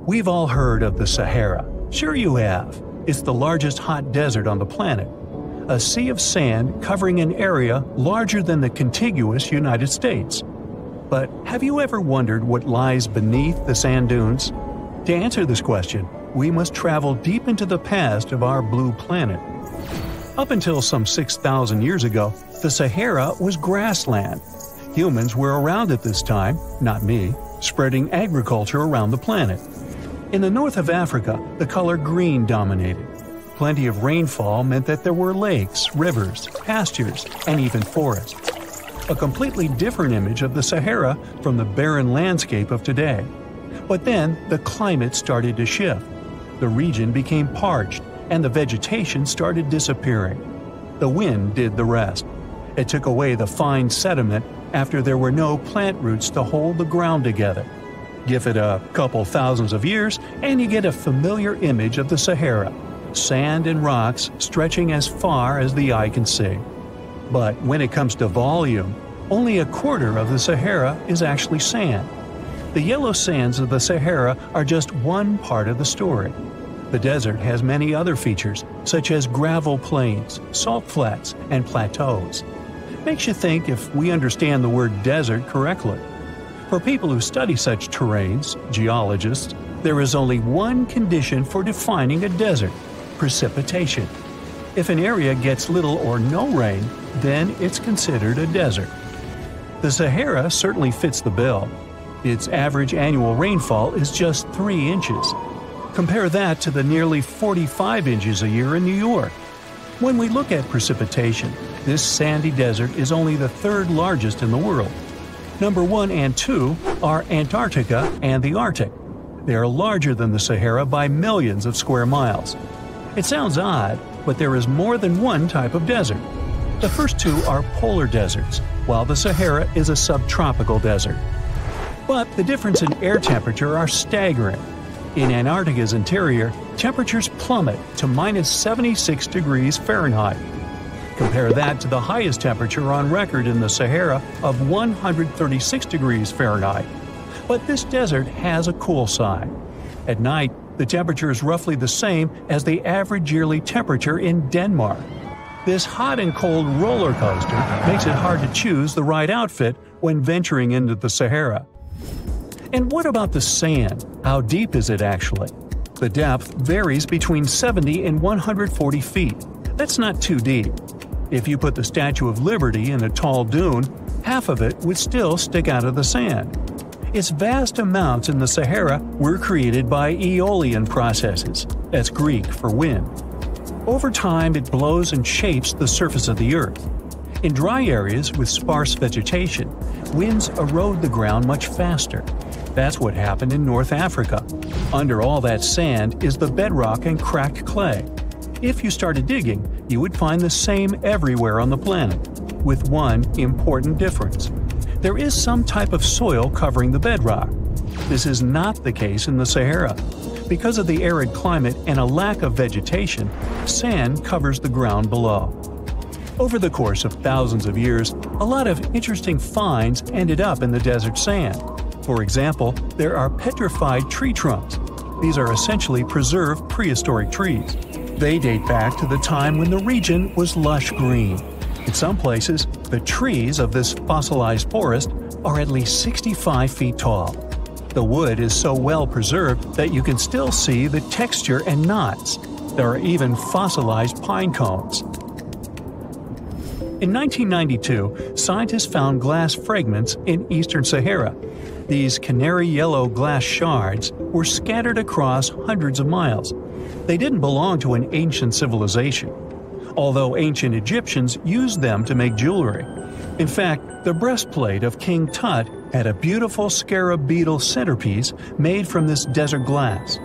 We've all heard of the Sahara. Sure you have. It's the largest hot desert on the planet. A sea of sand covering an area larger than the contiguous United States. But have you ever wondered what lies beneath the sand dunes? To answer this question, we must travel deep into the past of our blue planet. Up until some 6,000 years ago, the Sahara was grassland. Humans were around at this time, not me, spreading agriculture around the planet. In the north of Africa, the color green dominated. Plenty of rainfall meant that there were lakes, rivers, pastures, and even forests. A completely different image of the Sahara from the barren landscape of today. But then the climate started to shift. The region became parched, and the vegetation started disappearing. The wind did the rest. It took away the fine sediment after there were no plant roots to hold the ground together. Give it a couple thousands of years, and you get a familiar image of the Sahara. Sand and rocks stretching as far as the eye can see. But when it comes to volume, only a quarter of the Sahara is actually sand. The yellow sands of the Sahara are just one part of the story. The desert has many other features, such as gravel plains, salt flats, and plateaus. Makes you think if we understand the word desert correctly. For people who study such terrains, geologists, there is only one condition for defining a desert: precipitation. If an area gets little or no rain, then it's considered a desert. The Sahara certainly fits the bill. Its average annual rainfall is just 3 inches. Compare that to the nearly 45 inches a year in New York. When we look at precipitation, this sandy desert is only the third largest in the world. Number 1 and 2 are Antarctica and the Arctic. They are larger than the Sahara by millions of square miles. It sounds odd, but there is more than one type of desert. The first two are polar deserts, while the Sahara is a subtropical desert. But the difference in air temperature are staggering. In Antarctica's interior, temperatures plummet to minus 76 degrees Fahrenheit. Compare that to the highest temperature on record in the Sahara of 136 degrees Fahrenheit. But this desert has a cool side. At night, the temperature is roughly the same as the average yearly temperature in Denmark. This hot and cold roller coaster makes it hard to choose the right outfit when venturing into the Sahara. And what about the sand? How deep is it actually? The depth varies between 70 and 140 feet. That's not too deep. If you put the Statue of Liberty in a tall dune, half of it would still stick out of the sand. Its vast amounts in the Sahara were created by aeolian processes. That's Greek for wind. Over time, it blows and shapes the surface of the earth. In dry areas with sparse vegetation, winds erode the ground much faster. That's what happened in North Africa. Under all that sand is the bedrock and cracked clay. If you started digging, you would find the same everywhere on the planet, with one important difference. There is some type of soil covering the bedrock. This is not the case in the Sahara. Because of the arid climate and a lack of vegetation, sand covers the ground below. Over the course of thousands of years, a lot of interesting finds ended up in the desert sand. For example, there are petrified tree trunks. These are essentially preserved prehistoric trees. They date back to the time when the region was lush green. In some places, the trees of this fossilized forest are at least 65 feet tall. The wood is so well preserved that you can still see the texture and knots. There are even fossilized pine cones. In 1992, scientists found glass fragments in eastern Sahara. These canary yellow glass shards were scattered across hundreds of miles. They didn't belong to an ancient civilization, although ancient Egyptians used them to make jewelry. In fact, the breastplate of King Tut had a beautiful scarab beetle centerpiece made from this desert glass.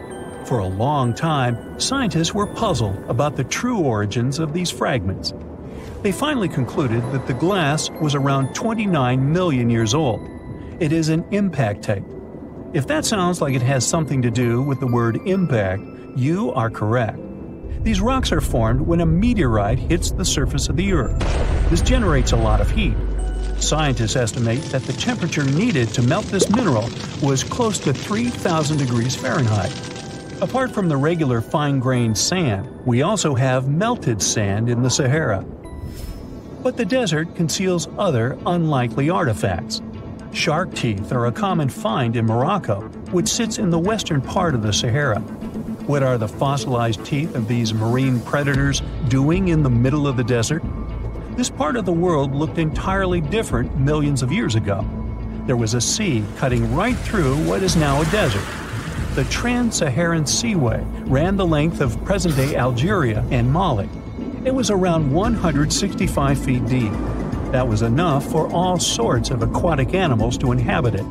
For a long time, scientists were puzzled about the true origins of these fragments. They finally concluded that the glass was around 29 million years old. It is an impact tape. If that sounds like it has something to do with the word impact, you are correct. These rocks are formed when a meteorite hits the surface of the Earth. This generates a lot of heat. Scientists estimate that the temperature needed to melt this mineral was close to 3,000 degrees Fahrenheit. Apart from the regular fine-grained sand, we also have melted sand in the Sahara. But the desert conceals other unlikely artifacts. Shark teeth are a common find in Morocco, which sits in the western part of the Sahara. What are the fossilized teeth of these marine predators doing in the middle of the desert? This part of the world looked entirely different millions of years ago. There was a sea cutting right through what is now a desert. The Trans-Saharan Seaway ran the length of present-day Algeria and Mali. It was around 165 feet deep. That was enough for all sorts of aquatic animals to inhabit it.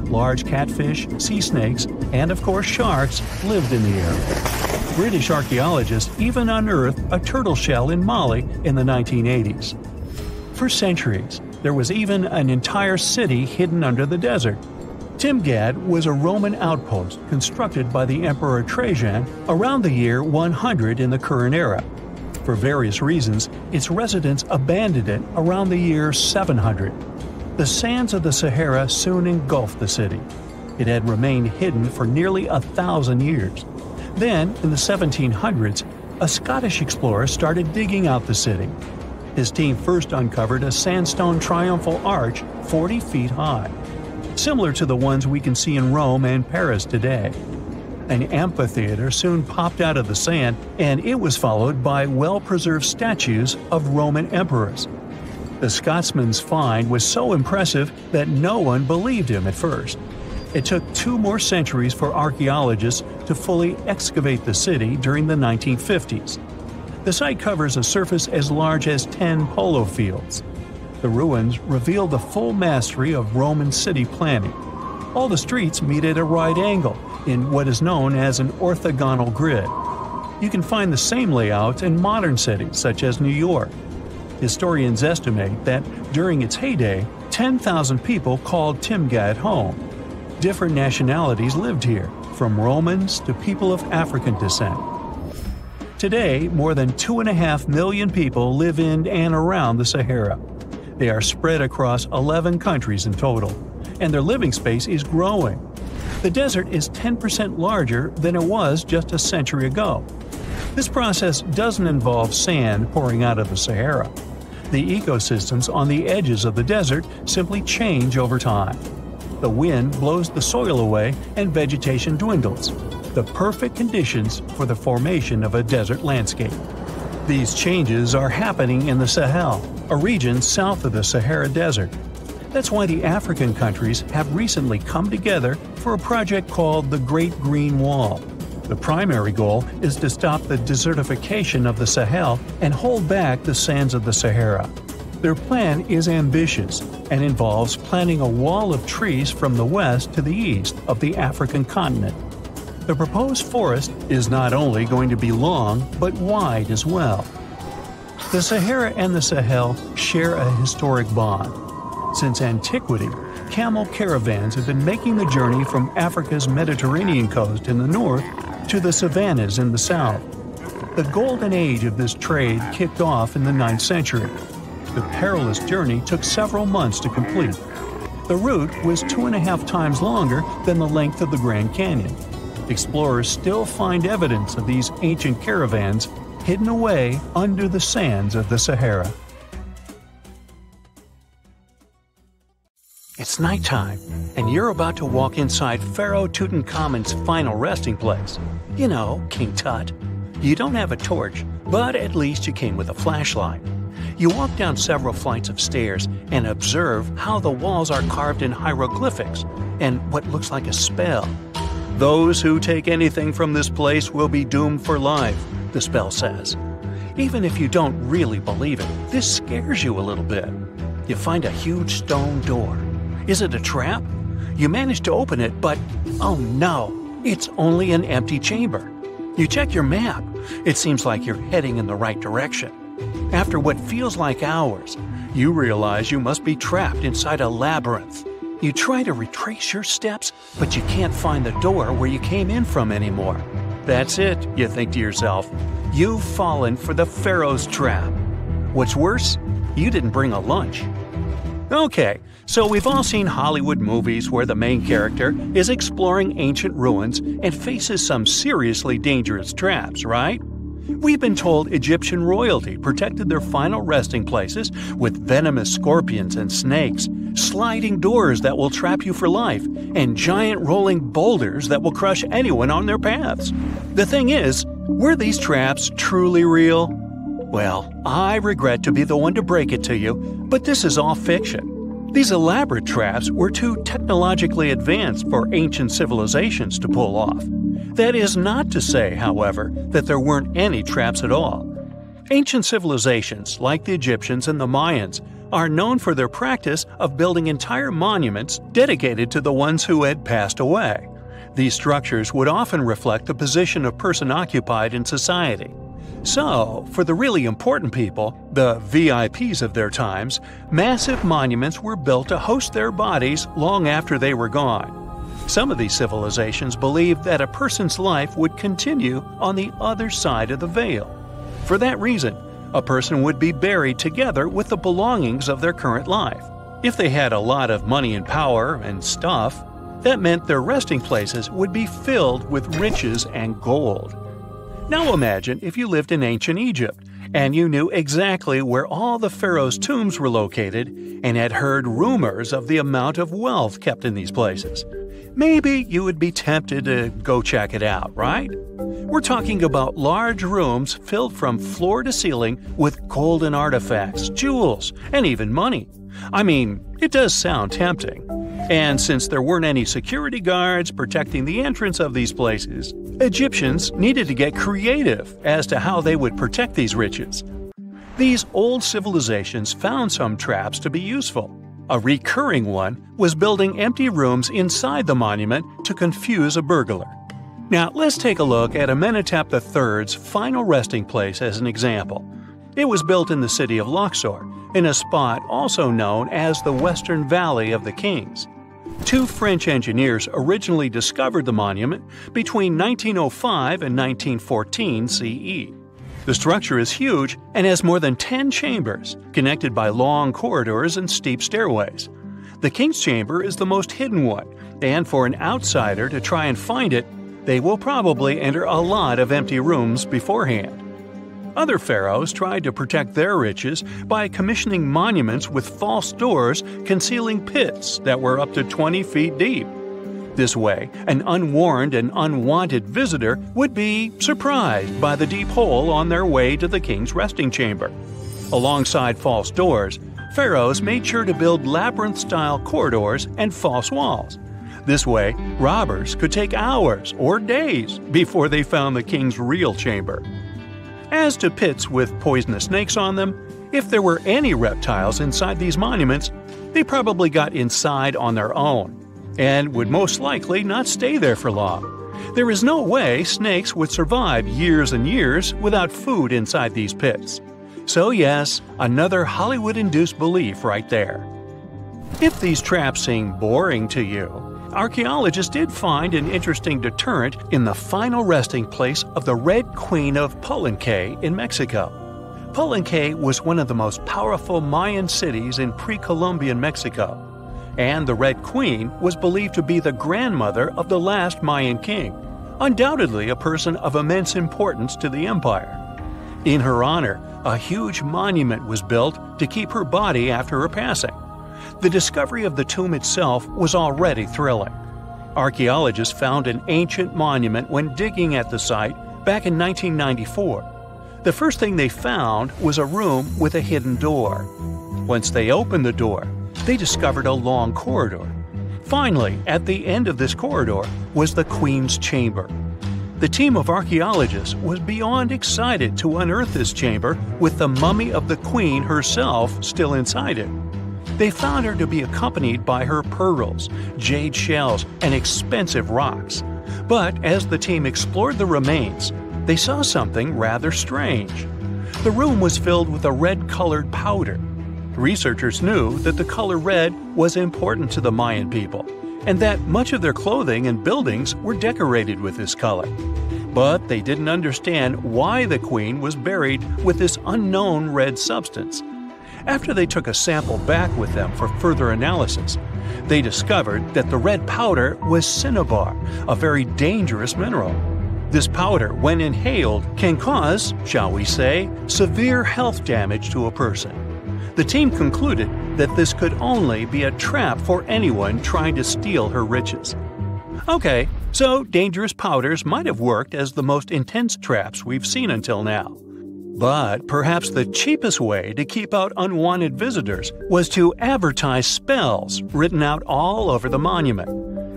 Large catfish, sea snakes, and of course sharks lived in the area. British archaeologists even unearthed a turtle shell in Mali in the 1980s. For centuries, there was even an entire city hidden under the desert. Timgad was a Roman outpost constructed by the Emperor Trajan around the year 100 in the current era. For various reasons, its residents abandoned it around the year 700. The sands of the Sahara soon engulfed the city. It had remained hidden for nearly 1,000 years. Then, in the 1700s, a Scottish explorer started digging out the city. His team first uncovered a sandstone triumphal arch 40 feet high, similar to the ones we can see in Rome and Paris today. An amphitheater soon popped out of the sand, and it was followed by well-preserved statues of Roman emperors. The Scotsman's find was so impressive that no one believed him at first. It took 2 more centuries for archaeologists to fully excavate the city during the 1950s. The site covers a surface as large as 10 polo fields. The ruins reveal the full mastery of Roman city planning. All the streets meet at a right angle in what is known as an orthogonal grid. You can find the same layout in modern cities such as New York. Historians estimate that during its heyday, 10,000 people called Timgad home. Different nationalities lived here, from Romans to people of African descent. Today, more than 2.5 million people live in and around the Sahara. They are spread across 11 countries in total, and their living space is growing. The desert is 10% larger than it was just a century ago. This process doesn't involve sand pouring out of the Sahara. The ecosystems on the edges of the desert simply change over time. The wind blows the soil away and vegetation dwindles. The perfect conditions for the formation of a desert landscape. These changes are happening in the Sahel, a region south of the Sahara Desert. That's why the African countries have recently come together for a project called the Great Green Wall. The primary goal is to stop the desertification of the Sahel and hold back the sands of the Sahara. Their plan is ambitious and involves planting a wall of trees from the west to the east of the African continent. The proposed forest is not only going to be long, but wide as well. The Sahara and the Sahel share a historic bond. Since antiquity, camel caravans have been making the journey from Africa's Mediterranean coast in the north to the savannas in the south. The golden age of this trade kicked off in the 9th century. The perilous journey took several months to complete. The route was 2.5 times longer than the length of the Grand Canyon. Explorers still find evidence of these ancient caravans hidden away under the sands of the Sahara. It's nighttime, and you're about to walk inside Pharaoh Tutankhamun's final resting place. You know, King Tut. You don't have a torch, but at least you came with a flashlight. You walk down several flights of stairs and observe how the walls are carved in hieroglyphics and what looks like a spell. Those who take anything from this place will be doomed for life, the spell says. Even if you don't really believe it, this scares you a little bit. You find a huge stone door. Is it a trap? You manage to open it, but oh no, it's only an empty chamber. You check your map. It seems like you're heading in the right direction. After what feels like hours, you realize you must be trapped inside a labyrinth. You try to retrace your steps, but you can't find the door where you came in from anymore. That's it, you think to yourself. You've fallen for the Pharaoh's trap. What's worse, you didn't bring a lunch. Okay, so we've all seen Hollywood movies where the main character is exploring ancient ruins and faces some seriously dangerous traps, right? We've been told Egyptian royalty protected their final resting places with venomous scorpions and snakes, sliding doors that will trap you for life, and giant rolling boulders that will crush anyone on their paths. The thing is, were these traps truly real? Well, I regret to be the one to break it to you, but this is all fiction. These elaborate traps were too technologically advanced for ancient civilizations to pull off. That is not to say, however, that there weren't any traps at all. Ancient civilizations, like the Egyptians and the Mayans, are known for their practice of building entire monuments dedicated to the ones who had passed away. These structures would often reflect the position of person occupied in society. So, for the really important people, the VIPs of their times, massive monuments were built to host their bodies long after they were gone. Some of these civilizations believed that a person's life would continue on the other side of the veil. For that reason, a person would be buried together with the belongings of their current life. If they had a lot of money and power and stuff, that meant their resting places would be filled with riches and gold. Now imagine if you lived in ancient Egypt and you knew exactly where all the pharaohs' tombs were located and had heard rumors of the amount of wealth kept in these places. Maybe you would be tempted to go check it out, right? We're talking about large rooms filled from floor to ceiling with golden artifacts, jewels, and even money. I mean, it does sound tempting. And since there weren't any security guards protecting the entrance of these places, Egyptians needed to get creative as to how they would protect these riches. These old civilizations found some traps to be useful. A recurring one was building empty rooms inside the monument to confuse a burglar. Now, let's take a look at Amenhotep III's final resting place as an example. It was built in the city of Luxor, in a spot also known as the Western Valley of the Kings. Two French engineers originally discovered the monument between 1905 and 1914 CE. The structure is huge and has more than 10 chambers, connected by long corridors and steep stairways. The King's Chamber is the most hidden one, and for an outsider to try and find it, they will probably enter a lot of empty rooms beforehand. Other pharaohs tried to protect their riches by commissioning monuments with false doors concealing pits that were up to 20 feet deep. This way, an unwarned and unwanted visitor would be surprised by the deep hole on their way to the king's resting chamber. Alongside false doors, pharaohs made sure to build labyrinth-style corridors and false walls. This way, robbers could take hours or days before they found the king's real chamber. As to pits with poisonous snakes on them, if there were any reptiles inside these monuments, they probably got inside on their own, and would most likely not stay there for long. There is no way snakes would survive years and years without food inside these pits. So yes, another Hollywood-induced belief right there. If these traps seem boring to you, archaeologists did find an interesting deterrent in the final resting place of the Red Queen of Palenque in Mexico. Palenque was one of the most powerful Mayan cities in pre-Columbian Mexico, and the Red Queen was believed to be the grandmother of the last Mayan king, undoubtedly a person of immense importance to the empire. In her honor, a huge monument was built to keep her body after her passing. The discovery of the tomb itself was already thrilling. Archaeologists found an ancient monument when digging at the site back in 1994. The first thing they found was a room with a hidden door. Once they opened the door, they discovered a long corridor. Finally, at the end of this corridor was the Queen's chamber. The team of archaeologists was beyond excited to unearth this chamber with the mummy of the Queen herself still inside it. They found her to be accompanied by her pearls, jade shells, and expensive rocks. But as the team explored the remains, they saw something rather strange. The room was filled with a red-colored powder. Researchers knew that the color red was important to the Mayan people, and that much of their clothing and buildings were decorated with this color. But they didn't understand why the queen was buried with this unknown red substance. After they took a sample back with them for further analysis, they discovered that the red powder was cinnabar, a very dangerous mineral. This powder, when inhaled, can cause, shall we say, severe health damage to a person. The team concluded that this could only be a trap for anyone trying to steal her riches. Okay, so dangerous powders might have worked as the most intense traps we've seen until now. But perhaps the cheapest way to keep out unwanted visitors was to advertise spells written out all over the monument.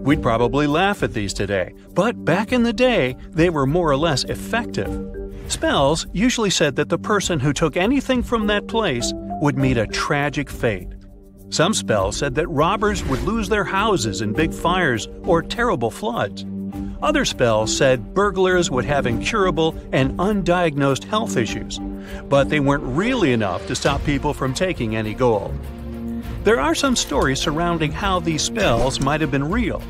We'd probably laugh at these today, but back in the day, they were more or less effective. Spells usually said that the person who took anything from that place would meet a tragic fate. Some spells said that robbers would lose their houses in big fires or terrible floods. Other spells said burglars would have incurable and undiagnosed health issues, but they weren't really enough to stop people from taking any gold. There are some stories surrounding how these spells might have been real.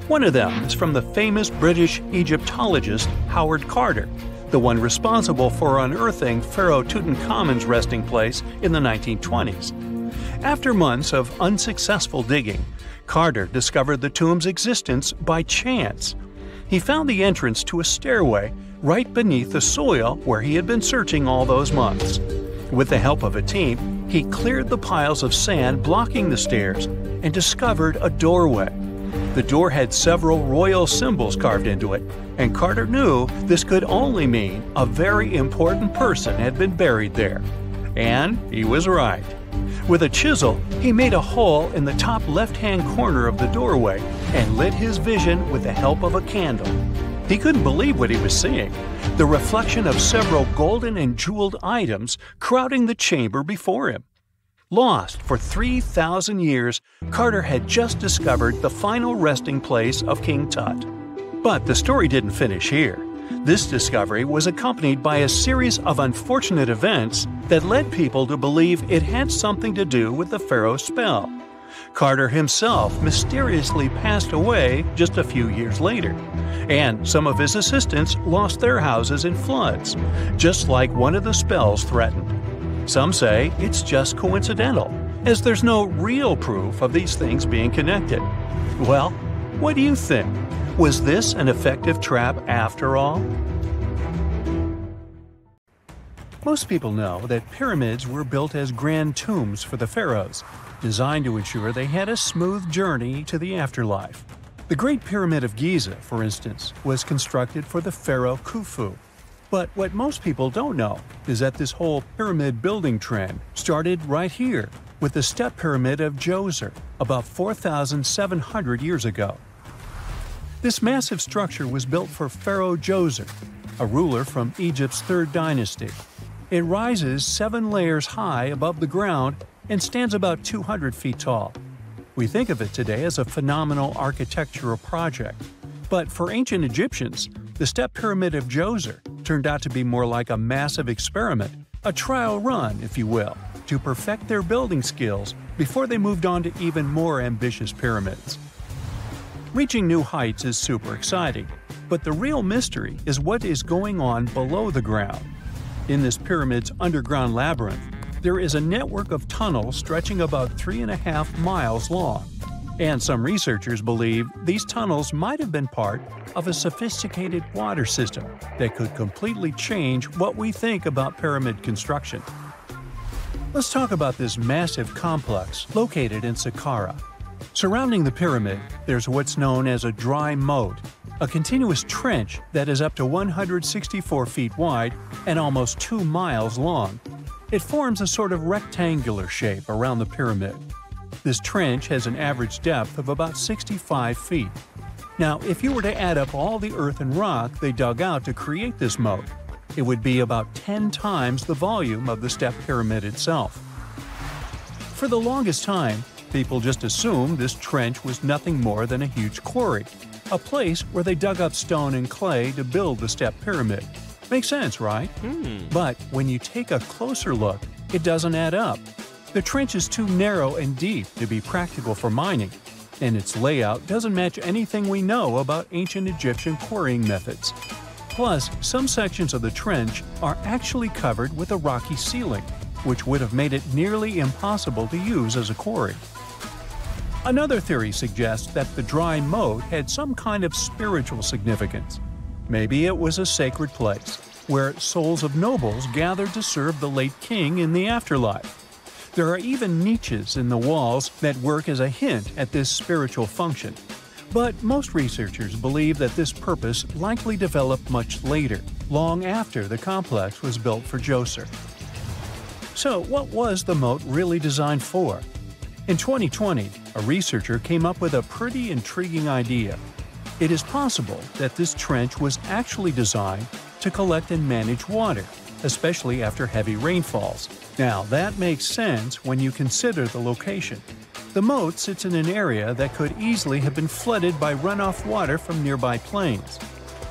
One of them is from the famous British Egyptologist Howard Carter, the one responsible for unearthing Pharaoh Tutankhamun's resting place in the 1920s. After months of unsuccessful digging, Carter discovered the tomb's existence by chance. He found the entrance to a stairway right beneath the soil where he had been searching all those months. With the help of a team, he cleared the piles of sand blocking the stairs and discovered a doorway. The door had several royal symbols carved into it, and Carter knew this could only mean a very important person had been buried there. And he was right. With a chisel, he made a hole in the top left-hand corner of the doorway and lit his vision with the help of a candle. He couldn't believe what he was seeing, the reflection of several golden and jeweled items crowding the chamber before him. Lost for 3,000 years, Carter had just discovered the final resting place of King Tut. But the story didn't finish here. This discovery was accompanied by a series of unfortunate events that led people to believe it had something to do with the pharaoh's spell. Carter himself mysteriously passed away just a few years later, and some of his assistants lost their houses in floods, just like one of the spells threatened. Some say it's just coincidental, as there's no real proof of these things being connected. Well, what do you think? Was this an effective trap after all? Most people know that pyramids were built as grand tombs for the pharaohs, designed to ensure they had a smooth journey to the afterlife. The Great Pyramid of Giza, for instance, was constructed for the pharaoh Khufu. But what most people don't know is that this whole pyramid building trend started right here with the step pyramid of Djoser about 4,700 years ago. This massive structure was built for Pharaoh Djoser, a ruler from Egypt's 3rd dynasty. It rises 7 layers high above the ground and stands about 200 feet tall. We think of it today as a phenomenal architectural project, but for ancient Egyptians, the step pyramid of Djoser turned out to be more like a massive experiment, a trial run, if you will, to perfect their building skills before they moved on to even more ambitious pyramids. Reaching new heights is super exciting, but the real mystery is what is going on below the ground. In this pyramid's underground labyrinth, there is a network of tunnels stretching about 3.5 miles long, and some researchers believe these tunnels might have been part of a sophisticated water system that could completely change what we think about pyramid construction. Let's talk about this massive complex located in Saqqara. Surrounding the pyramid, there's what's known as a dry moat, a continuous trench that is up to 164 feet wide and almost 2 miles long. It forms a sort of rectangular shape around the pyramid. This trench has an average depth of about 65 feet. Now, if you were to add up all the earth and rock they dug out to create this moat, it would be about 10 times the volume of the step pyramid itself. For the longest time, people just assumed this trench was nothing more than a huge quarry, a place where they dug up stone and clay to build the step pyramid. Makes sense, right? But when you take a closer look, it doesn't add up. The trench is too narrow and deep to be practical for mining, and its layout doesn't match anything we know about ancient Egyptian quarrying methods. Plus, some sections of the trench are actually covered with a rocky ceiling. which would have made it nearly impossible to use as a quarry. Another theory suggests that the dry moat had some kind of spiritual significance. Maybe it was a sacred place, where souls of nobles gathered to serve the late king in the afterlife. There are even niches in the walls that work as a hint at this spiritual function. But most researchers believe that this purpose likely developed much later, long after the complex was built for Djoser. So what was the moat really designed for? In 2020, a researcher came up with a pretty intriguing idea. It is possible that this trench was actually designed to collect and manage water, especially after heavy rainfalls. Now, that makes sense when you consider the location. The moat sits in an area that could easily have been flooded by runoff water from nearby plains.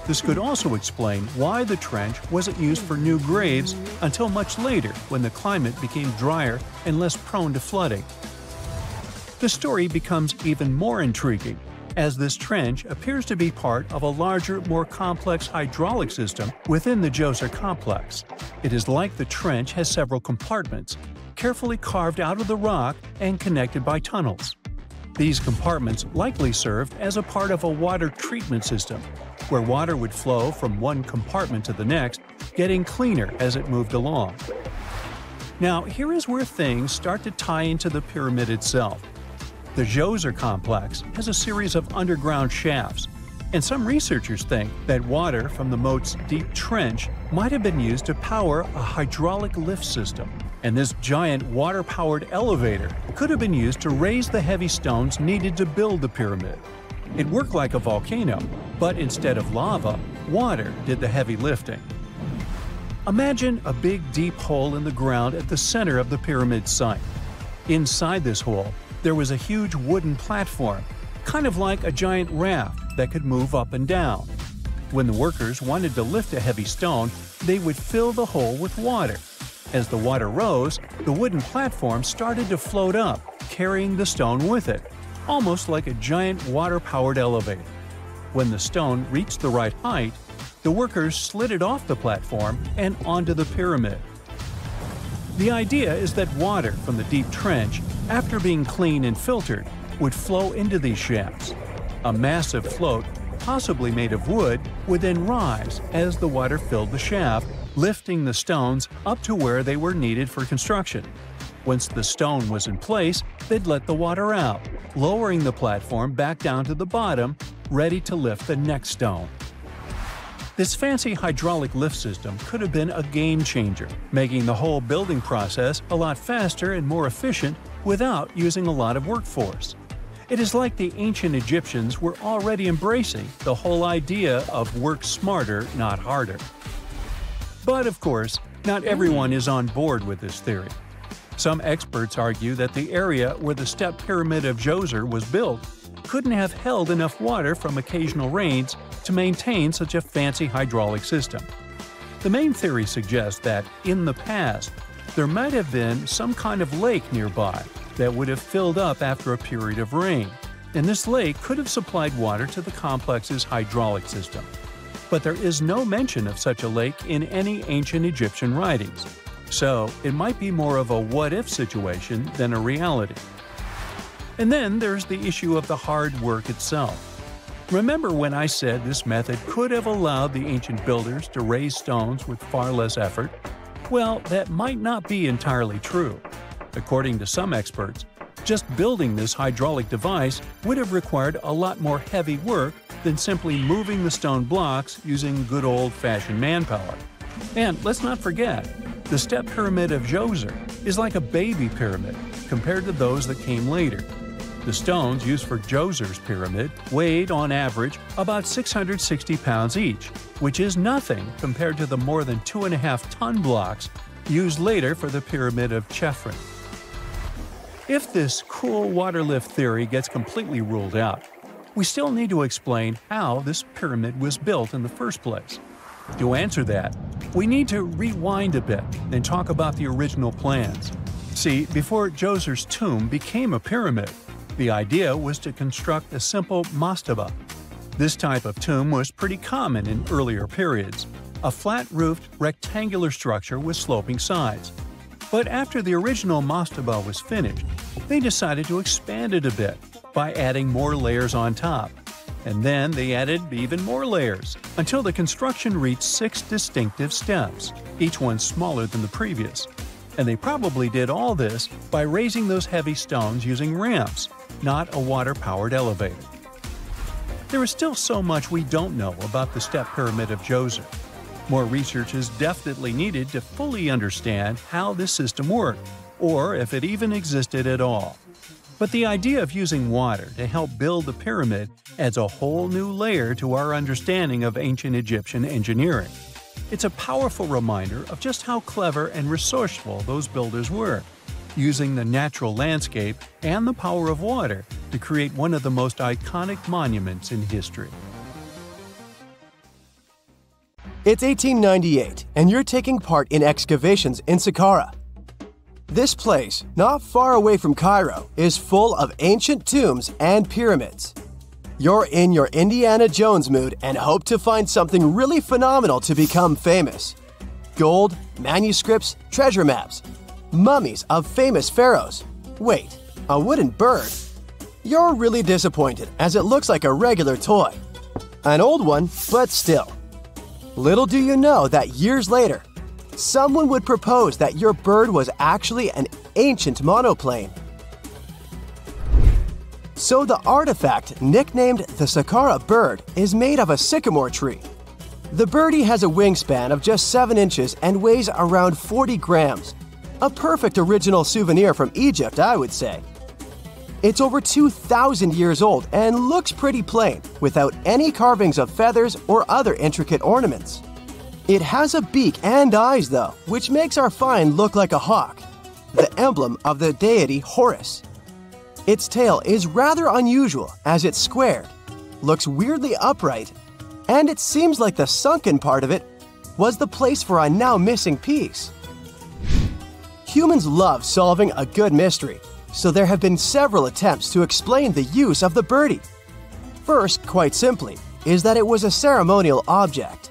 This could also explain why the trench wasn't used for new graves until much later when the climate became drier and less prone to flooding. The story becomes even more intriguing, as this trench appears to be part of a larger, more complex hydraulic system within the Djoser complex. It is like the trench has several compartments, carefully carved out of the rock and connected by tunnels. These compartments likely served as a part of a water treatment system, where water would flow from one compartment to the next, getting cleaner as it moved along. Now, here is where things start to tie into the pyramid itself. The Djoser complex has a series of underground shafts, and some researchers think that water from the moat's deep trench might have been used to power a hydraulic lift system, and this giant water-powered elevator could have been used to raise the heavy stones needed to build the pyramid. It worked like a volcano, but instead of lava, water did the heavy lifting. Imagine a big deep hole in the ground at the center of the pyramid site. Inside this hole, there was a huge wooden platform, kind of like a giant raft that could move up and down. When the workers wanted to lift a heavy stone, they would fill the hole with water. As the water rose, the wooden platform started to float up, carrying the stone with it, almost like a giant water-powered elevator. When the stone reached the right height, the workers slid it off the platform and onto the pyramid. The idea is that water from the deep trench, after being cleaned and filtered, would flow into these shafts. A massive float, possibly made of wood, would then rise as the water filled the shaft, lifting the stones up to where they were needed for construction. Once the stone was in place, they'd let the water out, lowering the platform back down to the bottom, ready to lift the next stone. This fancy hydraulic lift system could have been a game-changer, making the whole building process a lot faster and more efficient without using a lot of workforce. It is like the ancient Egyptians were already embracing the whole idea of work smarter, not harder. But of course, not everyone is on board with this theory. Some experts argue that the area where the step pyramid of Djoser was built couldn't have held enough water from occasional rains to maintain such a fancy hydraulic system. The main theory suggests that, in the past, there might have been some kind of lake nearby that would have filled up after a period of rain, and this lake could have supplied water to the complex's hydraulic system. But there is no mention of such a lake in any ancient Egyptian writings, so it might be more of a what-if situation than a reality. And then there's the issue of the hard work itself. Remember when I said this method could have allowed the ancient builders to raise stones with far less effort? Well, that might not be entirely true. According to some experts, just building this hydraulic device would have required a lot more heavy work than simply moving the stone blocks using good old-fashioned manpower. And let's not forget, the step pyramid of Djoser is like a baby pyramid compared to those that came later. The stones used for Djoser's pyramid weighed, on average, about 660 pounds each, which is nothing compared to the more than 2.5-ton blocks used later for the pyramid of Chephren. If this cool water lift theory gets completely ruled out, we still need to explain how this pyramid was built in the first place. To answer that, we need to rewind a bit and talk about the original plans. See, before Djoser's tomb became a pyramid, the idea was to construct a simple mastaba. This type of tomb was pretty common in earlier periods, a flat-roofed rectangular structure with sloping sides. But after the original mastaba was finished, they decided to expand it a bit by adding more layers on top. And then they added even more layers, until the construction reached 6 distinctive steps, each one smaller than the previous. And they probably did all this by raising those heavy stones using ramps, not a water-powered elevator. There is still so much we don't know about the Step Pyramid of Djoser. More research is definitely needed to fully understand how this system worked, or if it even existed at all. But the idea of using water to help build the pyramid adds a whole new layer to our understanding of ancient Egyptian engineering. It's a powerful reminder of just how clever and resourceful those builders were, using the natural landscape and the power of water to create one of the most iconic monuments in history. It's 1898, and you're taking part in excavations in Saqqara. This place, not far away from Cairo, is full of ancient tombs and pyramids. You're in your Indiana Jones mood and hope to find something really phenomenal to become famous. Gold, manuscripts, treasure maps, mummies of famous pharaohs. Wait, a wooden bird? You're really disappointed as it looks like a regular toy. An old one, but still. Little do you know that years later, someone would propose that your bird was actually an ancient monoplane. So the artifact, nicknamed the Saqqara bird, is made of a sycamore tree. The birdie has a wingspan of just 7 inches and weighs around 40 grams. A perfect original souvenir from Egypt, I would say. It's over 2,000 years old and looks pretty plain, without any carvings of feathers or other intricate ornaments. It has a beak and eyes though, which makes our find look like a hawk, the emblem of the deity Horus. Its tail is rather unusual as it's squared, looks weirdly upright, and it seems like the sunken part of it was the place for a now missing piece. Humans love solving a good mystery, so there have been several attempts to explain the use of the birdie. First, quite simply, is that it was a ceremonial object.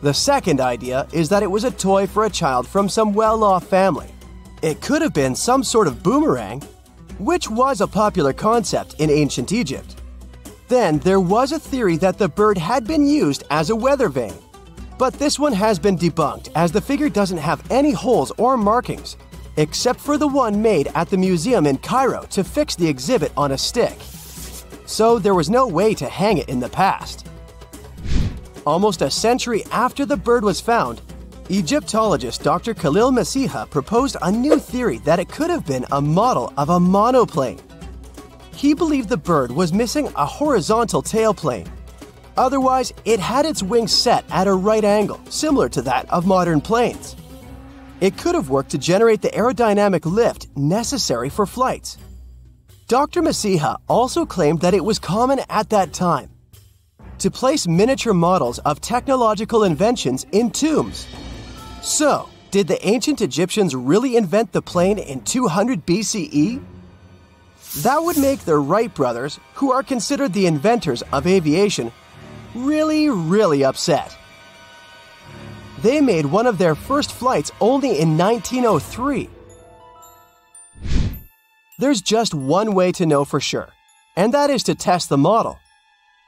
The second idea is that it was a toy for a child from some well-off family. It could have been some sort of boomerang, which was a popular concept in ancient Egypt. Then there was a theory that the bird had been used as a weather vane. But this one has been debunked as the figure doesn't have any holes or markings, except for the one made at the museum in Cairo to fix the exhibit on a stick. So there was no way to hang it in the past. Almost a century after the bird was found, Egyptologist Dr. Khalil Masiha proposed a new theory that it could have been a model of a monoplane. He believed the bird was missing a horizontal tailplane. Otherwise, it had its wings set at a right angle, similar to that of modern planes. It could have worked to generate the aerodynamic lift necessary for flights. Dr. Masiha also claimed that it was common at that time to place miniature models of technological inventions in tombs. So, did the ancient Egyptians really invent the plane in 200 BCE? That would make the Wright brothers, who are considered the inventors of aviation, really upset. They made one of their first flights only in 1903. There's just one way to know for sure, and that is to test the model.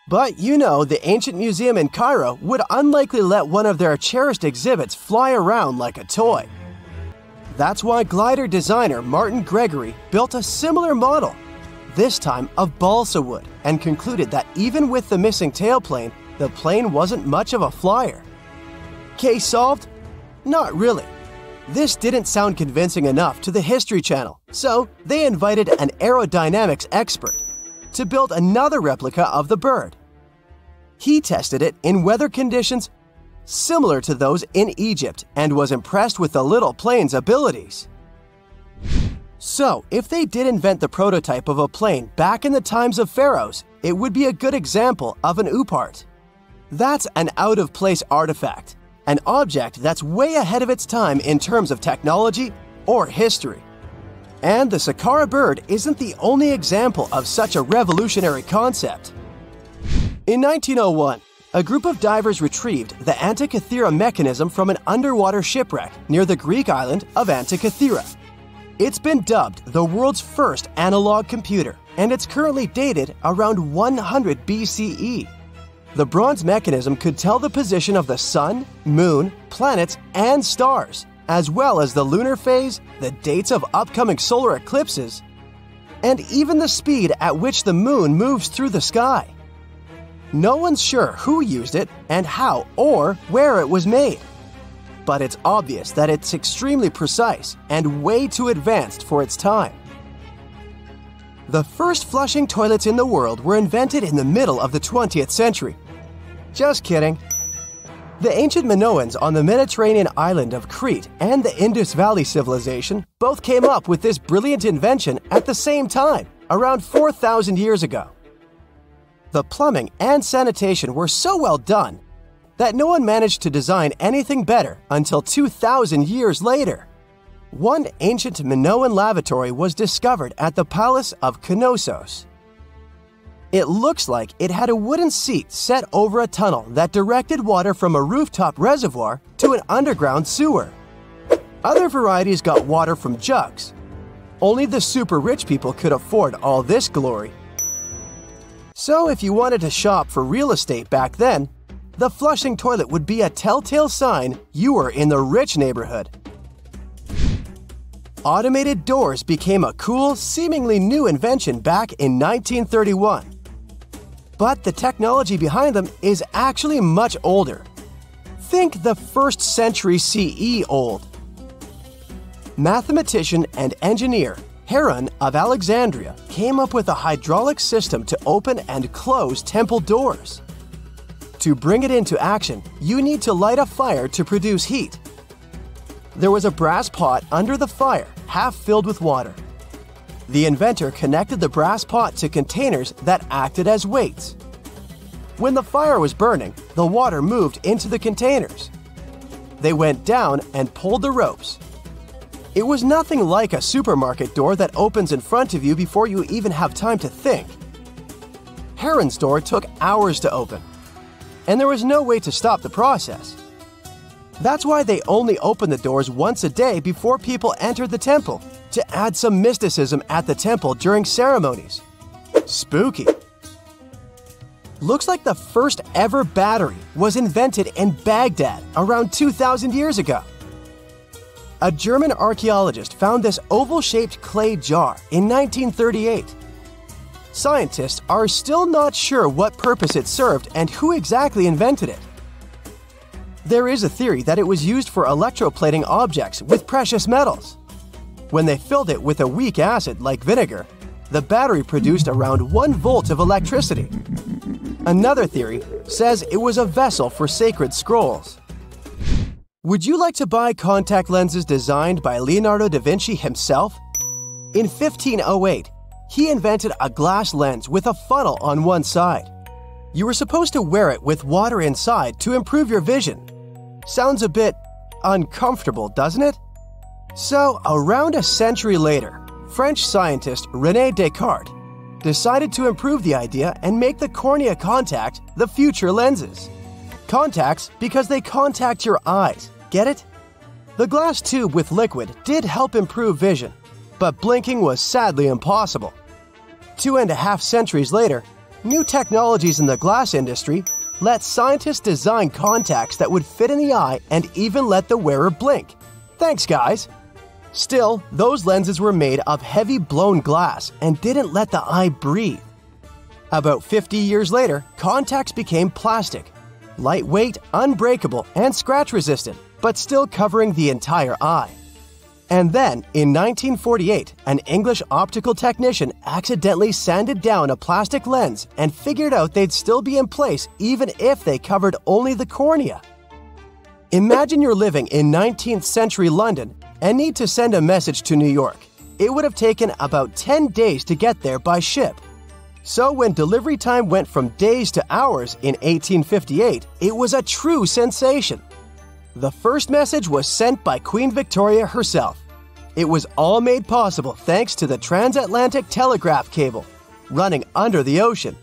But you know, the ancient museum in Cairo would unlikely let one of their cherished exhibits fly around like a toy. That's why glider designer Martin Gregory built a similar model, this time of balsa wood, and concluded that even with the missing tailplane, the plane wasn't much of a flyer. Case solved? Not really. This didn't sound convincing enough to the History Channel, so they invited an aerodynamics expert to build another replica of the bird. He tested it in weather conditions similar to those in Egypt and was impressed with the little plane's abilities. So, if they did invent the prototype of a plane back in the times of pharaohs, it would be a good example of an oupart. That's an out-of-place artifact, an object that's way ahead of its time in terms of technology or history. And the Saqqara bird isn't the only example of such a revolutionary concept. In 1901, A group of divers retrieved the Antikythera mechanism from an underwater shipwreck near the Greek island of Antikythera. It's been dubbed the world's first analog computer, and it's currently dated around 100 BCE. The bronze mechanism could tell the position of the sun, moon, planets, and stars, as well as the lunar phase, the dates of upcoming solar eclipses, and even the speed at which the moon moves through the sky. No one's sure who used it and how or where it was made. But it's obvious that it's extremely precise and way too advanced for its time. The first flushing toilets in the world were invented in the middle of the 20th century. Just kidding. The ancient Minoans on the Mediterranean island of Crete and the Indus Valley civilization both came up with this brilliant invention at the same time, around 4,000 years ago. The plumbing and sanitation were so well done that no one managed to design anything better until 2,000 years later. One ancient Minoan lavatory was discovered at the Palace of Knossos. It looks like it had a wooden seat set over a tunnel that directed water from a rooftop reservoir to an underground sewer. Other varieties got water from jugs. Only the super rich people could afford all this glory. So if you wanted to shop for real estate back then, the flushing toilet would be a telltale sign you were in the rich neighborhood. Automated doors became a cool, seemingly new invention back in 1931. But the technology behind them is actually much older. Think the 1st century CE old. Mathematician and engineer Heron of Alexandria came up with a hydraulic system to open and close temple doors. To bring it into action, you need to light a fire to produce heat. There was a brass pot under the fire, half filled with water. The inventor connected the brass pot to containers that acted as weights. When the fire was burning, the water moved into the containers. They went down and pulled the ropes. It was nothing like a supermarket door that opens in front of you before you even have time to think. Heron's door took hours to open, and there was no way to stop the process. That's why they only opened the doors once a day before people entered the temple, to add some mysticism at the temple during ceremonies. Spooky. Looks like the first ever battery was invented in Baghdad around 2,000 years ago. A German archaeologist found this oval-shaped clay jar in 1938. Scientists are still not sure what purpose it served and who exactly invented it. There is a theory that it was used for electroplating objects with precious metals. When they filled it with a weak acid like vinegar, the battery produced around 1 volt of electricity. Another theory says it was a vessel for sacred scrolls. Would you like to buy contact lenses designed by Leonardo da Vinci himself? In 1508, he invented a glass lens with a funnel on one side. You were supposed to wear it with water inside to improve your vision. Sounds a bit uncomfortable, doesn't it? So, around a century later, French scientist René Descartes decided to improve the idea and make the cornea contact the future lenses. Contacts because they contact your eyes, get it? The glass tube with liquid did help improve vision, but blinking was sadly impossible. 2.5 centuries later, new technologies in the glass industry let scientists design contacts that would fit in the eye and even let the wearer blink. Thanks, guys! Still, those lenses were made of heavy blown glass and didn't let the eye breathe. About 50 years later, contacts became plastic, lightweight, unbreakable, and scratch-resistant, but still covering the entire eye. And then, in 1948, an English optical technician accidentally sanded down a plastic lens and figured out they'd still be in place even if they covered only the cornea. Imagine you're living in 19th century London and need to send a message to New York. It would have taken about 10 days to get there by ship. So when delivery time went from days to hours in 1858, it was a true sensation. The first message was sent by Queen Victoria herself. It was all made possible thanks to the transatlantic telegraph cable, running under the ocean.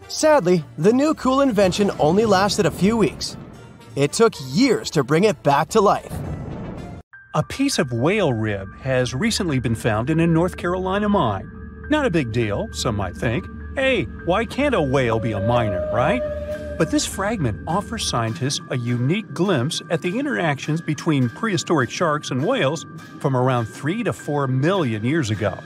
Sadly, the new cool invention only lasted a few weeks. It took years to bring it back to life. A piece of whale rib has recently been found in a North Carolina mine. Not a big deal, some might think. Hey, why can't a whale be a miner, right? But this fragment offers scientists a unique glimpse at the interactions between prehistoric sharks and whales from around 3 to 4 million years ago.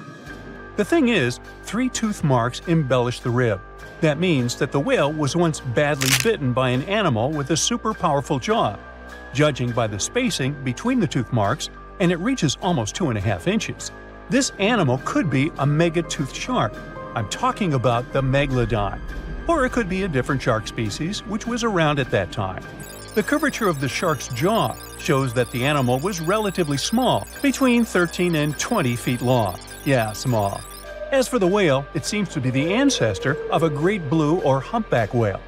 The thing is, 3 tooth marks embellish the rib. That means that the whale was once badly bitten by an animal with a super powerful jaw. Judging by the spacing between the tooth marks, and it reaches almost 2.5 inches, this animal could be a mega-toothed shark. I'm talking about the megalodon. Or it could be a different shark species which was around at that time. The curvature of the shark's jaw shows that the animal was relatively small, between 13 and 20 feet long. Yeah, small. As for the whale, it seems to be the ancestor of a great blue or humpback whale.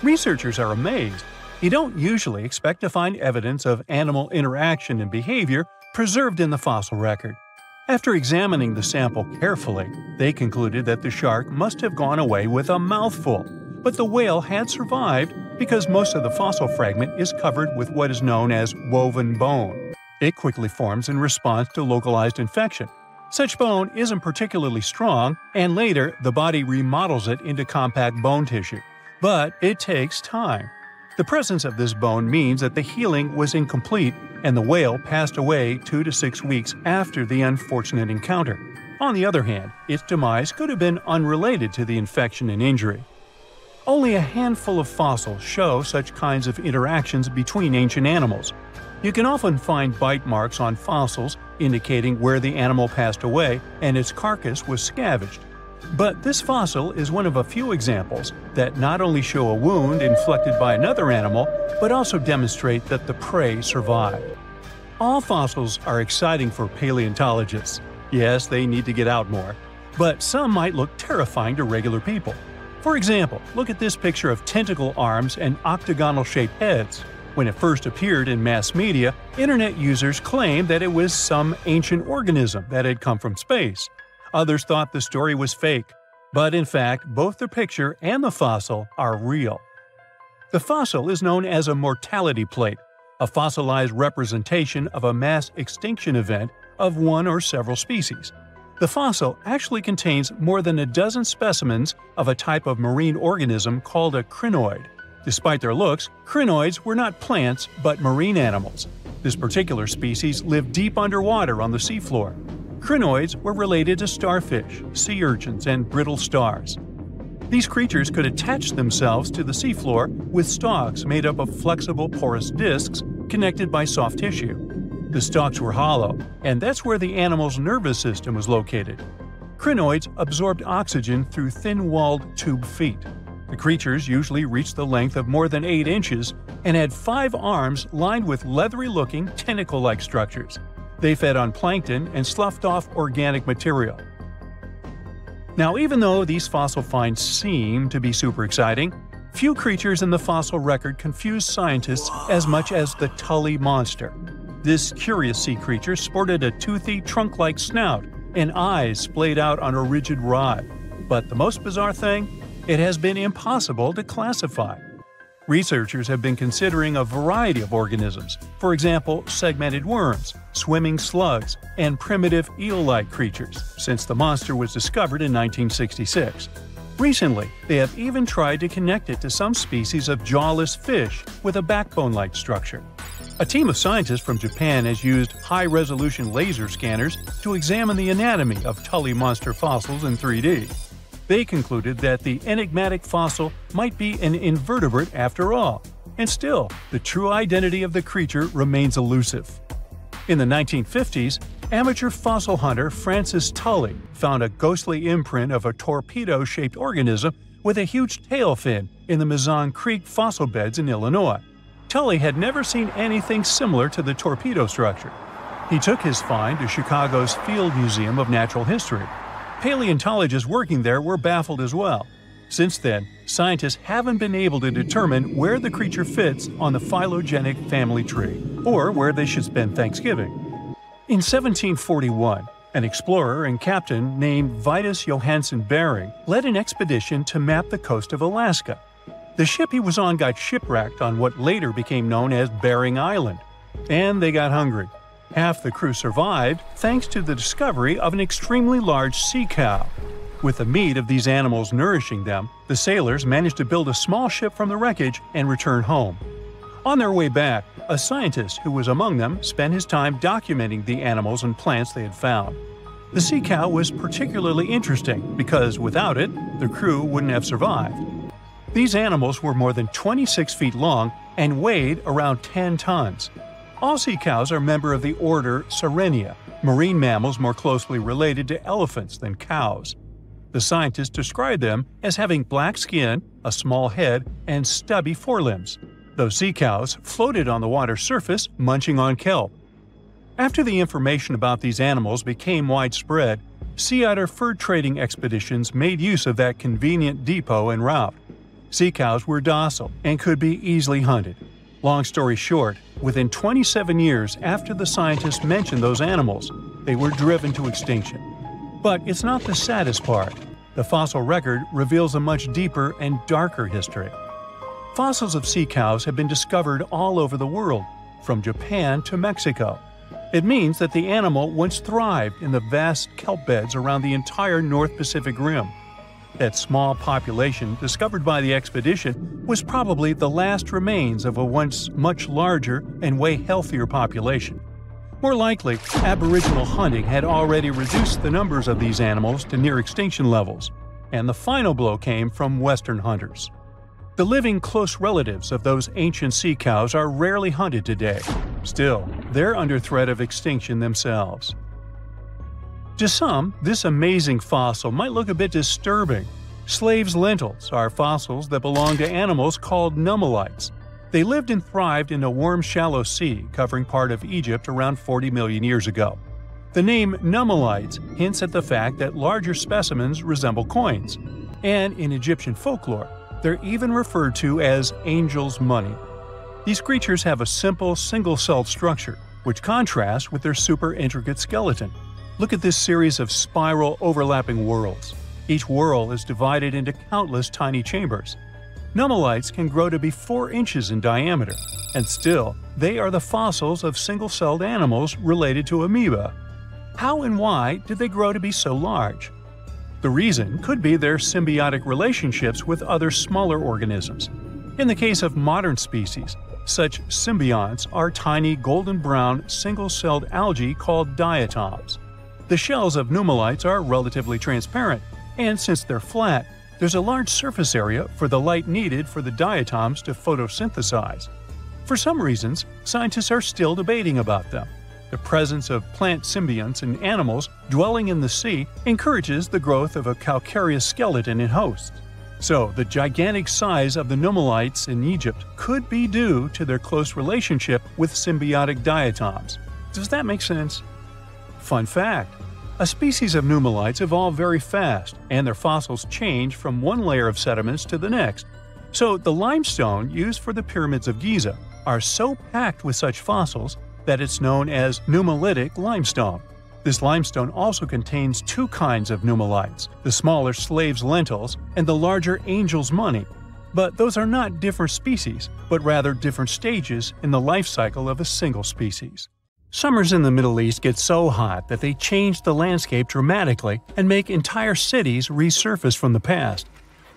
Researchers are amazed. You don't usually expect to find evidence of animal interaction and behavior preserved in the fossil record. After examining the sample carefully, they concluded that the shark must have gone away with a mouthful, but the whale had survived because most of the fossil fragment is covered with what is known as woven bone. It quickly forms in response to localized infection. Such bone isn't particularly strong, and later the body remodels it into compact bone tissue. But it takes time. The presence of this bone means that the healing was incomplete and the whale passed away 2 to 6 weeks after the unfortunate encounter. On the other hand, its demise could have been unrelated to the infection and injury. Only a handful of fossils show such kinds of interactions between ancient animals. You can often find bite marks on fossils indicating where the animal passed away and its carcass was scavenged. But this fossil is one of a few examples that not only show a wound inflicted by another animal, but also demonstrate that the prey survived. All fossils are exciting for paleontologists. Yes, they need to get out more. But some might look terrifying to regular people. For example, look at this picture of tentacle arms and octagonal-shaped heads. When it first appeared in mass media, internet users claimed that it was some ancient organism that had come from space. Others thought the story was fake, but in fact, both the picture and the fossil are real. The fossil is known as a mortality plate, a fossilized representation of a mass extinction event of one or several species. The fossil actually contains more than a dozen specimens of a type of marine organism called a crinoid. Despite their looks, crinoids were not plants but marine animals. This particular species lived deep underwater on the seafloor. Crinoids were related to starfish, sea urchins, and brittle stars. These creatures could attach themselves to the seafloor with stalks made up of flexible porous discs connected by soft tissue. The stalks were hollow, and that's where the animal's nervous system was located. Crinoids absorbed oxygen through thin-walled tube feet. The creatures usually reached the length of more than 8 inches and had 5 arms lined with leathery-looking tentacle-like structures. They fed on plankton and sloughed off organic material. Now, even though these fossil finds seem to be super exciting, few creatures in the fossil record confuse scientists as much as the Tully monster. This curious sea creature sported a toothy, trunk-like snout and eyes splayed out on a rigid rod. But the most bizarre thing? It has been impossible to classify. Researchers have been considering a variety of organisms, for example, segmented worms, swimming slugs, and primitive eel-like creatures, since the monster was discovered in 1966. Recently, they have even tried to connect it to some species of jawless fish with a backbone-like structure. A team of scientists from Japan has used high-resolution laser scanners to examine the anatomy of Tully monster fossils in 3D. They concluded that the enigmatic fossil might be an invertebrate after all, and still, the true identity of the creature remains elusive. In the 1950s, amateur fossil hunter Francis Tully found a ghostly imprint of a torpedo-shaped organism with a huge tail fin in the Mizon Creek fossil beds in Illinois. Tully had never seen anything similar to the torpedo structure. He took his find to Chicago's Field Museum of Natural History. Paleontologists working there were baffled as well. Since then, scientists haven't been able to determine where the creature fits on the phylogenetic family tree, or where they should spend Thanksgiving. In 1741, An explorer and captain named Vitus Johansen Bering led an expedition to map the coast of Alaska. The ship he was on got shipwrecked on what later became known as Bering Island, and they got hungry. Half the crew survived thanks to the discovery of an extremely large sea cow. With the meat of these animals nourishing them, the sailors managed to build a small ship from the wreckage and return home. On their way back, a scientist who was among them spent his time documenting the animals and plants they had found. The sea cow was particularly interesting because without it, the crew wouldn't have survived. These animals were more than 26 feet long and weighed around 10 tons. All sea cows are members of the order Sirenia, marine mammals more closely related to elephants than cows. The scientists described them as having black skin, a small head, and stubby forelimbs. Those sea cows floated on the water's surface, munching on kelp. After the information about these animals became widespread, sea otter fur trading expeditions made use of that convenient depot en route. Sea cows were docile and could be easily hunted. Long story short, within 27 years after the scientists mentioned those animals, they were driven to extinction. But it's not the saddest part. The fossil record reveals a much deeper and darker history. Fossils of sea cows have been discovered all over the world, from Japan to Mexico. It means that the animal once thrived in the vast kelp beds around the entire North Pacific Rim. That small population discovered by the expedition was probably the last remains of a once much larger and way healthier population. More likely, Aboriginal hunting had already reduced the numbers of these animals to near extinction levels, and the final blow came from Western hunters. The living close relatives of those ancient sea cows are rarely hunted today. Still, they're under threat of extinction themselves. To some, this amazing fossil might look a bit disturbing. Slaves' lentils are fossils that belong to animals called nummelites. They lived and thrived in a warm, shallow sea covering part of Egypt around 40 million years ago. The name nummelites hints at the fact that larger specimens resemble coins, and in Egyptian folklore, they're even referred to as angel's money. These creatures have a simple, single-celled structure, which contrasts with their super intricate skeleton. Look at this series of spiral overlapping whorls. Each whorl is divided into countless tiny chambers. Nummelites can grow to be 4 inches in diameter, and still, they are the fossils of single-celled animals related to amoeba. How and why did they grow to be so large? The reason could be their symbiotic relationships with other smaller organisms. In the case of modern species, such symbionts are tiny golden-brown single-celled algae called diatoms. The shells of nummelites are relatively transparent, and since they're flat, there's a large surface area for the light needed for the diatoms to photosynthesize. For some reasons, scientists are still debating about them. The presence of plant symbionts in animals dwelling in the sea encourages the growth of a calcareous skeleton in hosts. So, the gigantic size of the nummelites in Egypt could be due to their close relationship with symbiotic diatoms. Does that make sense? Fun fact: a species of nummelites evolve very fast, and their fossils change from one layer of sediments to the next. So, the limestone used for the pyramids of Giza are so packed with such fossils that it's known as nummelitic limestone. This limestone also contains 2 kinds of nummelites, the smaller slave's lentils and the larger angel's money. But those are not different species, but rather different stages in the life cycle of a single species. Summers in the Middle East get so hot that they change the landscape dramatically and make entire cities resurface from the past.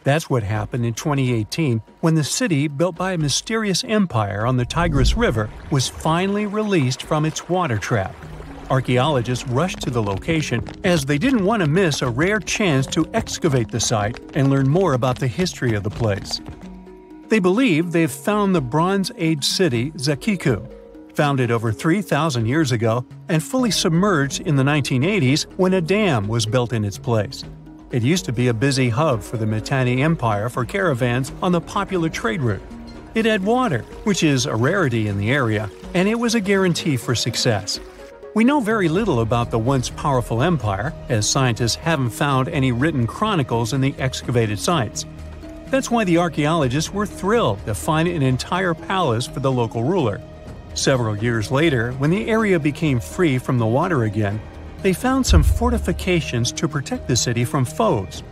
That's what happened in 2018 when the city built by a mysterious empire on the Tigris River was finally released from its water trap. Archaeologists rushed to the location as they didn't want to miss a rare chance to excavate the site and learn more about the history of the place. They believe they've found the Bronze Age city Zakiku, founded over 3,000 years ago and fully submerged in the 1980s when a dam was built in its place. It used to be a busy hub for the Mitanni Empire for caravans on the popular trade route. It had water, which is a rarity in the area, and it was a guarantee for success. We know very little about the once powerful empire, as scientists haven't found any written chronicles in the excavated sites. That's why the archaeologists were thrilled to find an entire palace for the local ruler. Several years later, when the area became free from the water again, They found some fortifications to protect the city from foes.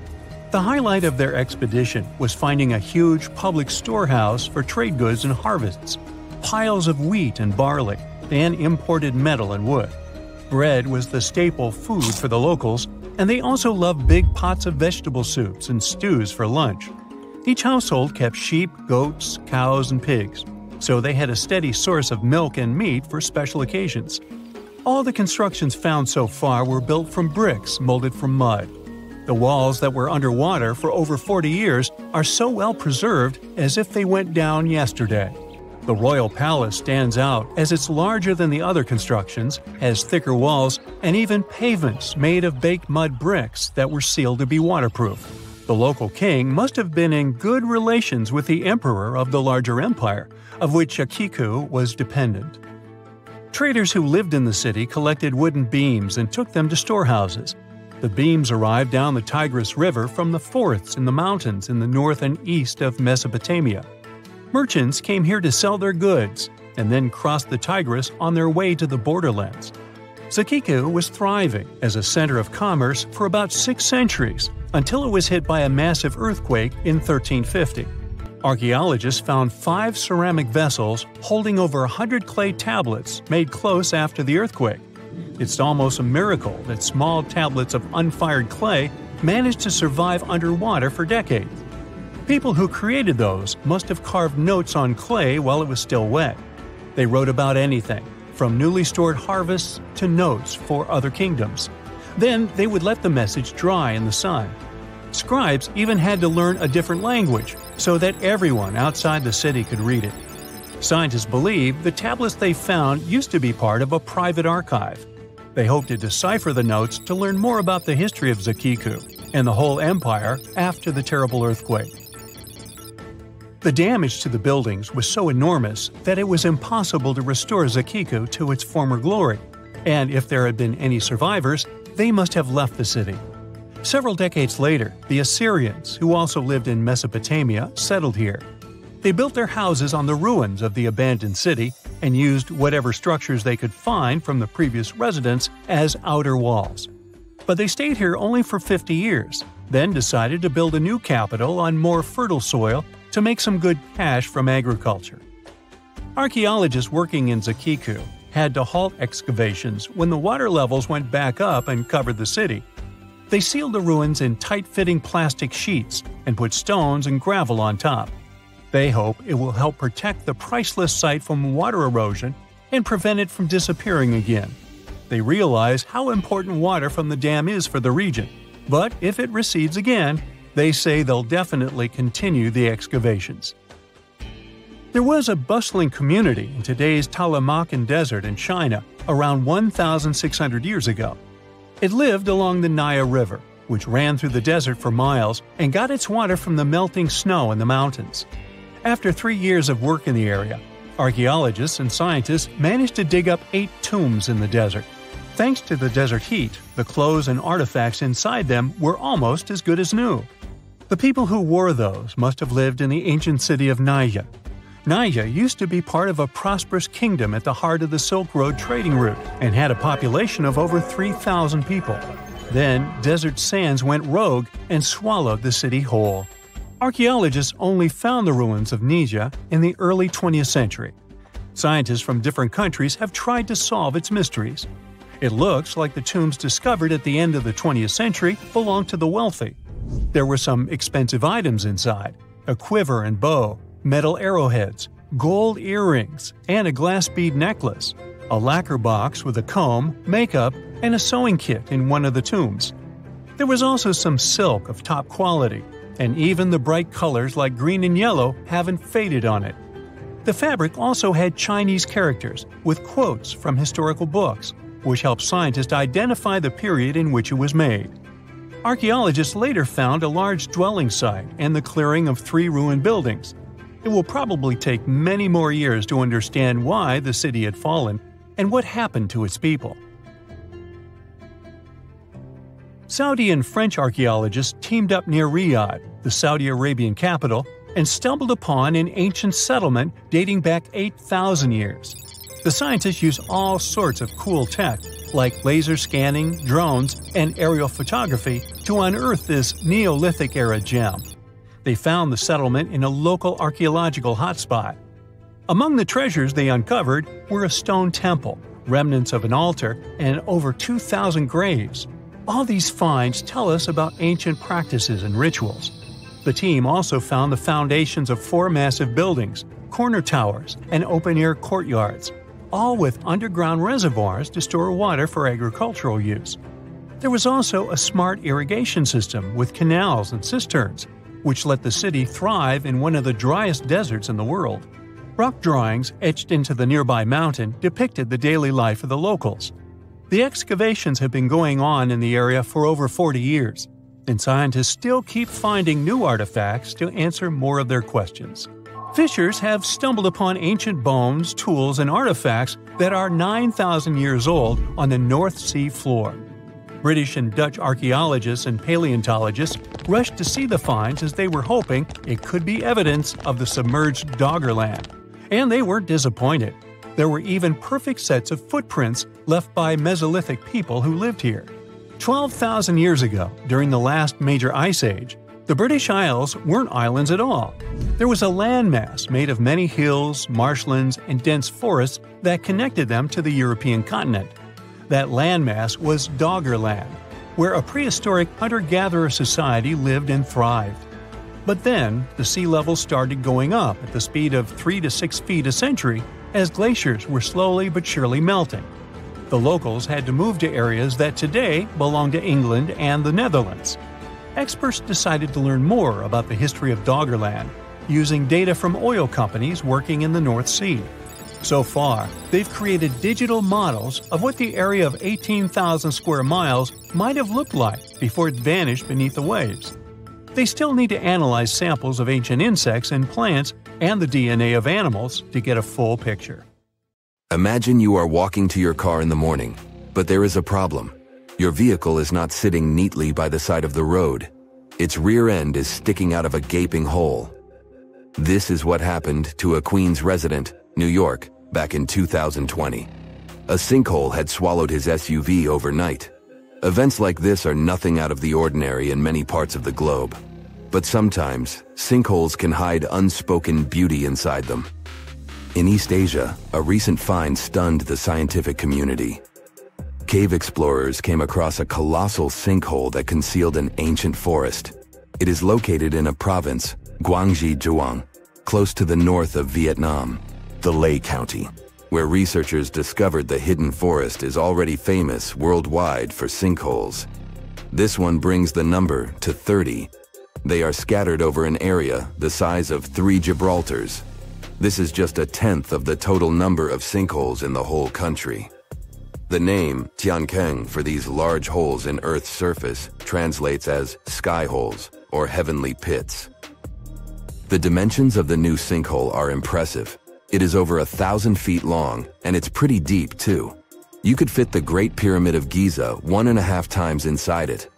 The highlight of their expedition was finding a huge public storehouse for trade goods and harvests, piles of wheat and barley, and imported metal and wood. Bread was the staple food for the locals, and they also loved big pots of vegetable soups and stews for lunch. Each household kept sheep, goats, cows, and pigs, so they had a steady source of milk and meat for special occasions. All the constructions found so far were built from bricks molded from mud. The walls that were underwater for over 40 years are so well preserved as if they went down yesterday. The royal palace stands out as it's larger than the other constructions, has thicker walls, and even pavements made of baked mud bricks that were sealed to be waterproof. The local king must have been in good relations with the emperor of the larger empire, of which Akiku was dependent. Traders who lived in the city collected wooden beams and took them to storehouses. The beams arrived down the Tigris River from the forests in the mountains in the north and east of Mesopotamia. Merchants came here to sell their goods and then crossed the Tigris on their way to the borderlands. Zakiku was thriving as a center of commerce for about 6 centuries until it was hit by a massive earthquake in 1350. Archaeologists found 5 ceramic vessels holding over 100 clay tablets made close after the earthquake. It's almost a miracle that small tablets of unfired clay managed to survive underwater for decades. People who created those must have carved notes on clay while it was still wet. They wrote about anything, from newly stored harvests to notes for other kingdoms. Then they would let the message dry in the sun. Scribes even had to learn a different language so that everyone outside the city could read it. Scientists believe the tablets they found used to be part of a private archive. They hoped to decipher the notes to learn more about the history of Zakiku and the whole empire after the terrible earthquake. The damage to the buildings was so enormous that it was impossible to restore Zakiku to its former glory, and if there had been any survivors, they must have left the city. Several decades later, the Assyrians, who also lived in Mesopotamia, settled here. They built their houses on the ruins of the abandoned city and used whatever structures they could find from the previous residents as outer walls. But they stayed here only for 50 years, then decided to build a new capital on more fertile soil to make some good cash from agriculture. Archaeologists working in Zakiku had to halt excavations when the water levels went back up and covered the city. They sealed the ruins in tight-fitting plastic sheets and put stones and gravel on top. They hope it will help protect the priceless site from water erosion and prevent it from disappearing again. They realize how important water from the dam is for the region, but if it recedes again, they say they'll definitely continue the excavations. There was a bustling community in today's Taklamakan Desert in China around 1,600 years ago. It lived along the Nile River, which ran through the desert for miles and got its water from the melting snow in the mountains. After 3 years of work in the area, archaeologists and scientists managed to dig up 8 tombs in the desert. Thanks to the desert heat, the clothes and artifacts inside them were almost as good as new. The people who wore those must have lived in the ancient city of Naya. Naya used to be part of a prosperous kingdom at the heart of the Silk Road trading route and had a population of over 3,000 people. Then, desert sands went rogue and swallowed the city whole. Archaeologists only found the ruins of Nija in the early 20th century. Scientists from different countries have tried to solve its mysteries. It looks like the tombs discovered at the end of the 20th century belonged to the wealthy. There were some expensive items inside: a quiver and bow, metal arrowheads, gold earrings, and a glass bead necklace, a lacquer box with a comb, makeup, and a sewing kit in one of the tombs. There was also some silk of top quality, and even the bright colors like green and yellow haven't faded on it. The fabric also had Chinese characters with quotes from historical books, which helped scientists identify the period in which it was made. Archaeologists later found a large dwelling site and the clearing of 3 ruined buildings. It will probably take many more years to understand why the city had fallen and what happened to its people. Saudi and French archaeologists teamed up near Riyadh, the Saudi Arabian capital, and stumbled upon an ancient settlement dating back 8,000 years. The scientists used all sorts of cool tech like laser scanning, drones, and aerial photography, to unearth this Neolithic-era gem. They found the settlement in a local archaeological hotspot. Among the treasures they uncovered were a stone temple, remnants of an altar, and over 2,000 graves. All these finds tell us about ancient practices and rituals. The team also found the foundations of 4 massive buildings, corner towers, and open-air courtyards, all with underground reservoirs to store water for agricultural use. There was also a smart irrigation system with canals and cisterns, which let the city thrive in one of the driest deserts in the world. Rock drawings etched into the nearby mountain depicted the daily life of the locals. The excavations have been going on in the area for over 40 years, and scientists still keep finding new artifacts to answer more of their questions. Fishers have stumbled upon ancient bones, tools, and artifacts that are 9,000 years old on the North Sea floor. British and Dutch archaeologists and paleontologists rushed to see the finds as they were hoping it could be evidence of the submerged Doggerland. And they weren't disappointed. There were even perfect sets of footprints left by Mesolithic people who lived here. 12,000 years ago, during the last major ice age, the British Isles weren't islands at all. There was a landmass made of many hills, marshlands, and dense forests that connected them to the European continent. That landmass was Doggerland, where a prehistoric hunter-gatherer society lived and thrived. But then, the sea level started going up at the speed of 3 to 6 feet a century as glaciers were slowly but surely melting. The locals had to move to areas that today belong to England and the Netherlands. Experts decided to learn more about the history of Doggerland, using data from oil companies working in the North Sea. So far, they've created digital models of what the area of 18,000 square miles might have looked like before it vanished beneath the waves. They still need to analyze samples of ancient insects and plants and the DNA of animals to get a full picture. Imagine you are walking to your car in the morning, but there is a problem. Your vehicle is not sitting neatly by the side of the road. Its rear end is sticking out of a gaping hole. This is what happened to a Queens resident, New York, back in 2020. A sinkhole had swallowed his SUV overnight. Events like this are nothing out of the ordinary in many parts of the globe. But sometimes, sinkholes can hide unspoken beauty inside them. In East Asia, a recent find stunned the scientific community. Cave explorers came across a colossal sinkhole that concealed an ancient forest. It is located in a province, Guangxi Zhuang, close to the north of Vietnam, the Lê County, where researchers discovered the hidden forest is already famous worldwide for sinkholes. This one brings the number to 30. They are scattered over an area the size of 3 Gibraltars. This is just a tenth of the total number of sinkholes in the whole country. The name Tiankeng for these large holes in Earth's surface translates as sky holes or heavenly pits. The dimensions of the new sinkhole are impressive. It is over 1,000 feet long, and it's pretty deep too. You could fit the Great Pyramid of Giza 1.5 times inside it.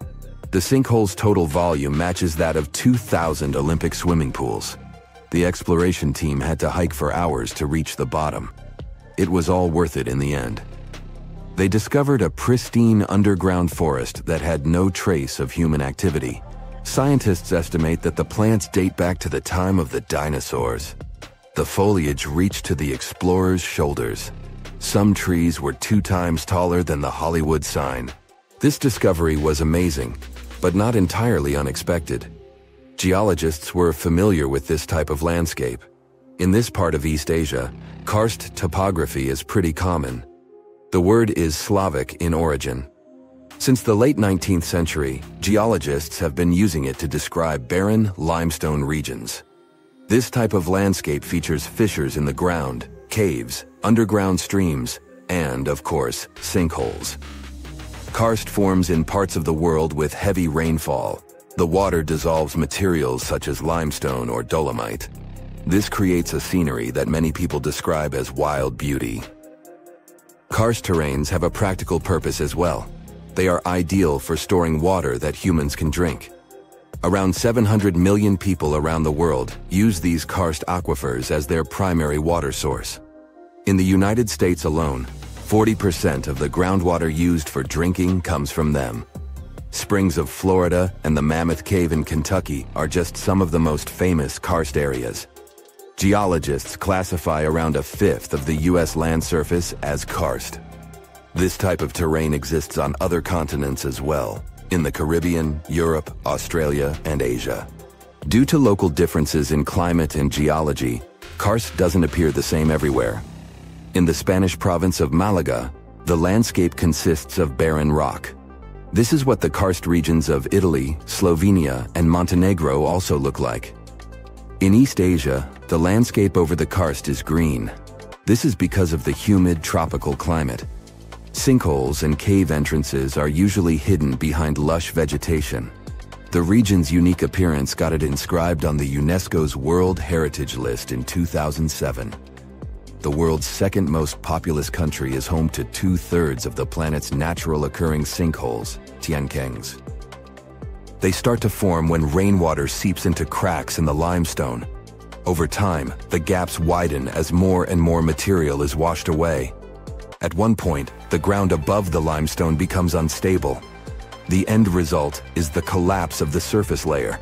The sinkhole's total volume matches that of 2,000 Olympic swimming pools. The exploration team had to hike for hours to reach the bottom. It was all worth it in the end. They discovered a pristine underground forest that had no trace of human activity. Scientists estimate that the plants date back to the time of the dinosaurs. The foliage reached to the explorers' shoulders. Some trees were 2 times taller than the Hollywood sign. This discovery was amazing, but not entirely unexpected. Geologists were familiar with this type of landscape. In this part of East Asia, karst topography is pretty common. The word is Slavic in origin. Since the late 19th century, geologists have been using it to describe barren limestone regions. This type of landscape features fissures in the ground, caves, underground streams, and, of course, sinkholes. Karst forms in parts of the world with heavy rainfall. The water dissolves materials such as limestone or dolomite. This creates a scenery that many people describe as wild beauty. Karst terrains have a practical purpose as well. They are ideal for storing water that humans can drink. Around 700 million people around the world use these karst aquifers as their primary water source. In the United States alone, 40% of the groundwater used for drinking comes from them. Springs of Florida and the Mammoth Cave in Kentucky are just some of the most famous karst areas. Geologists classify around a fifth of the U.S. land surface as karst. This type of terrain exists on other continents as well, in the Caribbean, Europe, Australia, and Asia. Due to local differences in climate and geology, karst doesn't appear the same everywhere. In the Spanish province of Malaga, the landscape consists of barren rock. This is what the karst regions of Italy, Slovenia, and Montenegro also look like. In East Asia, the landscape over the karst is green. This is because of the humid tropical climate. Sinkholes and cave entrances are usually hidden behind lush vegetation. The region's unique appearance got it inscribed on the UNESCO's World Heritage List in 2007. The world's second most populous country is home to 2/3 of the planet's natural occurring sinkholes, tiankengs. They start to form when rainwater seeps into cracks in the limestone. Over time, the gaps widen as more and more material is washed away. At one point, the ground above the limestone becomes unstable. The end result is the collapse of the surface layer.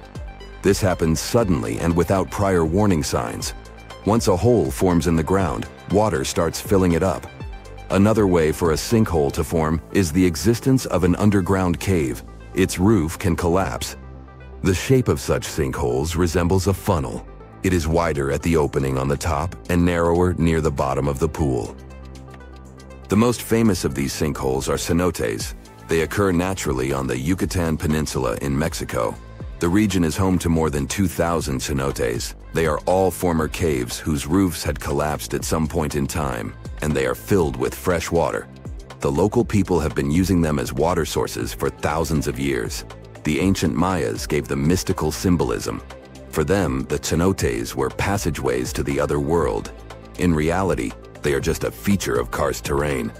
This happens suddenly and without prior warning signs. Once a hole forms in the ground, water starts filling it up. Another way for a sinkhole to form is the existence of an underground cave. Its roof can collapse. The shape of such sinkholes resembles a funnel. It is wider at the opening on the top and narrower near the bottom of the pool. The most famous of these sinkholes are cenotes. They occur naturally on the Yucatan Peninsula in Mexico. The region is home to more than 2,000 cenotes. They are all former caves whose roofs had collapsed at some point in time, and they are filled with fresh water. The local people have been using them as water sources for thousands of years. The ancient Mayas gave them mystical symbolism. For them, the cenotes were passageways to the other world. In reality, they are just a feature of karst terrain.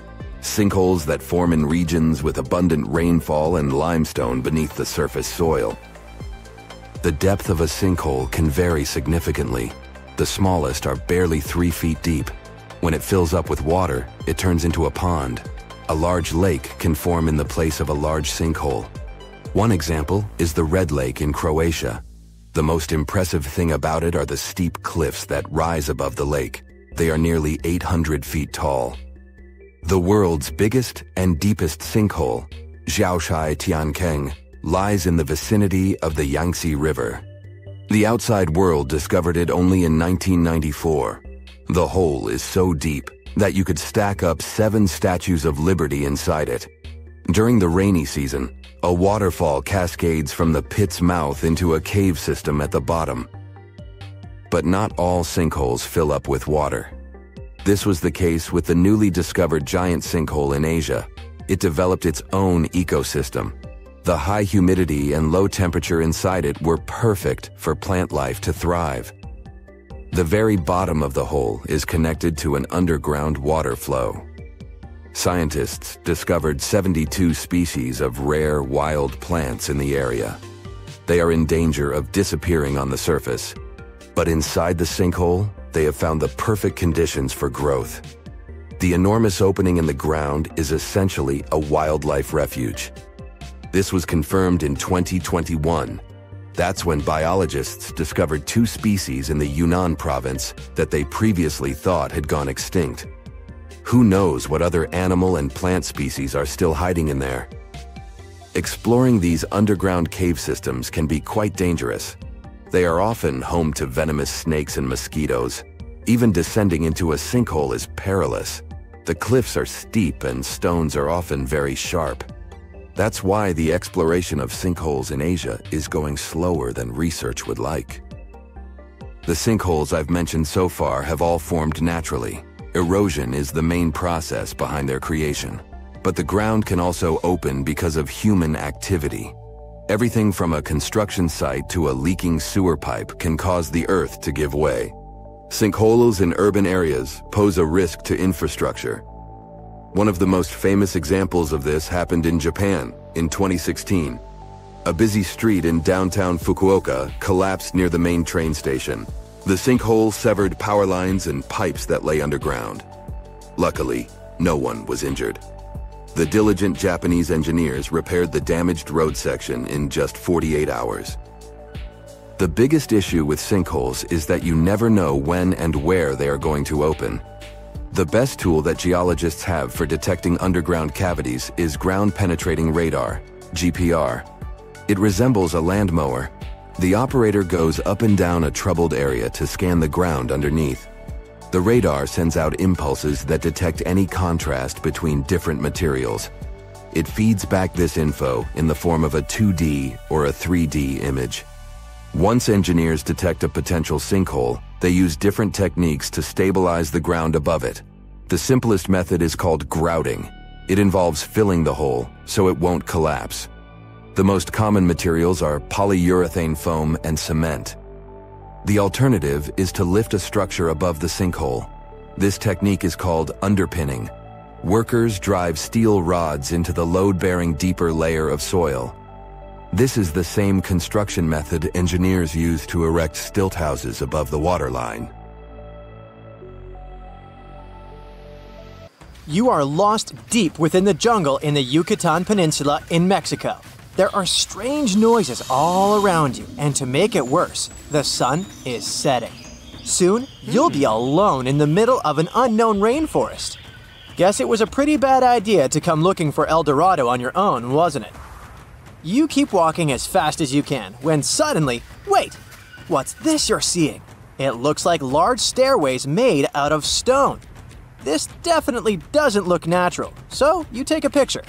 Sinkholes that form in regions with abundant rainfall and limestone beneath the surface soil. The depth of a sinkhole can vary significantly. The smallest are barely 3 feet deep. When it fills up with water, it turns into a pond. A large lake can form in the place of a large sinkhole. One example is the Red Lake in Croatia. The most impressive thing about it are the steep cliffs that rise above the lake. They are nearly 800 feet tall. The world's biggest and deepest sinkhole, Zhaoshai Tiankeng, lies in the vicinity of the Yangtze River. The outside world discovered it only in 1994. The hole is so deep that you could stack up 7 statues of liberty inside it. During the rainy season, a waterfall cascades from the pit's mouth into a cave system at the bottom. But not all sinkholes fill up with water. This was the case with the newly discovered giant sinkhole in Asia. It developed its own ecosystem. The high humidity and low temperature inside it were perfect for plant life to thrive. The very bottom of the hole is connected to an underground water flow. Scientists discovered 72 species of rare wild plants in the area. They are in danger of disappearing on the surface. But inside the sinkhole, they have found the perfect conditions for growth. The enormous opening in the ground is essentially a wildlife refuge. This was confirmed in 2021. That's when biologists discovered 2 species in the Yunnan province that they previously thought had gone extinct. Who knows what other animal and plant species are still hiding in there? Exploring these underground cave systems can be quite dangerous. They are often home to venomous snakes and mosquitoes. Even descending into a sinkhole is perilous. The cliffs are steep and stones are often very sharp. That's why the exploration of sinkholes in Asia is going slower than research would like. The sinkholes I've mentioned so far have all formed naturally. Erosion is the main process behind their creation. But the ground can also open because of human activity. Everything from a construction site to a leaking sewer pipe can cause the earth to give way. Sinkholes in urban areas pose a risk to infrastructure. One of the most famous examples of this happened in Japan in 2016. A busy street in downtown Fukuoka collapsed near the main train station. The sinkhole severed power lines and pipes that lay underground. Luckily, No one was injured. The diligent Japanese engineers repaired the damaged road section in just 48 hours. The biggest issue with sinkholes is that you never know when and where they are going to open. The best tool that geologists have for detecting underground cavities is ground-penetrating radar, GPR. It resembles a land mower. The operator goes up and down a troubled area to scan the ground underneath. The radar sends out impulses that detect any contrast between different materials. It feeds back this info in the form of a 2D or a 3D image. Once engineers detect a potential sinkhole, they use different techniques to stabilize the ground above it. The simplest method is called grouting. It involves filling the hole so it won't collapse. The most common materials are polyurethane foam and cement. The alternative is to lift a structure above the sinkhole. This technique is called underpinning. Workers drive steel rods into the load-bearing deeper layer of soil. This is the same construction method engineers use to erect stilt houses above the waterline. You are lost deep within the jungle in the Yucatan Peninsula in Mexico. There are strange noises all around you, and to make it worse, the sun is setting. Soon, you'll be alone in the middle of an unknown rainforest. Guess it was a pretty bad idea to come looking for El Dorado on your own, wasn't it? You keep walking as fast as you can, when suddenly, wait! What's this you're seeing? It looks like large stairways made out of stone. This definitely doesn't look natural, so you take a picture.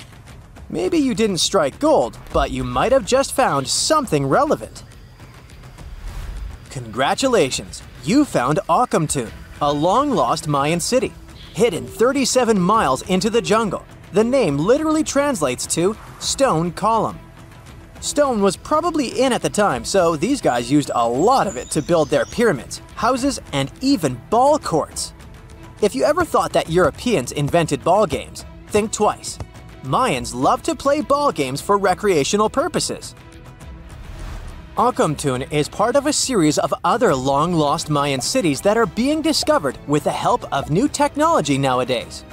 Maybe you didn't strike gold, but you might have just found something relevant. Congratulations! You found Akamtun, a long-lost Mayan city, hidden 37 miles into the jungle. The name literally translates to stone column. Stone was probably in at the time, so these guys used a lot of it to build their pyramids, houses, and even ball courts. If you ever thought that Europeans invented ball games, think twice. Mayans loved to play ball games for recreational purposes. Akamtun is part of a series of other long-lost Mayan cities that are being discovered with the help of new technology nowadays.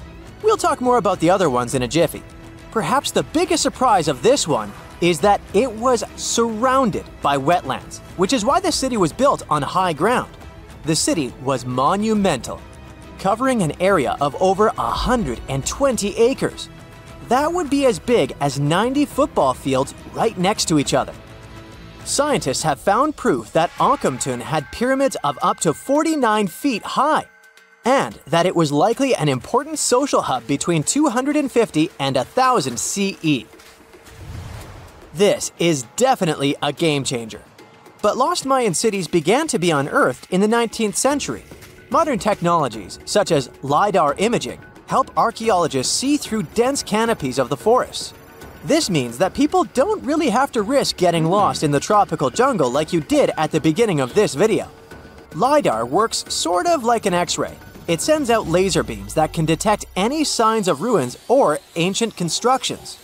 We'll talk more about the other ones in a jiffy. Perhaps the biggest surprise of this one is that it was surrounded by wetlands, which is why the city was built on high ground. The city was monumental, covering an area of over 120 acres. That would be as big as 90 football fields right next to each other. Scientists have found proof that Akamtun had pyramids of up to 49 feet high, and that it was likely an important social hub between 250 and 1000 CE. This is definitely a game changer. But lost Mayan cities began to be unearthed in the 19th century. Modern technologies, such as LiDAR imaging, help archaeologists see through dense canopies of the forests. This means that people don't really have to risk getting lost in the tropical jungle like you did at the beginning of this video. LiDAR works sort of like an X-ray. It sends out laser beams that can detect any signs of ruins or ancient constructions.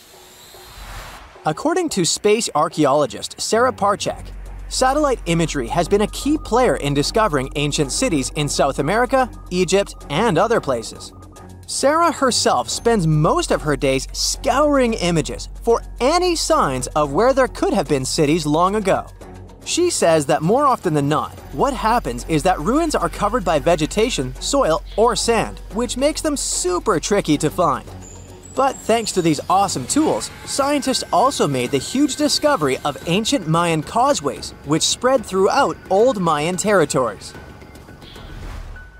According to space archaeologist Sarah Parchak, satellite imagery has been a key player in discovering ancient cities in South America, Egypt, and other places. Sarah herself spends most of her days scouring images for any signs of where there could have been cities long ago. She says that more often than not, what happens is that ruins are covered by vegetation, soil, or sand, which makes them super tricky to find. But thanks to these awesome tools, scientists also made the huge discovery of ancient Mayan causeways, which spread throughout old Mayan territories.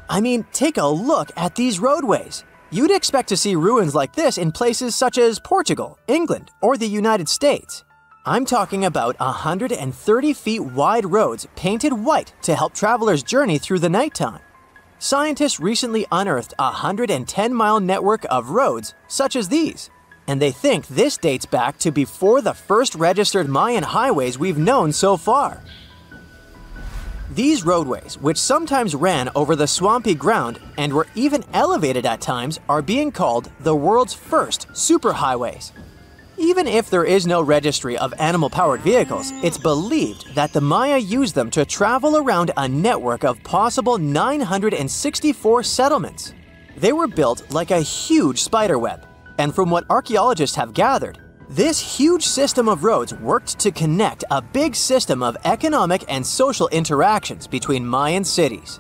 I mean, take a look at these roadways. You'd expect to see ruins like this in places such as Portugal, England, or the United States. I'm talking about 130 feet wide roads painted white to help travelers journey through the nighttime. Scientists recently unearthed a 110-mile network of roads such as these, and they think this dates back to before the first registered Mayan highways we've known so far. These roadways, which sometimes ran over the swampy ground and were even elevated at times, are being called the world's first superhighways. Even if there is no registry of animal-powered vehicles, it's believed that the Maya used them to travel around a network of possible 964 settlements. They were built like a huge spiderweb, and from what archaeologists have gathered, this huge system of roads worked to connect a big system of economic and social interactions between Mayan cities.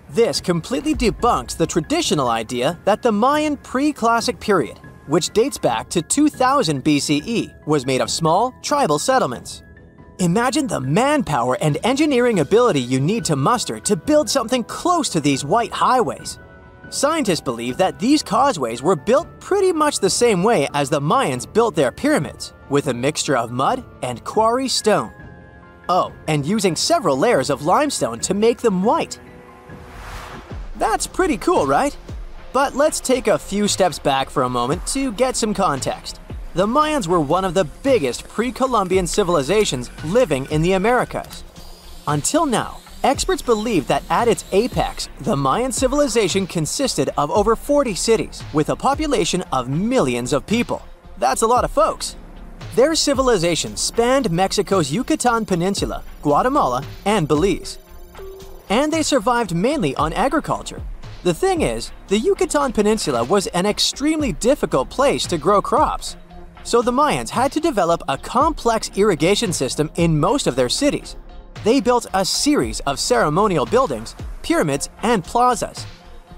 This completely debunks the traditional idea that the Mayan pre-classic period, which dates back to 2000 BCE, was made of small, tribal settlements. Imagine the manpower and engineering ability you need to muster to build something close to these white highways. Scientists believe that these causeways were built pretty much the same way as the Mayans built their pyramids, with a mixture of mud and quarry stone. Oh, and using several layers of limestone to make them white. That's pretty cool, right? But let's take a few steps back for a moment to get some context. The Mayans were one of the biggest pre-Columbian civilizations living in the Americas. Until now, experts believe that at its apex, the Mayan civilization consisted of over 40 cities with a population of millions of people. That's a lot of folks. Their civilization spanned Mexico's Yucatan Peninsula, Guatemala, and Belize. And they survived mainly on agriculture. The thing is, the Yucatan Peninsula was an extremely difficult place to grow crops. So the Mayans had to develop a complex irrigation system in most of their cities. They built a series of ceremonial buildings, pyramids, and plazas.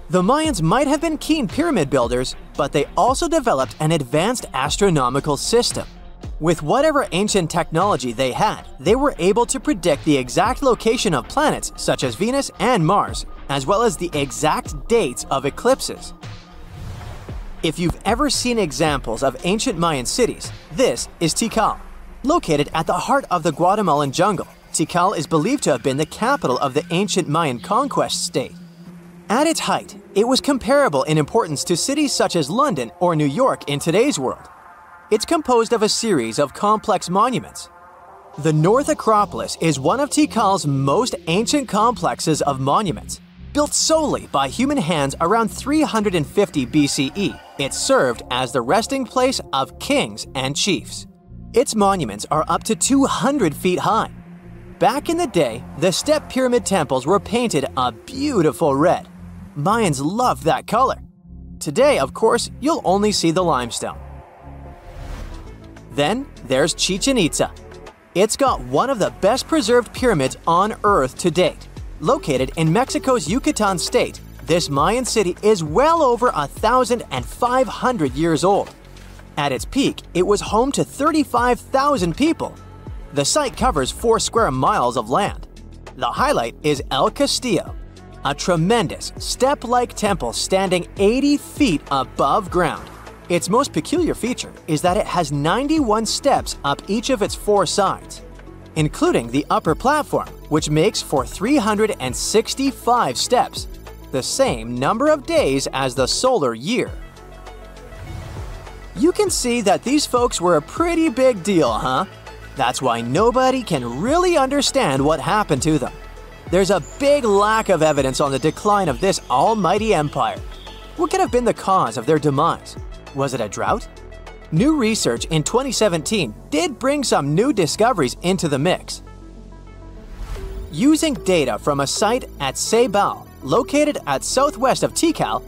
The Mayans might have been keen pyramid builders, but they also developed an advanced astronomical system. With whatever ancient technology they had, they were able to predict the exact location of planets such as Venus and Mars, as well as the exact dates of eclipses. If you've ever seen examples of ancient Mayan cities, this is Tikal. Located at the heart of the Guatemalan jungle, Tikal is believed to have been the capital of the ancient Mayan conquest state. At its height, it was comparable in importance to cities such as London or New York in today's world. It's composed of a series of complex monuments. The North Acropolis is one of Tikal's most ancient complexes of monuments. Built solely by human hands around 350 BCE, it served as the resting place of kings and chiefs. Its monuments are up to 200 feet high. Back in the day, the step pyramid temples were painted a beautiful red. Mayans loved that color. Today, of course, you'll only see the limestone. Then there's Chichen Itza. It's got one of the best preserved pyramids on Earth to date. Located in Mexico's Yucatan state, this Mayan city is well over 1,500 years old. At its peak, it was home to 35,000 people. The site covers 4 square miles of land. The highlight is El Castillo, a tremendous step-like temple standing 80 feet above ground. Its most peculiar feature is that it has 91 steps up each of its 4 sides, including the upper platform, which makes for 365 steps, the same number of days as the solar year. You can see that these folks were a pretty big deal, huh? That's why nobody can really understand what happened to them. There's a big lack of evidence on the decline of this almighty empire. What could have been the cause of their demise? Was it a drought? New research in 2017 did bring some new discoveries into the mix. Using data from a site at Ceibal, located at southwest of Tikal,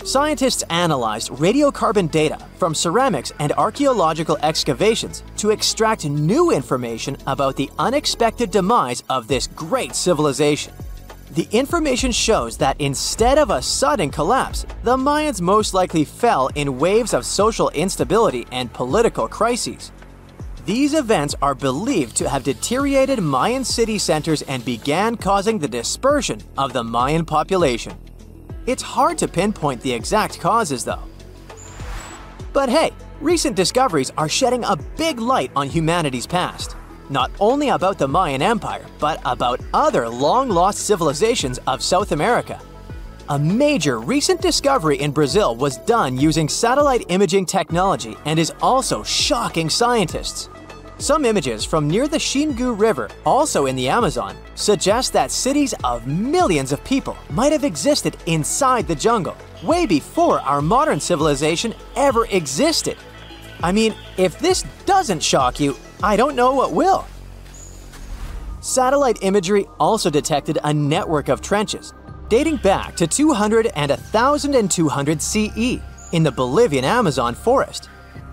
scientists analyzed radiocarbon data from ceramics and archaeological excavations to extract new information about the unexpected demise of this great civilization. The information shows that instead of a sudden collapse, the Mayans most likely fell in waves of social instability and political crises. These events are believed to have deteriorated Mayan city centers and began causing the dispersion of the Mayan population. It's hard to pinpoint the exact causes, though. But hey, recent discoveries are shedding a big light on humanity's past. Not only about the Mayan Empire, but about other long-lost civilizations of South America. A major recent discovery in Brazil was done using satellite imaging technology and is also shocking scientists. Some images from near the Xingu River, also in the Amazon, suggest that cities of millions of people might have existed inside the jungle, way before our modern civilization ever existed. I mean, if this doesn't shock you, I don't know what will. Satellite imagery also detected a network of trenches. dating back to 200 and 1200 CE in the Bolivian Amazon forest.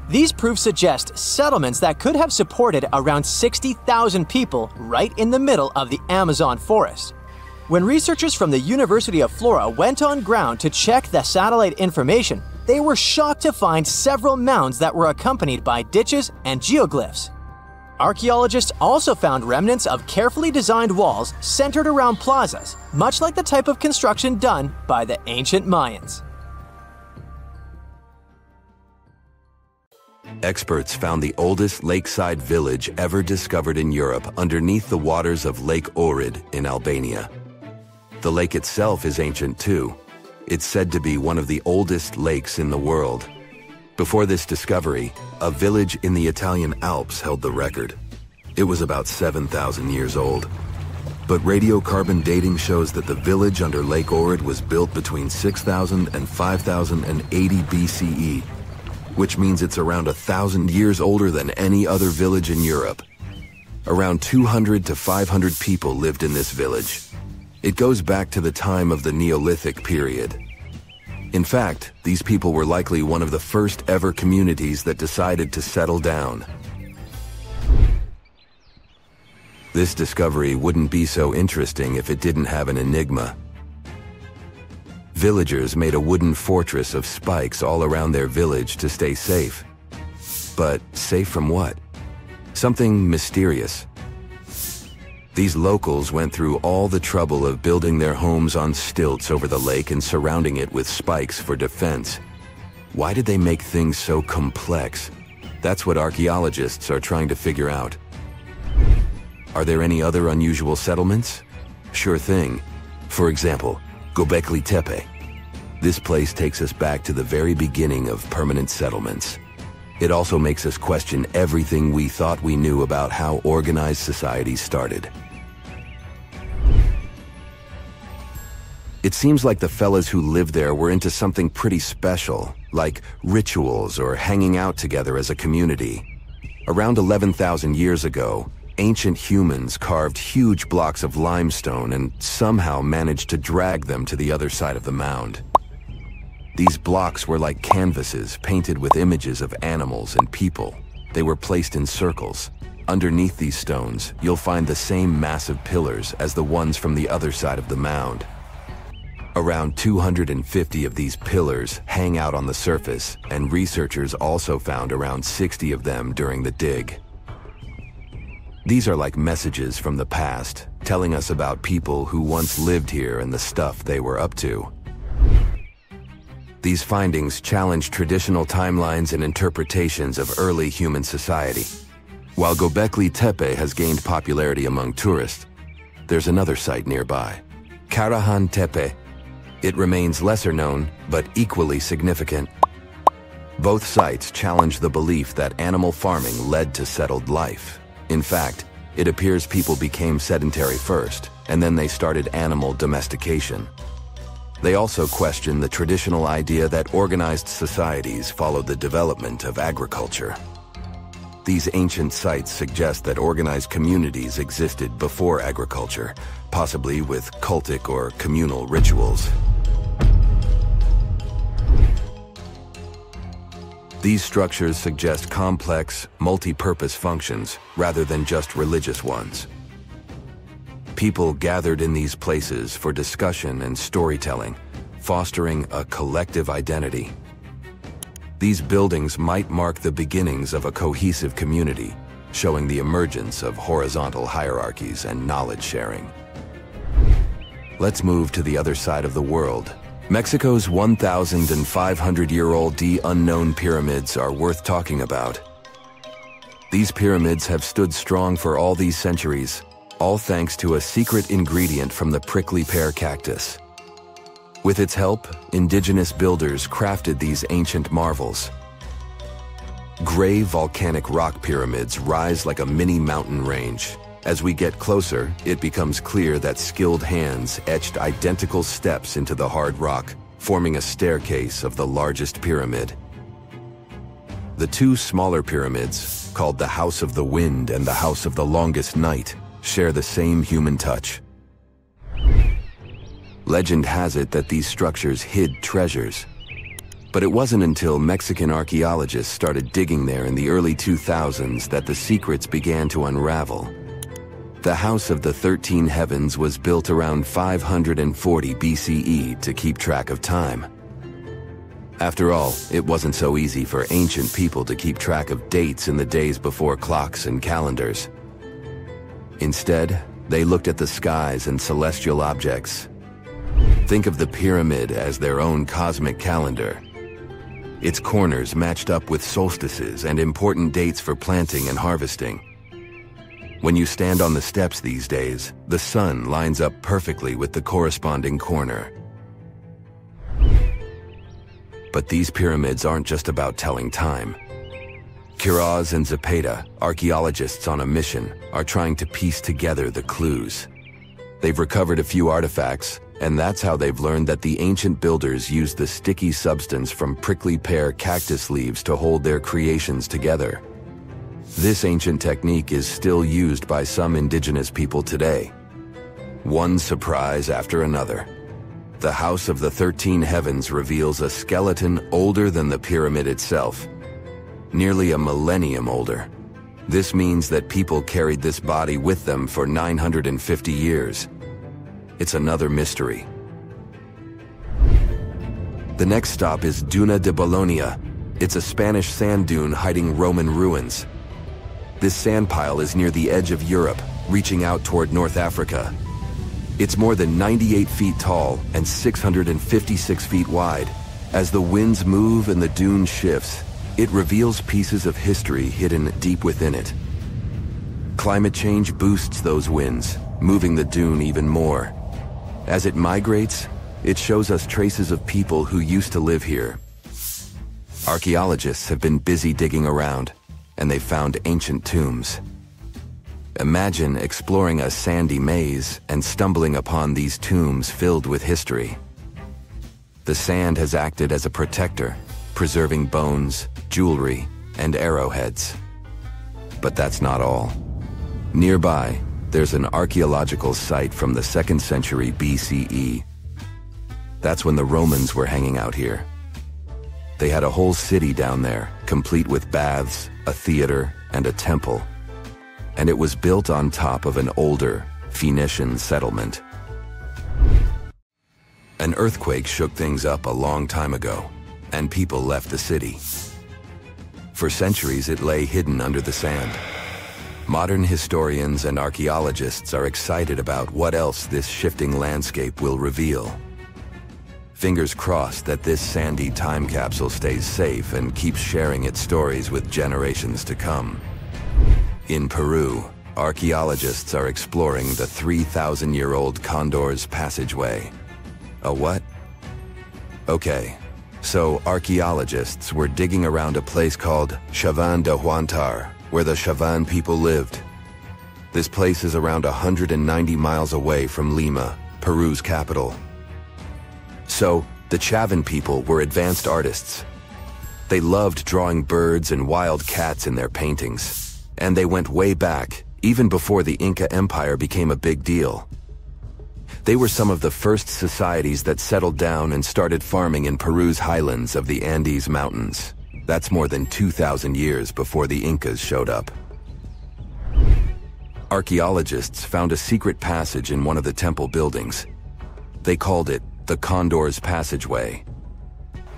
These proofs suggest settlements that could have supported around 60,000 people right in the middle of the Amazon forest. When researchers from the University of Florida went on ground to check the satellite information, they were shocked to find several mounds that were accompanied by ditches and geoglyphs. Archaeologists also found remnants of carefully designed walls centered around plazas, much like the type of construction done by the ancient Mayans. Experts found the oldest lakeside village ever discovered in Europe underneath the waters of Lake Ohrid in Albania. The lake itself is ancient too. It's said to be one of the oldest lakes in the world. Before this discovery, a village in the Italian Alps held the record. It was about 7,000 years old. But radiocarbon dating shows that the village under Lake Ohrid was built between 6,000 and 5,080 BCE, which means it's around 1,000 years older than any other village in Europe. Around 200 to 500 people lived in this village. It goes back to the time of the Neolithic period. In fact, these people were likely one of the first ever communities that decided to settle down. This discovery wouldn't be so interesting if it didn't have an enigma. Villagers made a wooden fortress of spikes all around their village to stay safe. But safe from what? Something mysterious. These locals went through all the trouble of building their homes on stilts over the lake and surrounding it with spikes for defense. Why did they make things so complex? That's what archaeologists are trying to figure out. Are there any other unusual settlements? Sure thing. For example, Göbekli Tepe. This place takes us back to the very beginning of permanent settlements. It also makes us question everything we thought we knew about how organized societies started. It seems like the fellas who lived there were into something pretty special, like rituals or hanging out together as a community. Around 11,000 years ago, ancient humans carved huge blocks of limestone and somehow managed to drag them to the other side of the mound. These blocks were like canvases painted with images of animals and people. They were placed in circles. Underneath these stones, you'll find the same massive pillars as the ones from the other side of the mound. Around 250 of these pillars hang out on the surface, and researchers also found around 60 of them during the dig. These are like messages from the past, telling us about people who once lived here and the stuff they were up to. These findings challenge traditional timelines and interpretations of early human society. While Göbekli Tepe has gained popularity among tourists, there's another site nearby, Karahan Tepe. It remains lesser known, but equally significant. Both sites challenge the belief that animal farming led to settled life. In fact, it appears people became sedentary first, and then they started animal domestication. They also question the traditional idea that organized societies followed the development of agriculture. These ancient sites suggest that organized communities existed before agriculture, possibly with cultic or communal rituals. These structures suggest complex, multi-purpose functions rather than just religious ones. People gathered in these places for discussion and storytelling, fostering a collective identity. These buildings might mark the beginnings of a cohesive community, showing the emergence of horizontal hierarchies and knowledge sharing. Let's move to the other side of the world. Mexico's 1,500-year-old unknown pyramids are worth talking about. These pyramids have stood strong for all these centuries, all thanks to a secret ingredient from the prickly pear cactus. With its help, indigenous builders crafted these ancient marvels. Gray volcanic rock pyramids rise like a mini mountain range. As we get closer, it becomes clear that skilled hands etched identical steps into the hard rock, forming a staircase of the largest pyramid. The two smaller pyramids, called the House of the Wind and the House of the Longest Night, share the same human touch. Legend has it that these structures hid treasures. But it wasn't until Mexican archaeologists started digging there in the early 2000s that the secrets began to unravel. The House of the 13 Heavens was built around 540 BCE to keep track of time. After all, it wasn't so easy for ancient people to keep track of dates in the days before clocks and calendars. Instead, they looked at the skies and celestial objects. Think of the pyramid as their own cosmic calendar. Its corners matched up with solstices and important dates for planting and harvesting. When you stand on the steps these days, the sun lines up perfectly with the corresponding corner. But these pyramids aren't just about telling time. Quiroz and Zapata, archaeologists on a mission, are trying to piece together the clues. They've recovered a few artifacts, and that's how they've learned that the ancient builders used the sticky substance from prickly pear cactus leaves to hold their creations together. This ancient technique is still used by some indigenous people today. One surprise after another. The House of the 13 Heavens reveals a skeleton older than the pyramid itself. Nearly a millennium older. This means that people carried this body with them for 950 years. It's another mystery. The next stop is Duna de Bologna. It's a Spanish sand dune hiding Roman ruins. This sand pile is near the edge of Europe, reaching out toward North Africa. It's more than 98 feet tall and 656 feet wide. As the winds move and the dune shifts, it reveals pieces of history hidden deep within it. Climate change boosts those winds, moving the dune even more. As it migrates, it shows us traces of people who used to live here. Archaeologists have been busy digging around, and they found ancient tombs. Imagine exploring a sandy maze and stumbling upon these tombs filled with history. The sand has acted as a protector, preserving bones, jewelry, and arrowheads. But that's not all. Nearby, there's an archaeological site from the 2nd century BCE. That's when the Romans were hanging out here. They had a whole city down there, complete with baths, a theater, and a temple. And it was built on top of an older Phoenician settlement. An earthquake shook things up a long time ago, and people left the city. For centuries, it lay hidden under the sand. Modern historians and archaeologists are excited about what else this shifting landscape will reveal. Fingers crossed that this sandy time capsule stays safe and keeps sharing its stories with generations to come. In Peru, archaeologists are exploring the 3,000-year-old Condor's Passageway. A what? Okay, so archaeologists were digging around a place called Chavan de Huantar, where the Chavan people lived. This place is around 190 miles away from Lima, Peru's capital. So, the Chavan people were advanced artists. They loved drawing birds and wild cats in their paintings. And they went way back, even before the Inca Empire became a big deal. They were some of the first societies that settled down and started farming in Peru's highlands of the Andes Mountains. That's more than 2,000 years before the Incas showed up. Archaeologists found a secret passage in one of the temple buildings. They called it the Condor's Passageway.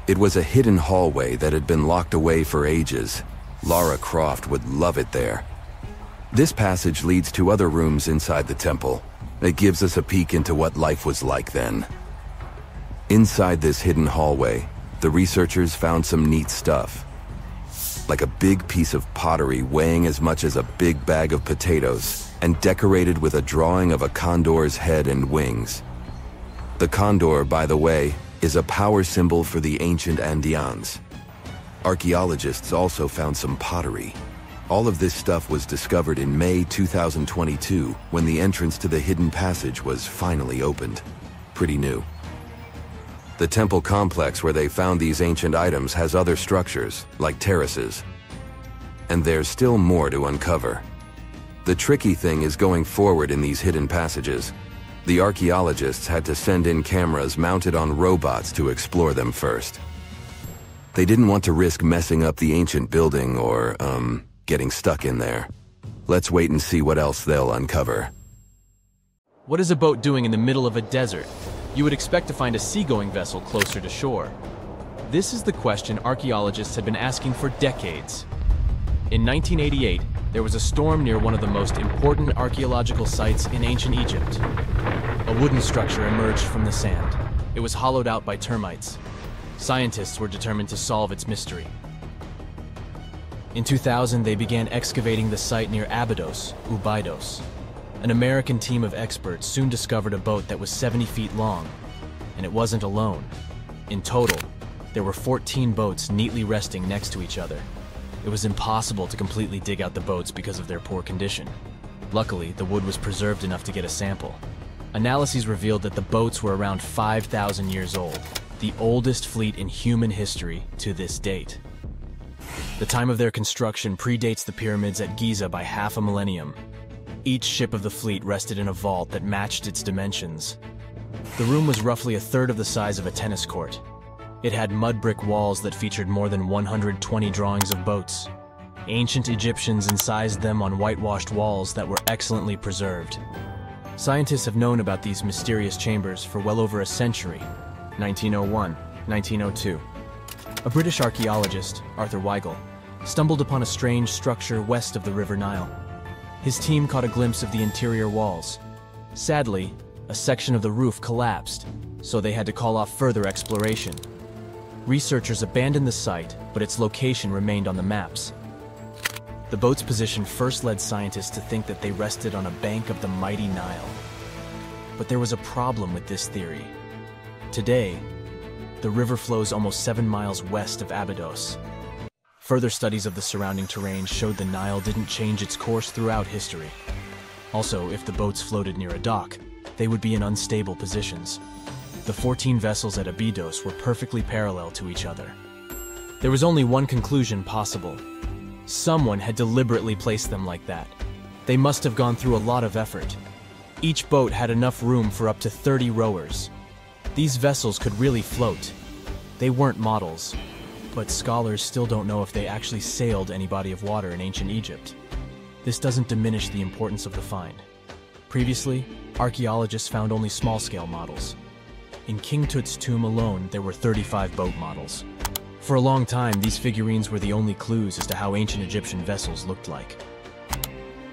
It was a hidden hallway that had been locked away for ages. Lara Croft would love it there. This passage leads to other rooms inside the temple. It gives us a peek into what life was like then. Inside this hidden hallway, the researchers found some neat stuff. Like a big piece of pottery weighing as much as a big bag of potatoes and decorated with a drawing of a condor's head and wings. The condor, by the way, is a power symbol for the ancient Andeans. Archaeologists also found some pottery. All of this stuff was discovered in May 2022 when the entrance to the hidden passage was finally opened. Pretty new. The temple complex where they found these ancient items has other structures, like terraces. And there's still more to uncover. The tricky thing is going forward in these hidden passages. The archaeologists had to send in cameras mounted on robots to explore them first. They didn't want to risk messing up the ancient building or, getting stuck in there. Let's wait and see what else they'll uncover. What is a boat doing in the middle of a desert? You would expect to find a seagoing vessel closer to shore. This is the question archaeologists had been asking for decades. In 1988, there was a storm near one of the most important archaeological sites in ancient Egypt. A wooden structure emerged from the sand. It was hollowed out by termites. Scientists were determined to solve its mystery. In 2000, they began excavating the site near Abydos, Abydos. An American team of experts soon discovered a boat that was 70 feet long, and it wasn't alone. In total, there were 14 boats neatly resting next to each other. It was impossible to completely dig out the boats because of their poor condition. Luckily, the wood was preserved enough to get a sample. Analyses revealed that the boats were around 5,000 years old, the oldest fleet in human history to this date. The time of their construction predates the pyramids at Giza by half a millennium. Each ship of the fleet rested in a vault that matched its dimensions. The room was roughly a third of the size of a tennis court. It had mud brick walls that featured more than 120 drawings of boats. Ancient Egyptians incised them on whitewashed walls that were excellently preserved. Scientists have known about these mysterious chambers for well over a century. 1901, 1902. A British archaeologist, Arthur Weigel, stumbled upon a strange structure west of the River Nile. His team caught a glimpse of the interior walls. Sadly, a section of the roof collapsed, so they had to call off further exploration. Researchers abandoned the site, but its location remained on the maps. The boat's position first led scientists to think that they rested on a bank of the mighty Nile. But there was a problem with this theory. Today, the river flows almost 7 miles west of Abydos. Further studies of the surrounding terrain showed the Nile didn't change its course throughout history. Also, if the boats floated near a dock, they would be in unstable positions. The 14 vessels at Abydos were perfectly parallel to each other. There was only one conclusion possible. Someone had deliberately placed them like that. They must have gone through a lot of effort. Each boat had enough room for up to 30 rowers. These vessels could really float. They weren't models, but scholars still don't know if they actually sailed any body of water in ancient Egypt. This doesn't diminish the importance of the find. Previously, archaeologists found only small-scale models. In King Tut's tomb alone, there were 35 boat models. For a long time, these figurines were the only clues as to how ancient Egyptian vessels looked like.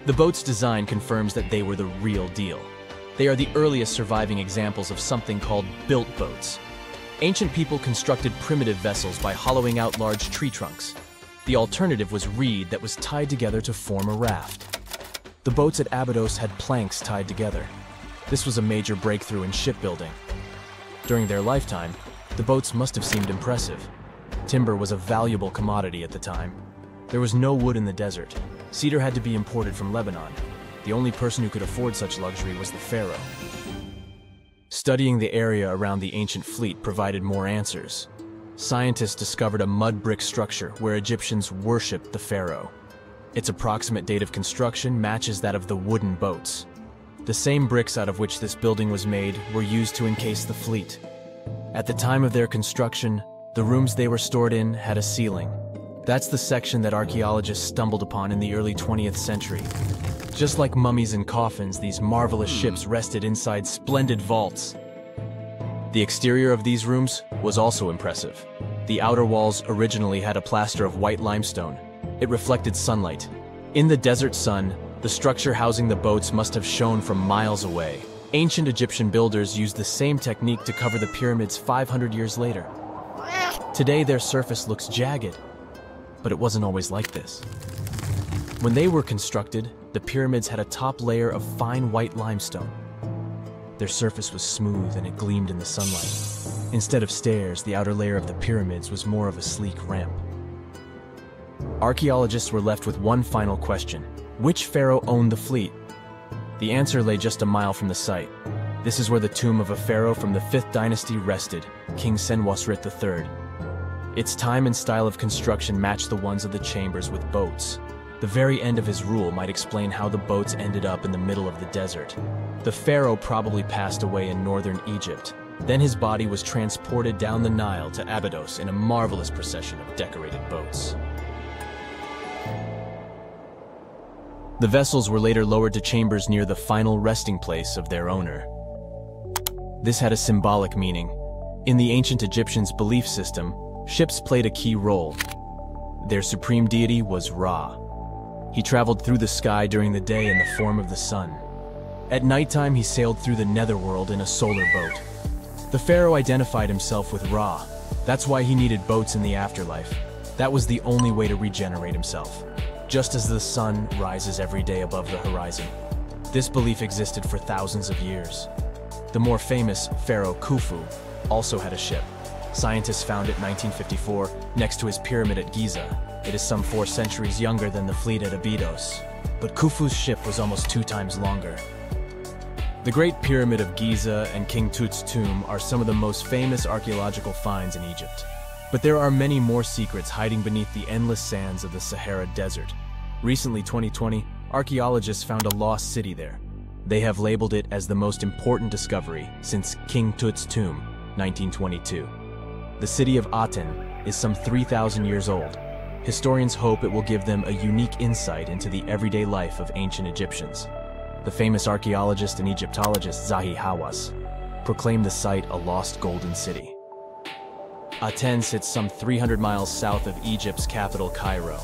The boat's design confirms that they were the real deal. They are the earliest surviving examples of something called built boats. Ancient people constructed primitive vessels by hollowing out large tree trunks. The alternative was reed that was tied together to form a raft. The boats at Abydos had planks tied together. This was a major breakthrough in shipbuilding. During their lifetime, the boats must have seemed impressive. Timber was a valuable commodity at the time. There was no wood in the desert. Cedar had to be imported from Lebanon. The only person who could afford such luxury was the pharaoh. Studying the area around the ancient fleet provided more answers. Scientists discovered a mud brick structure where Egyptians worshipped the pharaoh. Its approximate date of construction matches that of the wooden boats. The same bricks out of which this building was made were used to encase the fleet. At the time of their construction, the rooms they were stored in had a ceiling. That's the section that archaeologists stumbled upon in the early 20th century. Just like mummies and coffins, these marvelous ships rested inside splendid vaults. The exterior of these rooms was also impressive. The outer walls originally had a plaster of white limestone. It reflected sunlight. In the desert sun, the structure housing the boats must have shone from miles away. Ancient Egyptian builders used the same technique to cover the pyramids 500 years later. Today, their surface looks jagged, but it wasn't always like this. When they were constructed, the pyramids had a top layer of fine white limestone. Their surface was smooth and it gleamed in the sunlight. Instead of stairs, the outer layer of the pyramids was more of a sleek ramp. Archaeologists were left with one final question. Which pharaoh owned the fleet? The answer lay just a mile from the site. This is where the tomb of a pharaoh from the 5th dynasty rested, King Senwosret III. Its time and style of construction matched the ones of the chambers with boats. The very end of his rule might explain how the boats ended up in the middle of the desert. The pharaoh probably passed away in northern Egypt. Then his body was transported down the Nile to Abydos in a marvelous procession of decorated boats. The vessels were later lowered to chambers near the final resting place of their owner. This had a symbolic meaning. In the ancient Egyptians' belief system, ships played a key role. Their supreme deity was Ra. He traveled through the sky during the day in the form of the sun. At nighttime, he sailed through the netherworld in a solar boat. The pharaoh identified himself with Ra. That's why he needed boats in the afterlife. That was the only way to regenerate himself. Just as the sun rises every day above the horizon. This belief existed for thousands of years. The more famous Pharaoh Khufu also had a ship. Scientists found it in 1954 next to his pyramid at Giza. It is some 4 centuries younger than the fleet at Abydos. But Khufu's ship was almost 2 times longer. The Great Pyramid of Giza and King Tut's tomb are some of the most famous archaeological finds in Egypt. But there are many more secrets hiding beneath the endless sands of the Sahara Desert. Recently, 2020, archaeologists found a lost city there. They have labeled it as the most important discovery since King Tut's tomb, 1922. The city of Aten is some 3,000 years old. Historians hope it will give them a unique insight into the everyday life of ancient Egyptians. The famous archaeologist and Egyptologist Zahi Hawass proclaimed the site a lost golden city. Aten sits some 300 miles south of Egypt's capital, Cairo.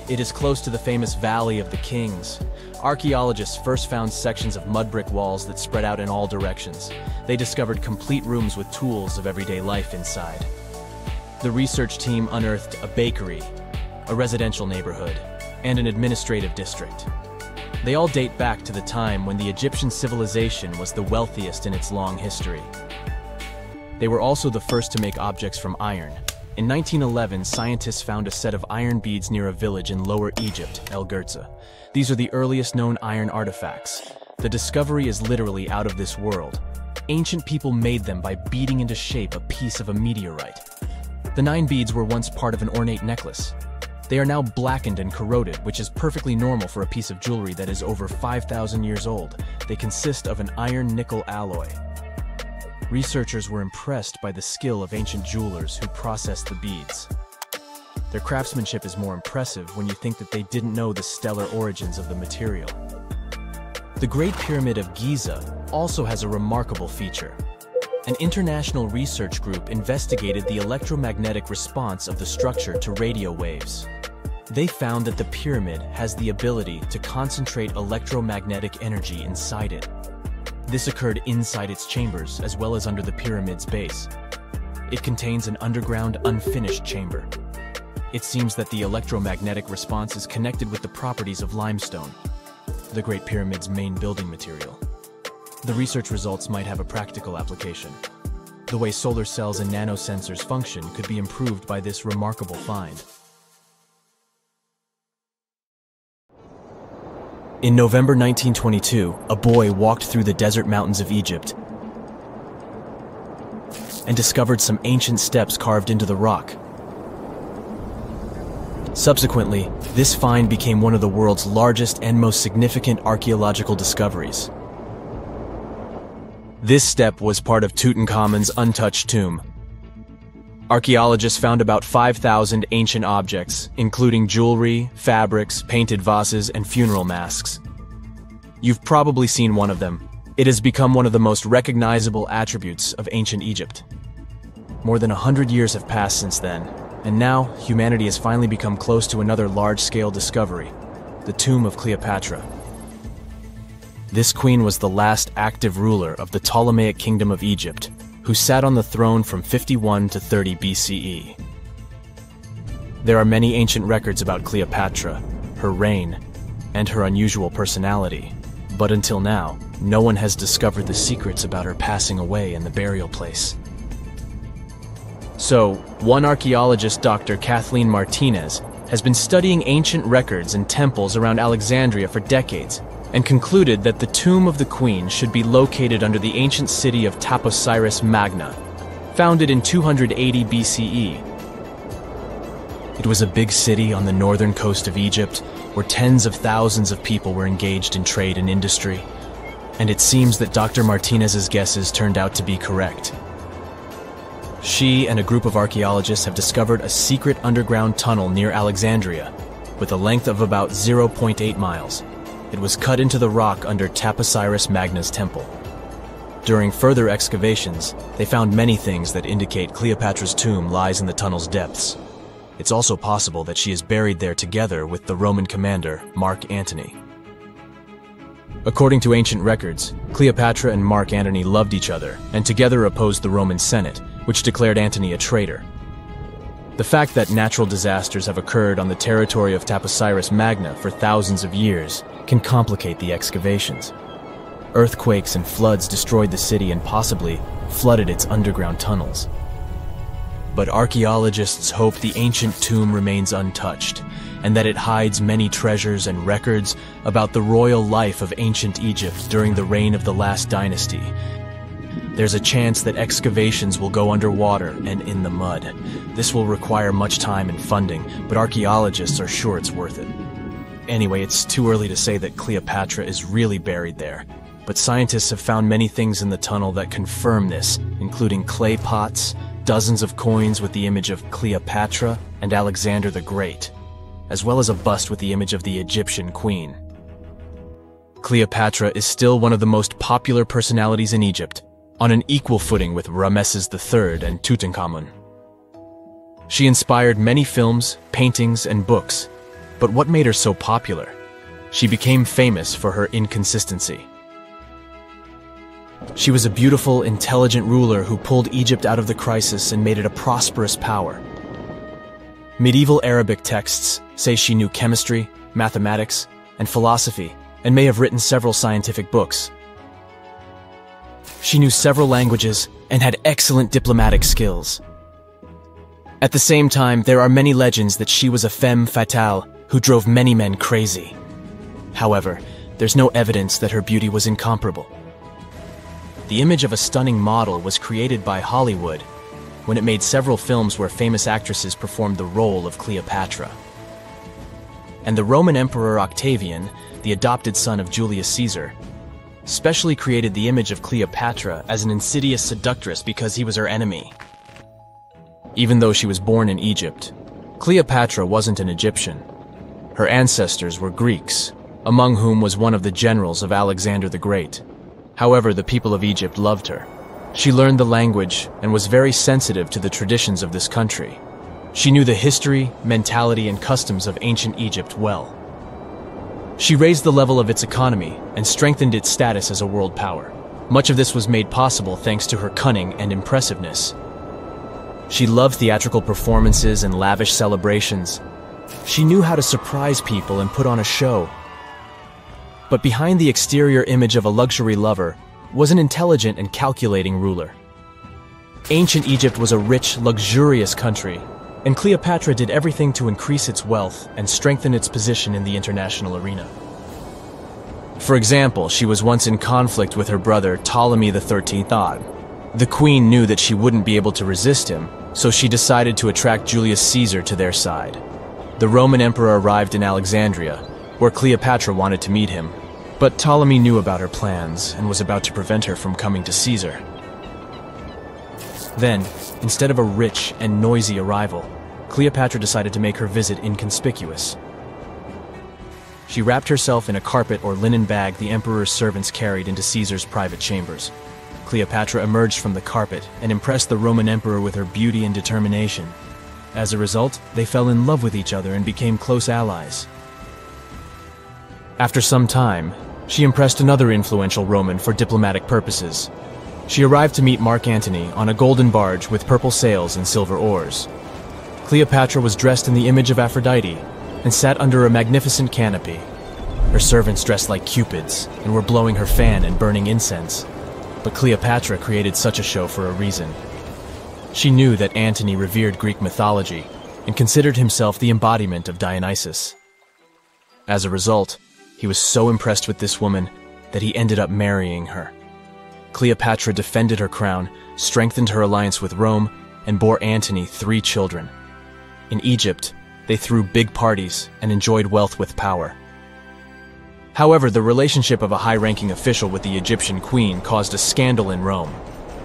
It is close to the famous Valley of the Kings. Archaeologists first found sections of mud brick walls that spread out in all directions. They discovered complete rooms with tools of everyday life inside. The research team unearthed a bakery, a residential neighborhood, and an administrative district. They all date back to the time when the Egyptian civilization was the wealthiest in its long history. They were also the first to make objects from iron. In 1911, scientists found a set of iron beads near a village in Lower Egypt, El Girza. These are the earliest known iron artifacts. The discovery is literally out of this world. Ancient people made them by beating into shape a piece of a meteorite. The 9 beads were once part of an ornate necklace. They are now blackened and corroded, which is perfectly normal for a piece of jewelry that is over 5,000 years old. They consist of an iron-nickel alloy. Researchers were impressed by the skill of ancient jewelers who processed the beads. Their craftsmanship is more impressive when you think that they didn't know the stellar origins of the material. The Great Pyramid of Giza also has a remarkable feature. An international research group investigated the electromagnetic response of the structure to radio waves. They found that the pyramid has the ability to concentrate electromagnetic energy inside it. This occurred inside its chambers as well as under the pyramid's base. It contains an underground, unfinished chamber. It seems that the electromagnetic response is connected with the properties of limestone, the Great Pyramid's main building material. The research results might have a practical application. The way solar cells and nanosensors function could be improved by this remarkable find. In November 1922, a boy walked through the desert mountains of Egypt and discovered some ancient steps carved into the rock. Subsequently, this find became one of the world's largest and most significant archaeological discoveries. This step was part of Tutankhamun's untouched tomb. Archaeologists found about 5,000 ancient objects, including jewelry, fabrics, painted vases, and funeral masks. You've probably seen one of them. It has become one of the most recognizable attributes of ancient Egypt. More than 100 years have passed since then, and now humanity has finally become close to another large-scale discovery, the tomb of Cleopatra. This queen was the last active ruler of the Ptolemaic Kingdom of Egypt, who sat on the throne from 51 to 30 BCE. There are many ancient records about Cleopatra, her reign, and her unusual personality, but until now, no one has discovered the secrets about her passing away in the burial place. So, one archaeologist, Dr. Kathleen Martinez, has been studying ancient records and temples around Alexandria for decades, and concluded that the tomb of the queen should be located under the ancient city of Taposiris Magna, founded in 280 BCE. It was a big city on the northern coast of Egypt, where tens of thousands of people were engaged in trade and industry. And it seems that Dr. Martinez's guesses turned out to be correct. She and a group of archaeologists have discovered a secret underground tunnel near Alexandria, with a length of about 0.8 miles. It was cut into the rock under Taposiris Magna's temple. During further excavations, they found many things that indicate Cleopatra's tomb lies in the tunnel's depths. It's also possible that she is buried there together with the Roman commander, Mark Antony. According to ancient records, Cleopatra and Mark Antony loved each other and together opposed the Roman Senate, which declared Antony a traitor. The fact that natural disasters have occurred on the territory of Taposiris Magna for thousands of years can complicate the excavations. Earthquakes and floods destroyed the city and possibly flooded its underground tunnels. But archaeologists hope the ancient tomb remains untouched, and that it hides many treasures and records about the royal life of ancient Egypt during the reign of the last dynasty. There's a chance that excavations will go underwater and in the mud. This will require much time and funding, but archaeologists are sure it's worth it. Anyway, it's too early to say that Cleopatra is really buried there, but scientists have found many things in the tunnel that confirm this, including clay pots, dozens of coins with the image of Cleopatra and Alexander the Great, as well as a bust with the image of the Egyptian queen. Cleopatra is still one of the most popular personalities in Egypt, on an equal footing with Ramesses III and Tutankhamun. She inspired many films, paintings, and books, but what made her so popular? She became famous for her inconsistency. She was a beautiful, intelligent ruler who pulled Egypt out of the crisis and made it a prosperous power. Medieval Arabic texts say she knew chemistry, mathematics, and philosophy, and may have written several scientific books. She knew several languages and had excellent diplomatic skills. At the same time, there are many legends that she was a femme fatale who drove many men crazy. However, there's no evidence that her beauty was incomparable. The image of a stunning model was created by Hollywood when it made several films where famous actresses performed the role of Cleopatra. And the Roman Emperor Octavian, the adopted son of Julius Caesar, specially created the image of Cleopatra as an insidious seductress because he was her enemy. Even though she was born in Egypt, Cleopatra wasn't an Egyptian. Her ancestors were Greeks, among whom was one of the generals of Alexander the Great. However, the people of Egypt loved her. She learned the language and was very sensitive to the traditions of this country. She knew the history, mentality, and customs of ancient Egypt well. She raised the level of its economy and strengthened its status as a world power. Much of this was made possible thanks to her cunning and impressiveness. She loved theatrical performances and lavish celebrations. She knew how to surprise people and put on a show. But behind the exterior image of a luxury lover was an intelligent and calculating ruler. Ancient Egypt was a rich, luxurious country, and Cleopatra did everything to increase its wealth and strengthen its position in the international arena. For example, she was once in conflict with her brother Ptolemy XIII Odd. The queen knew that she wouldn't be able to resist him, so she decided to attract Julius Caesar to their side. The Roman emperor arrived in Alexandria, where Cleopatra wanted to meet him, but Ptolemy knew about her plans and was about to prevent her from coming to Caesar. Then, instead of a rich and noisy arrival, Cleopatra decided to make her visit inconspicuous. She wrapped herself in a carpet or linen bag the emperor's servants carried into Caesar's private chambers. Cleopatra emerged from the carpet and impressed the Roman emperor with her beauty and determination. As a result, they fell in love with each other and became close allies. After some time, she impressed another influential Roman for diplomatic purposes. She arrived to meet Mark Antony on a golden barge with purple sails and silver oars. Cleopatra was dressed in the image of Aphrodite and sat under a magnificent canopy. Her servants dressed like cupids and were blowing her fan and burning incense. But Cleopatra created such a show for a reason. She knew that Antony revered Greek mythology and considered himself the embodiment of Dionysus. As a result, he was so impressed with this woman that he ended up marrying her. Cleopatra defended her crown, strengthened her alliance with Rome, and bore Antony 3 children. In Egypt, They threw big parties and enjoyed wealth with power. However, the relationship of a high-ranking official with the Egyptian queen caused a scandal in Rome.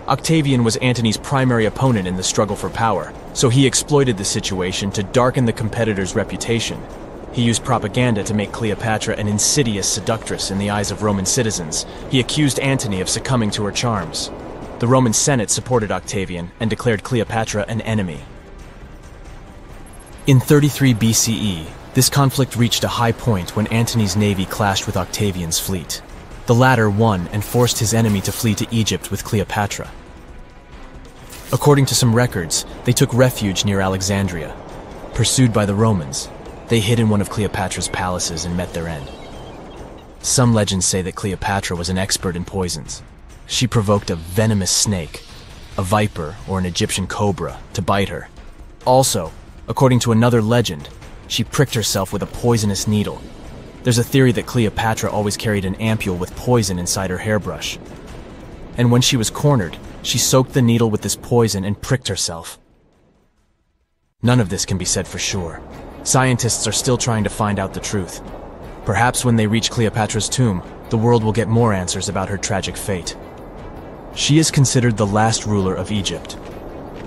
Octavian was Antony's primary opponent in the struggle for power, so he exploited the situation to darken the competitor's reputation. He used propaganda to make Cleopatra an insidious seductress in the eyes of Roman citizens. He accused Antony of succumbing to her charms. The Roman Senate supported Octavian and declared Cleopatra an enemy. In 33 BCE, this conflict reached a high point when Antony's navy clashed with Octavian's fleet. The latter won and forced his enemy to flee to Egypt with Cleopatra. According to some records, they took refuge near Alexandria. Pursued by the Romans, they hid in one of Cleopatra's palaces and met their end. Some legends say that Cleopatra was an expert in poisons. She provoked a venomous snake, a viper or an Egyptian cobra, to bite her. Also, according to another legend, she pricked herself with a poisonous needle. There's a theory that Cleopatra always carried an ampule with poison inside her hairbrush. And when she was cornered, she soaked the needle with this poison and pricked herself. None of this can be said for sure. Scientists are still trying to find out the truth. Perhaps when they reach Cleopatra's tomb, the world will get more answers about her tragic fate. She is considered the last ruler of Egypt.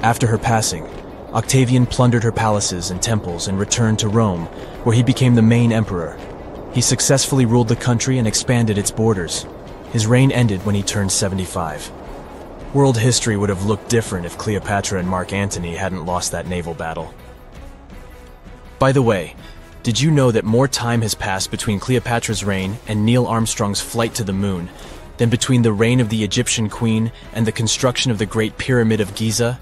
After her passing, Octavian plundered her palaces and temples and returned to Rome, where he became the main emperor. He successfully ruled the country and expanded its borders. His reign ended when he turned 75. World history would have looked different if Cleopatra and Mark Antony hadn't lost that naval battle. By the way, did you know that more time has passed between Cleopatra's reign and Neil Armstrong's flight to the moon than between the reign of the Egyptian queen and the construction of the Great Pyramid of Giza?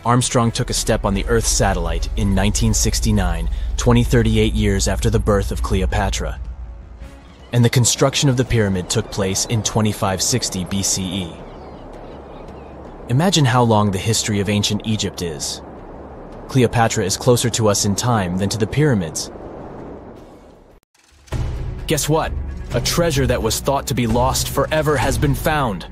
Armstrong took a step on the Earth satellite in 1969, 38 years after the birth of Cleopatra. And the construction of the pyramid took place in 2560 BCE. Imagine how long the history of ancient Egypt is. Cleopatra is closer to us in time than to the pyramids. Guess what? A treasure that was thought to be lost forever has been found.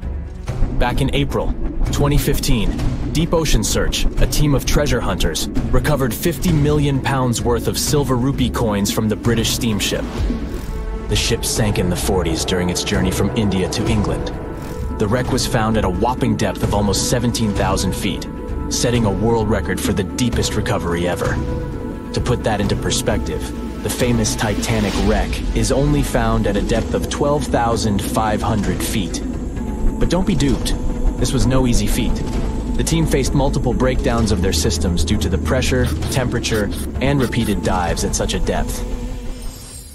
Back in April 2015, Deep Ocean Search, a team of treasure hunters, recovered 50 million pounds worth of silver rupee coins from the British steamship. The ship sank in the 40s during its journey from India to England. The wreck was found at a whopping depth of almost 17,000 feet, setting a world record for the deepest recovery ever. To put that into perspective, the famous Titanic wreck is only found at a depth of 12,500 feet. But don't be duped. This was no easy feat. The team faced multiple breakdowns of their systems due to the pressure, temperature, and repeated dives at such a depth.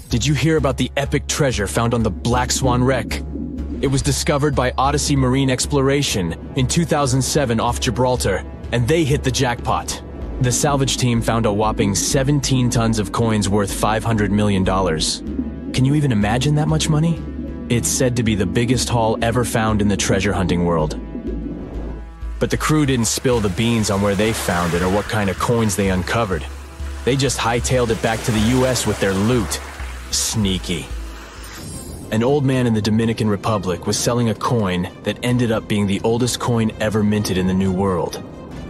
Did you hear about the epic treasure found on the Black Swan wreck? It was discovered by Odyssey Marine Exploration in 2007 off Gibraltar, and they hit the jackpot. The salvage team found a whopping 17 tons of coins worth $500 million. Can you even imagine that much money? It's said to be the biggest haul ever found in the treasure hunting world. But the crew didn't spill the beans on where they found it or what kind of coins they uncovered. They just hightailed it back to the US with their loot. Sneaky. An old man in the Dominican Republic was selling a coin that ended up being the oldest coin ever minted in the New World.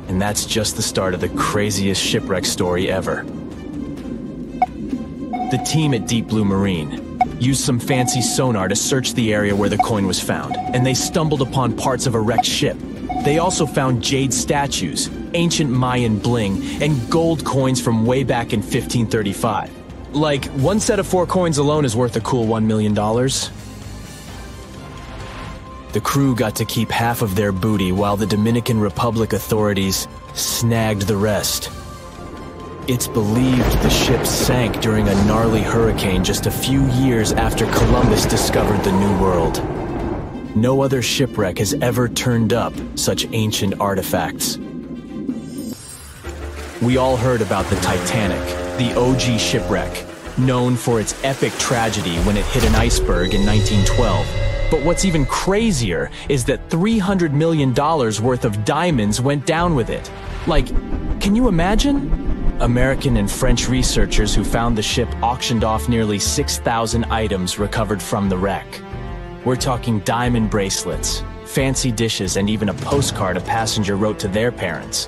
And that's just the start of the craziest shipwreck story ever. The team at Deep Blue Marine used some fancy sonar to search the area where the coin was found, and they stumbled upon parts of a wrecked ship. They also found jade statues, ancient Mayan bling, and gold coins from way back in 1535. Like, one set of 4 coins alone is worth a cool $1 million. The crew got to keep half of their booty while the Dominican Republic authorities snagged the rest. It's believed the ship sank during a gnarly hurricane just a few years after Columbus discovered the New World. No other shipwreck has ever turned up such ancient artifacts. We all heard about the Titanic, the OG shipwreck, known for its epic tragedy when it hit an iceberg in 1912. But what's even crazier is that $300 million worth of diamonds went down with it. Like, can you imagine? American and French researchers who found the ship auctioned off nearly 6,000 items recovered from the wreck. We're talking diamond bracelets, fancy dishes, and even a postcard a passenger wrote to their parents.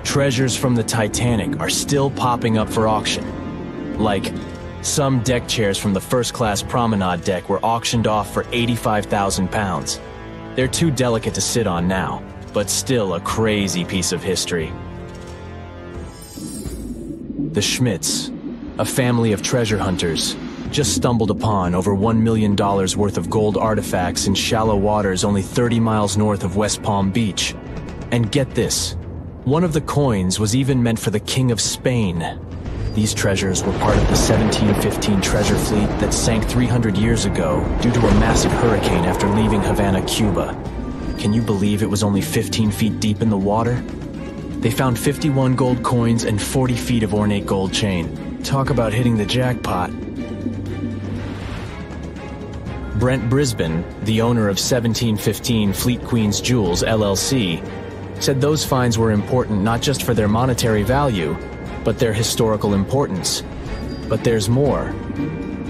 treasures from the Titanic are still popping up for auction. Like, some deck chairs from the first-class promenade deck were auctioned off for £85,000. They're too delicate to sit on now, but still a crazy piece of history. The Schmidts, a family of treasure hunters, just stumbled upon over $1 million worth of gold artifacts in shallow waters only 30 miles north of West Palm Beach. And get this, one of the coins was even meant for the King of Spain. These treasures were part of the 1715 treasure fleet that sank 300 years ago due to a massive hurricane after leaving Havana, Cuba. Can you believe it was only 15 feet deep in the water? They found 51 gold coins and 40 feet of ornate gold chain. Talk about hitting the jackpot. Brent Brisbane, the owner of 1715 Fleet Queen's Jewels, LLC, said those finds were important not just for their monetary value, but their historical importance. But there's more.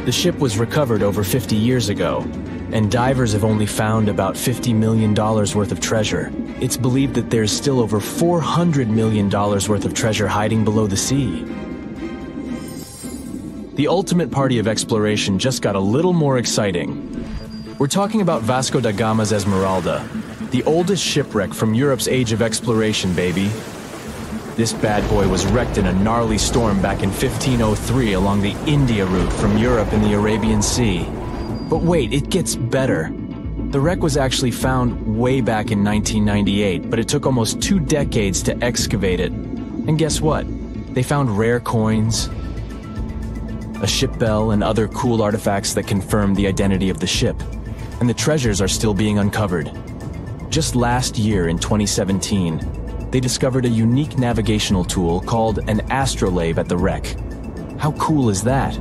The ship was recovered over 50 years ago, and divers have only found about $50 million worth of treasure. It's believed that there's still over $400 million worth of treasure hiding below the sea. The ultimate party of exploration just got a little more exciting. We're talking about Vasco da Gama's Esmeralda, the oldest shipwreck from Europe's age of exploration, baby. This bad boy was wrecked in a gnarly storm back in 1503 along the India route from Europe in the Arabian Sea. But wait, it gets better. The wreck was actually found way back in 1998, but it took almost 2 decades to excavate it. And guess what? They found rare coins, a ship bell, and other cool artifacts that confirm the identity of the ship. And the treasures are still being uncovered. Just last year, in 2017, they discovered a unique navigational tool called an astrolabe at the wreck. How cool is that?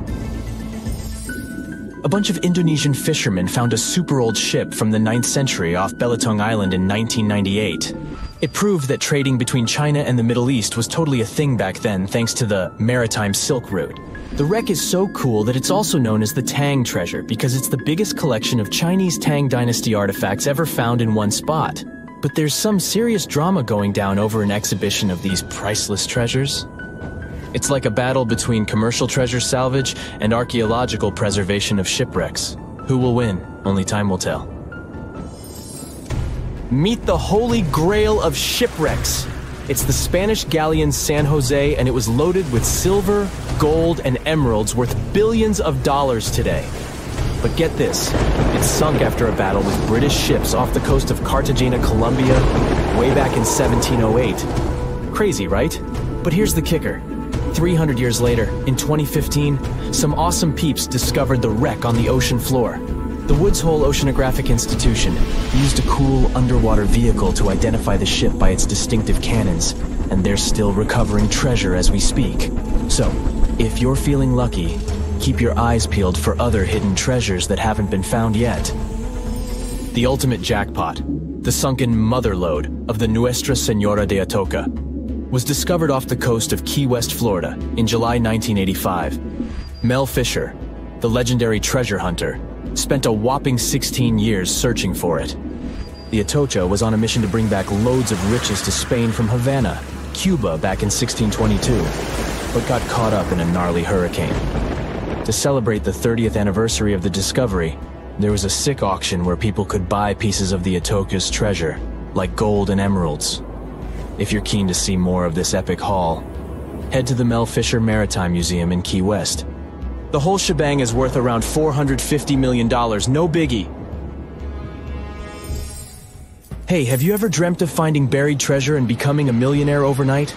A bunch of Indonesian fishermen found a super old ship from the 9th century off Belitung Island in 1998. It proved that trading between China and the Middle East was totally a thing back then thanks to the maritime Silk Route. The wreck is so cool that it's also known as the Tang Treasure because it's the biggest collection of Chinese Tang Dynasty artifacts ever found in one spot. But there's some serious drama going down over an exhibition of these priceless treasures. It's like a battle between commercial treasure salvage and archaeological preservation of shipwrecks. Who will win? Only time will tell. Meet the holy grail of shipwrecks. It's the Spanish galleon San Jose, and it was loaded with silver, gold, and emeralds worth billions of dollars today. But get this, it sunk after a battle with British ships off the coast of Cartagena, Colombia, way back in 1708. Crazy, right? But here's the kicker. 300 years later, in 2015, some awesome peeps discovered the wreck on the ocean floor. The Woods Hole Oceanographic Institution used a cool underwater vehicle to identify the ship by its distinctive cannons, and they're still recovering treasure as we speak. So, if you're feeling lucky, keep your eyes peeled for other hidden treasures that haven't been found yet. The ultimate jackpot, the sunken motherlode of the Nuestra Señora de Atocha, was discovered off the coast of Key West, Florida in July 1985. Mel Fisher, the legendary treasure hunter, spent a whopping 16 years searching for it. The Atocha was on a mission to bring back loads of riches to Spain from Havana, Cuba back in 1622, but got caught up in a gnarly hurricane. To celebrate the 30th anniversary of the discovery, there was a sick auction where people could buy pieces of the Atocha's treasure, like gold and emeralds. If you're keen to see more of this epic haul, head to the Mel Fisher Maritime Museum in Key West. The whole shebang is worth around $450 million, no biggie. Hey, have you ever dreamt of finding buried treasure and becoming a millionaire overnight?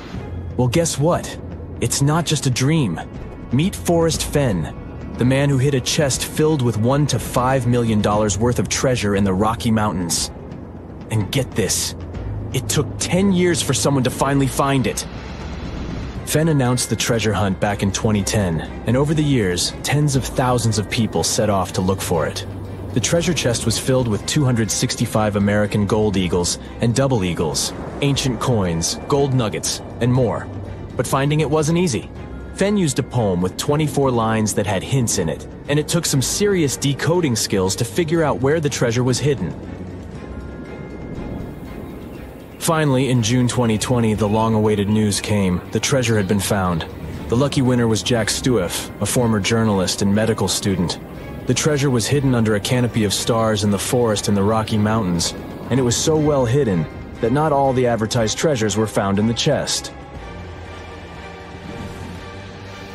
Well, guess what? It's not just a dream. Meet Forrest Fenn, the man who hid a chest filled with $1 to $5 million worth of treasure in the Rocky Mountains. And get this, it took 10 years for someone to finally find it. Fenn announced the treasure hunt back in 2010, and over the years, tens of thousands of people set off to look for it. The treasure chest was filled with 265 American gold eagles and double eagles, ancient coins, gold nuggets, and more. But finding it wasn't easy. Fenn used a poem with 24 lines that had hints in it, and it took some serious decoding skills to figure out where the treasure was hidden. Finally, in June 2020, the long-awaited news came. The treasure had been found. The lucky winner was Jack Stueff, a former journalist and medical student. The treasure was hidden under a canopy of stars in the forest in the Rocky Mountains, and it was so well hidden that not all the advertised treasures were found in the chest.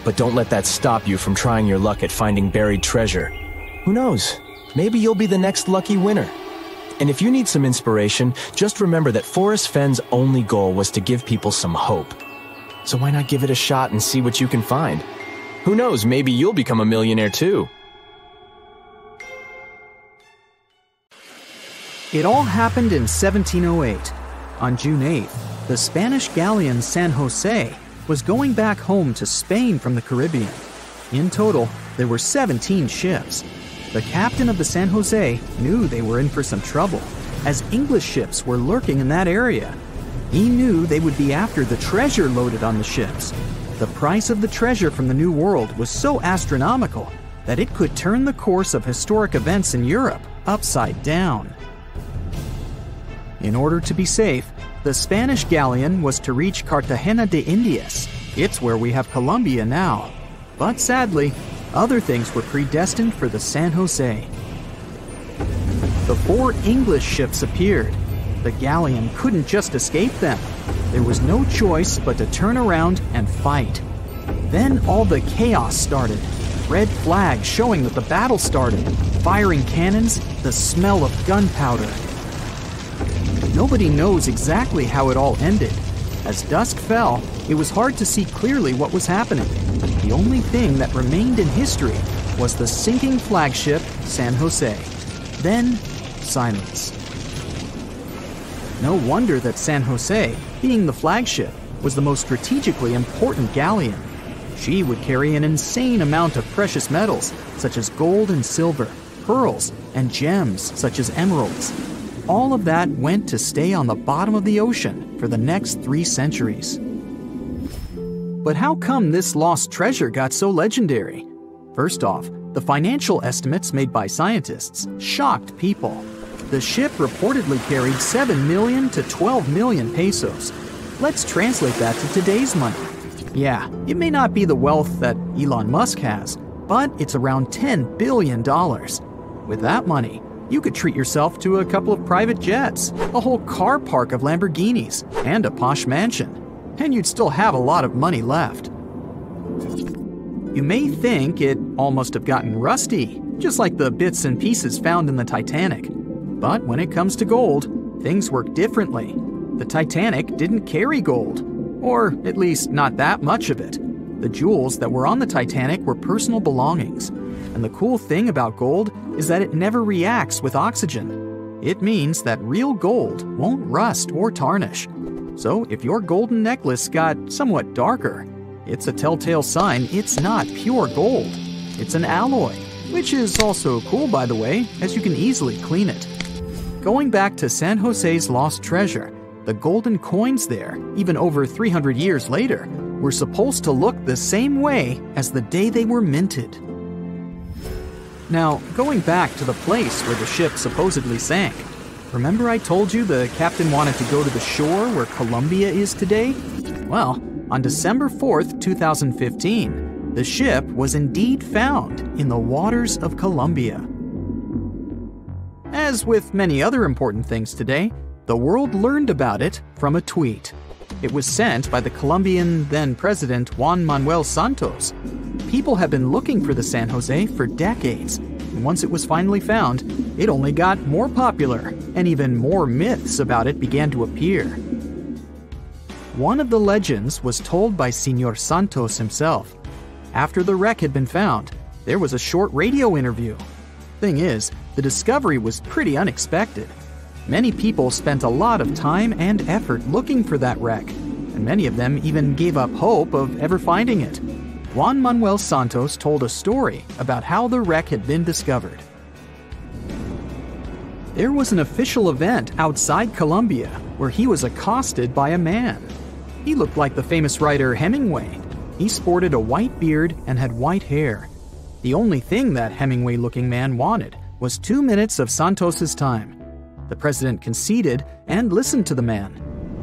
But don't let that stop you from trying your luck at finding buried treasure. Who knows? Maybe you'll be the next lucky winner. And if you need some inspiration, just remember that Forrest Fenn's only goal was to give people some hope. So why not give it a shot and see what you can find? Who knows, maybe you'll become a millionaire too. It all happened in 1708. On June 8th, the Spanish galleon San Jose was going back home to Spain from the Caribbean. In total, there were 17 ships. The captain of the San Jose knew they were in for some trouble, as English ships were lurking in that area. He knew they would be after the treasure loaded on the ships. The price of the treasure from the New World was so astronomical that it could turn the course of historic events in Europe upside down. In order to be safe, the Spanish galleon was to reach Cartagena de Indias. It's where we have Colombia now. But sadly, other things were predestined for the San Jose. The 4 English ships appeared. The galleon couldn't just escape them. There was no choice but to turn around and fight. Then all the chaos started. Red flags showing that the battle started. Firing cannons, the smell of gunpowder. Nobody knows exactly how it all ended. As dusk fell, it was hard to see clearly what was happening. The only thing that remained in history was the sinking flagship San Jose. Then, silence. No wonder that San Jose, being the flagship, was the most strategically important galleon. She would carry an insane amount of precious metals, such as gold and silver, pearls, and gems, such as emeralds. All of that went to stay on the bottom of the ocean for the next 3 centuries. But how come this lost treasure got so legendary? First off, the financial estimates made by scientists shocked people. The ship reportedly carried 7 million to 12 million pesos. Let's translate that to today's money. Yeah, it may not be the wealth that Elon Musk has, but it's around $10 billion. With that money, you could treat yourself to a couple of private jets, a whole car park of Lamborghinis, and a posh mansion. And you'd still have a lot of money left. You may think it all must have gotten rusty, just like the bits and pieces found in the Titanic. But when it comes to gold, things work differently. The Titanic didn't carry gold, or at least not that much of it. The jewels that were on the Titanic were personal belongings. And the cool thing about gold is that it never reacts with oxygen. It means that real gold won't rust or tarnish. So if your golden necklace got somewhat darker, it's a telltale sign it's not pure gold. It's an alloy, which is also cool, by the way, as you can easily clean it. Going back to San Jose's lost treasure, the golden coins there, even over 300 years later, were supposed to look the same way as the day they were minted. Now, going back to the place where the ship supposedly sank, remember I told you the captain wanted to go to the shore where Colombia is today? Well, on December 4th, 2015, the ship was indeed found in the waters of Colombia. As with many other important things today, the world learned about it from a tweet. It was sent by the Colombian then-president Juan Manuel Santos. People have been looking for the San Jose for decades, and once it was finally found, it only got more popular, and even more myths about it began to appear. One of the legends was told by Señor Santos himself. After the wreck had been found, there was a short radio interview. Thing is, the discovery was pretty unexpected. Many people spent a lot of time and effort looking for that wreck, and many of them even gave up hope of ever finding it. Juan Manuel Santos told a story about how the wreck had been discovered. There was an official event outside Colombia where he was accosted by a man. He looked like the famous writer Hemingway. He sported a white beard and had white hair. The only thing that Hemingway-looking man wanted was 2 minutes of Santos's time. The president conceded and listened to the man.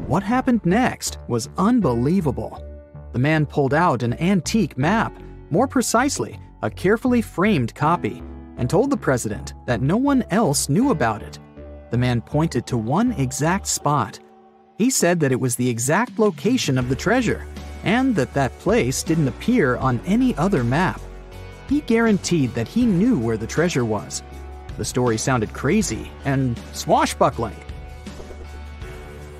What happened next was unbelievable. The man pulled out an antique map, more precisely, a carefully framed copy, and told the president that no one else knew about it. The man pointed to one exact spot. He said that it was the exact location of the treasure, and that place didn't appear on any other map. He guaranteed that he knew where the treasure was. The story sounded crazy and swashbuckling.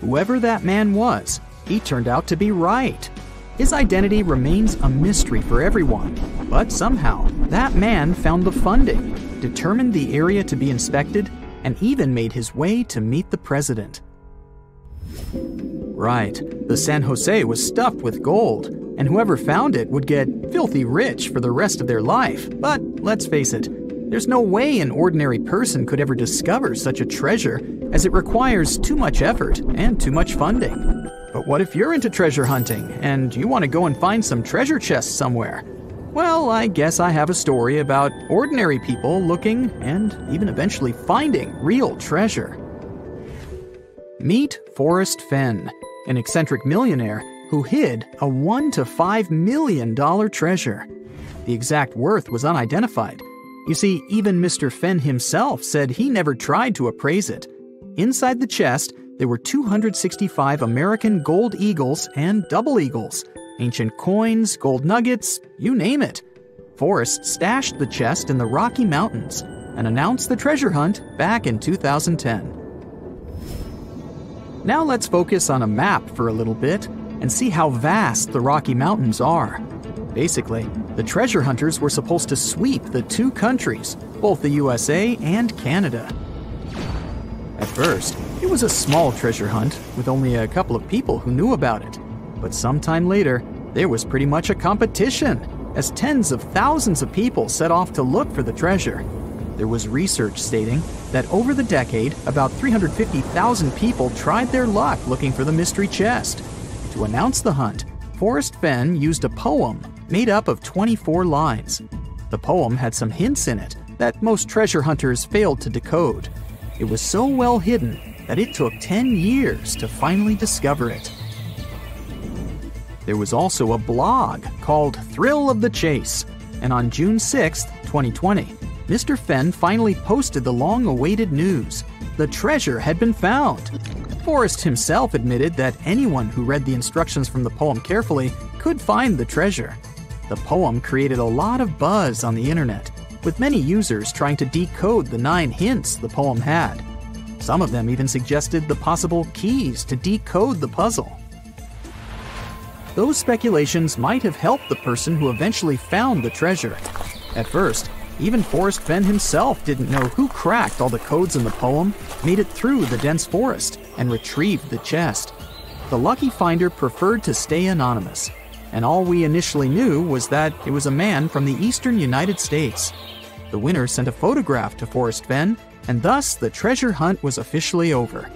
Whoever that man was, he turned out to be right. His identity remains a mystery for everyone, but somehow that man found the funding, determined the area to be inspected, and even made his way to meet the president. Right, the San Jose was stuffed with gold, and whoever found it would get filthy rich for the rest of their life. But let's face it, there's no way an ordinary person could ever discover such a treasure, as it requires too much effort and too much funding. But what if you're into treasure hunting and you want to go and find some treasure chests somewhere? Well, I guess I have a story about ordinary people looking and even eventually finding real treasure. Meet Forrest Fenn, an eccentric millionaire who hid a $1 to $5 million treasure. The exact worth was unidentified. You see, even Mr. Fenn himself said he never tried to appraise it. Inside the chest, there were 265 American gold eagles and double eagles, ancient coins, gold nuggets, you name it. Forrest stashed the chest in the Rocky Mountains and announced the treasure hunt back in 2010. Now let's focus on a map for a little bit and see how vast the Rocky Mountains are. Basically, the treasure hunters were supposed to sweep the two countries, both the USA and Canada. At first, it was a small treasure hunt with only a couple of people who knew about it. But sometime later, there was pretty much a competition, as tens of thousands of people set off to look for the treasure. There was research stating that over the decade, about 350,000 people tried their luck looking for the mystery chest. To announce the hunt, Forrest Fenn used a poem made up of 24 lines. The poem had some hints in it that most treasure hunters failed to decode. It was so well hidden that it took 10 years to finally discover it. There was also a blog called Thrill of the Chase, and on June 6, 2020, Mr. Fenn finally posted the long-awaited news. The treasure had been found. Forrest himself admitted that anyone who read the instructions from the poem carefully could find the treasure. The poem created a lot of buzz on the internet, with many users trying to decode the 9 hints the poem had. Some of them even suggested the possible keys to decode the puzzle. Those speculations might have helped the person who eventually found the treasure. At first, even Forrest Fenn himself didn't know who cracked all the codes in the poem, made it through the dense forest, and retrieved the chest. The lucky finder preferred to stay anonymous, and all we initially knew was that it was a man from the eastern United States. The winner sent a photograph to Forrest Fenn, and thus the treasure hunt was officially over.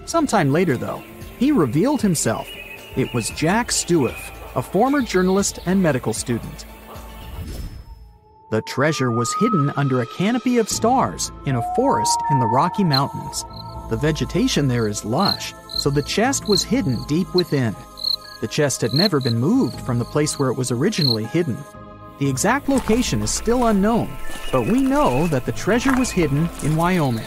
Sometime later, though, he revealed himself. It was Jack Stewart, a former journalist and medical student. The treasure was hidden under a canopy of stars in a forest in the Rocky Mountains. The vegetation there is lush, so the chest was hidden deep within. The chest had never been moved from the place where it was originally hidden. The exact location is still unknown, but we know that the treasure was hidden in Wyoming.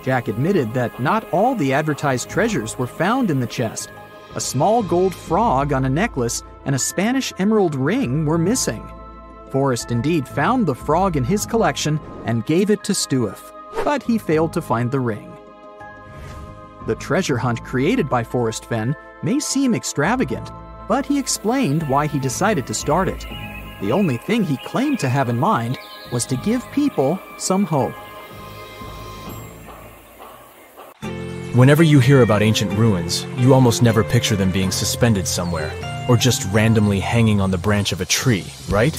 Jack admitted that not all the advertised treasures were found in the chest. A small gold frog on a necklace and a Spanish emerald ring were missing. Forrest indeed found the frog in his collection and gave it to Stewart, but he failed to find the ring. The treasure hunt created by Forrest Fenn may seem extravagant, but he explained why he decided to start it. The only thing he claimed to have in mind was to give people some hope. Whenever you hear about ancient ruins, you almost never picture them being suspended somewhere, or just randomly hanging on the branch of a tree, right?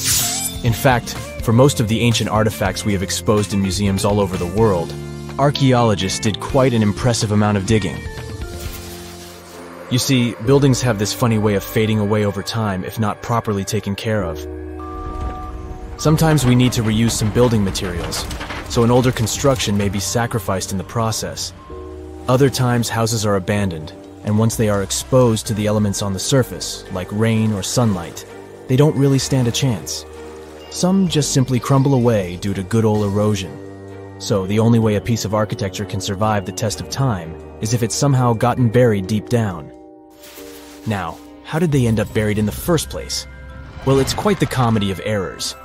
In fact, for most of the ancient artifacts we have exposed in museums all over the world, archaeologists did quite an impressive amount of digging. You see, buildings have this funny way of fading away over time if not properly taken care of. Sometimes we need to reuse some building materials, so an older construction may be sacrificed in the process. Other times, houses are abandoned, and once they are exposed to the elements on the surface, like rain or sunlight, they don't really stand a chance. Some just simply crumble away due to good old erosion. So the only way a piece of architecture can survive the test of time is if it's somehow gotten buried deep down. Now, how did they end up buried in the first place? Well, it's quite the comedy of errors.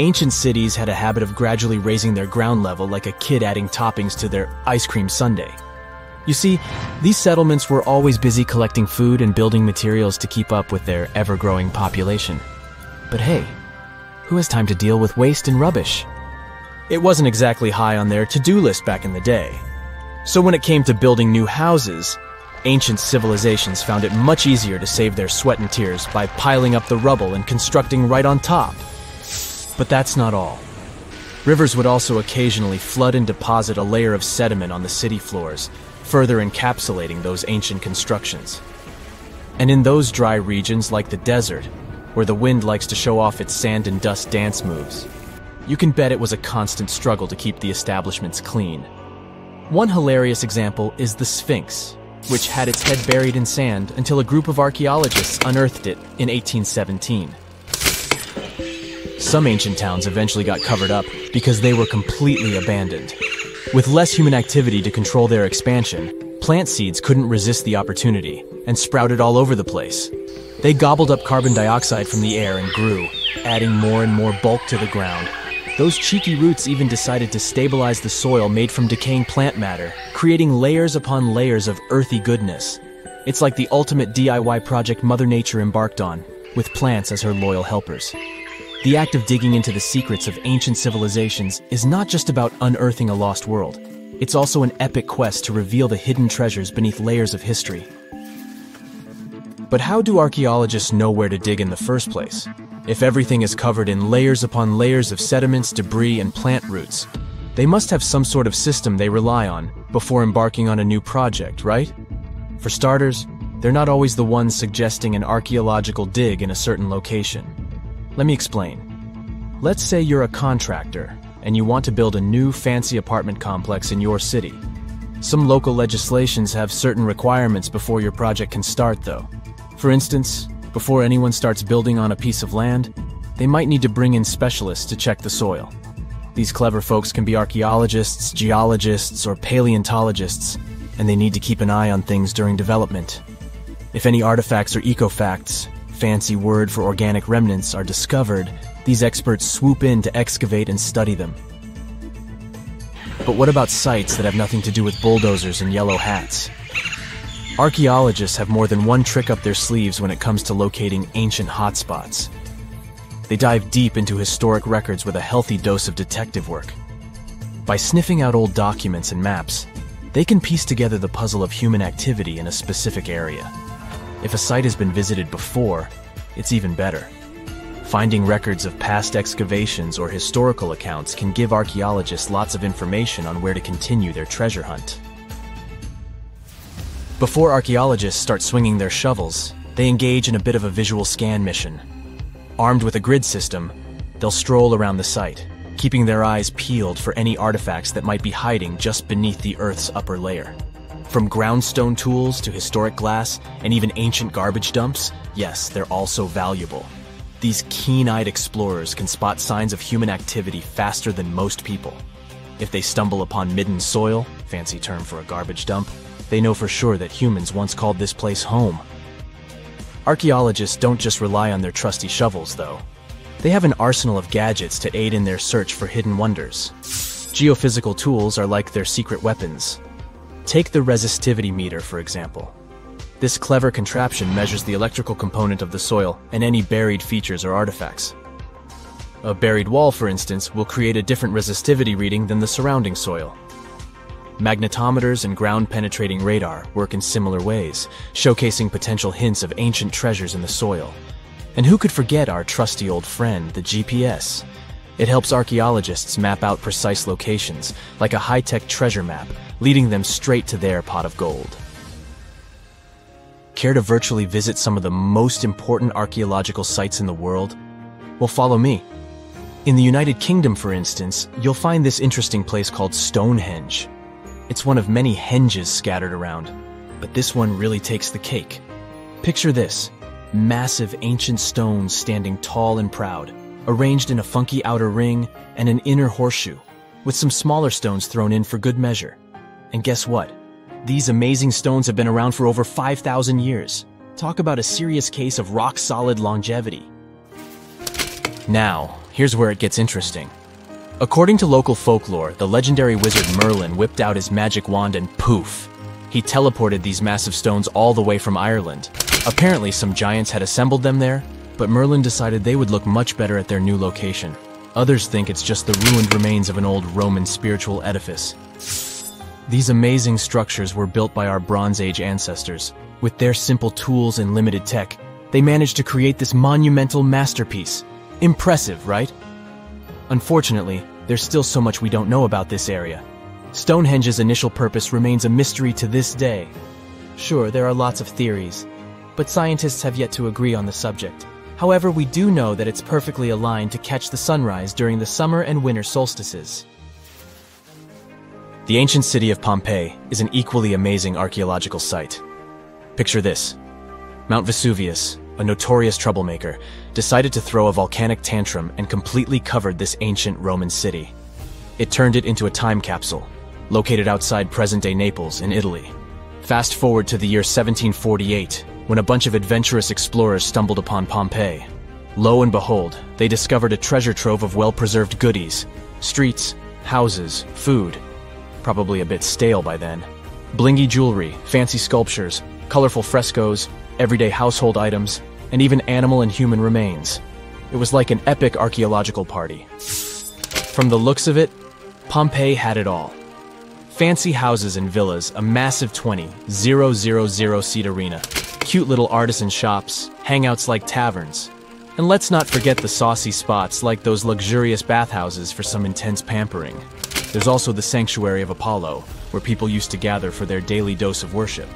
Ancient cities had a habit of gradually raising their ground level like a kid adding toppings to their ice cream sundae. You see, these settlements were always busy collecting food and building materials to keep up with their ever-growing population. But hey, who has time to deal with waste and rubbish? It wasn't exactly high on their to-do list back in the day. So when it came to building new houses, ancient civilizations found it much easier to save their sweat and tears by piling up the rubble and constructing right on top. But that's not all. Rivers would also occasionally flood and deposit a layer of sediment on the city floors, further encapsulating those ancient constructions. And in those dry regions like the desert, where the wind likes to show off its sand and dust dance moves, you can bet it was a constant struggle to keep the establishments clean. One hilarious example is the Sphinx, which had its head buried in sand until a group of archaeologists unearthed it in 1817. Some ancient towns eventually got covered up because they were completely abandoned. With less human activity to control their expansion, plant seeds couldn't resist the opportunity and sprouted all over the place. They gobbled up carbon dioxide from the air and grew, adding more and more bulk to the ground. Those cheeky roots even decided to stabilize the soil made from decaying plant matter, creating layers upon layers of earthy goodness. It's like the ultimate DIY project Mother Nature embarked on, with plants as her loyal helpers. The act of digging into the secrets of ancient civilizations is not just about unearthing a lost world. It's also an epic quest to reveal the hidden treasures beneath layers of history. But how do archaeologists know where to dig in the first place? If everything is covered in layers upon layers of sediments, debris, and plant roots, they must have some sort of system they rely on before embarking on a new project, right? For starters, they're not always the ones suggesting an archaeological dig in a certain location. Let me explain. Let's say you're a contractor and you want to build a new fancy apartment complex in your city. Some local legislations have certain requirements before your project can start, though. For instance, before anyone starts building on a piece of land, they might need to bring in specialists to check the soil. These clever folks can be archaeologists, geologists, or paleontologists, and they need to keep an eye on things during development. If any artifacts or ecofacts, fancy word for organic remnants, are discovered, these experts swoop in to excavate and study them. But what about sites that have nothing to do with bulldozers and yellow hats? Archaeologists have more than one trick up their sleeves when it comes to locating ancient hotspots. They dive deep into historic records with a healthy dose of detective work. By sniffing out old documents and maps, they can piece together the puzzle of human activity in a specific area. If a site has been visited before, it's even better. Finding records of past excavations or historical accounts can give archaeologists lots of information on where to continue their treasure hunt. Before archaeologists start swinging their shovels, they engage in a bit of a visual scan mission. Armed with a grid system, they'll stroll around the site, keeping their eyes peeled for any artifacts that might be hiding just beneath the Earth's upper layer. From groundstone tools to historic glass and even ancient garbage dumps, yes, they're also valuable. These keen-eyed explorers can spot signs of human activity faster than most people. If they stumble upon midden soil, fancy term for a garbage dump, they know for sure that humans once called this place home. Archaeologists don't just rely on their trusty shovels, though. They have an arsenal of gadgets to aid in their search for hidden wonders. Geophysical tools are like their secret weapons. Take the resistivity meter, for example. This clever contraption measures the electrical component of the soil and any buried features or artifacts. A buried wall, for instance, will create a different resistivity reading than the surrounding soil. Magnetometers and ground-penetrating radar work in similar ways, showcasing potential hints of ancient treasures in the soil. And who could forget our trusty old friend, the GPS? It helps archaeologists map out precise locations, like a high-tech treasure map, leading them straight to their pot of gold. Care to virtually visit some of the most important archaeological sites in the world? Well, follow me. In the United Kingdom, for instance, you'll find this interesting place called Stonehenge. It's one of many henges scattered around, but this one really takes the cake. Picture this: massive ancient stones standing tall and proud, arranged in a funky outer ring and an inner horseshoe, with some smaller stones thrown in for good measure. And guess what? These amazing stones have been around for over 5,000 years. Talk about a serious case of rock-solid longevity. Now, here's where it gets interesting. According to local folklore, the legendary wizard Merlin whipped out his magic wand and poof! He teleported these massive stones all the way from Ireland. Apparently, some giants had assembled them there, but Merlin decided they would look much better at their new location. Others think it's just the ruined remains of an old Roman spiritual edifice. These amazing structures were built by our Bronze Age ancestors. With their simple tools and limited tech, they managed to create this monumental masterpiece. Impressive, right? Unfortunately, there's still so much we don't know about this area. Stonehenge's initial purpose remains a mystery to this day. Sure, there are lots of theories, but scientists have yet to agree on the subject. However, we do know that it's perfectly aligned to catch the sunrise during the summer and winter solstices. The ancient city of Pompeii is an equally amazing archaeological site. Picture this: Mount Vesuvius, a notorious troublemaker, decided to throw a volcanic tantrum and completely covered this ancient Roman city. It turned it into a time capsule, located outside present-day Naples in Italy. Fast forward to the year 1748, when a bunch of adventurous explorers stumbled upon Pompeii. Lo and behold, they discovered a treasure trove of well-preserved goodies: streets, houses, food, probably a bit stale by then, blingy jewelry, fancy sculptures, colorful frescoes, everyday household items, and even animal and human remains. It was like an epic archaeological party. From the looks of it, Pompeii had it all. Fancy houses and villas, a massive 20,000-seat arena, cute little artisan shops, hangouts like taverns. And let's not forget the saucy spots like those luxurious bathhouses for some intense pampering. There's also the sanctuary of Apollo, where people used to gather for their daily dose of worship.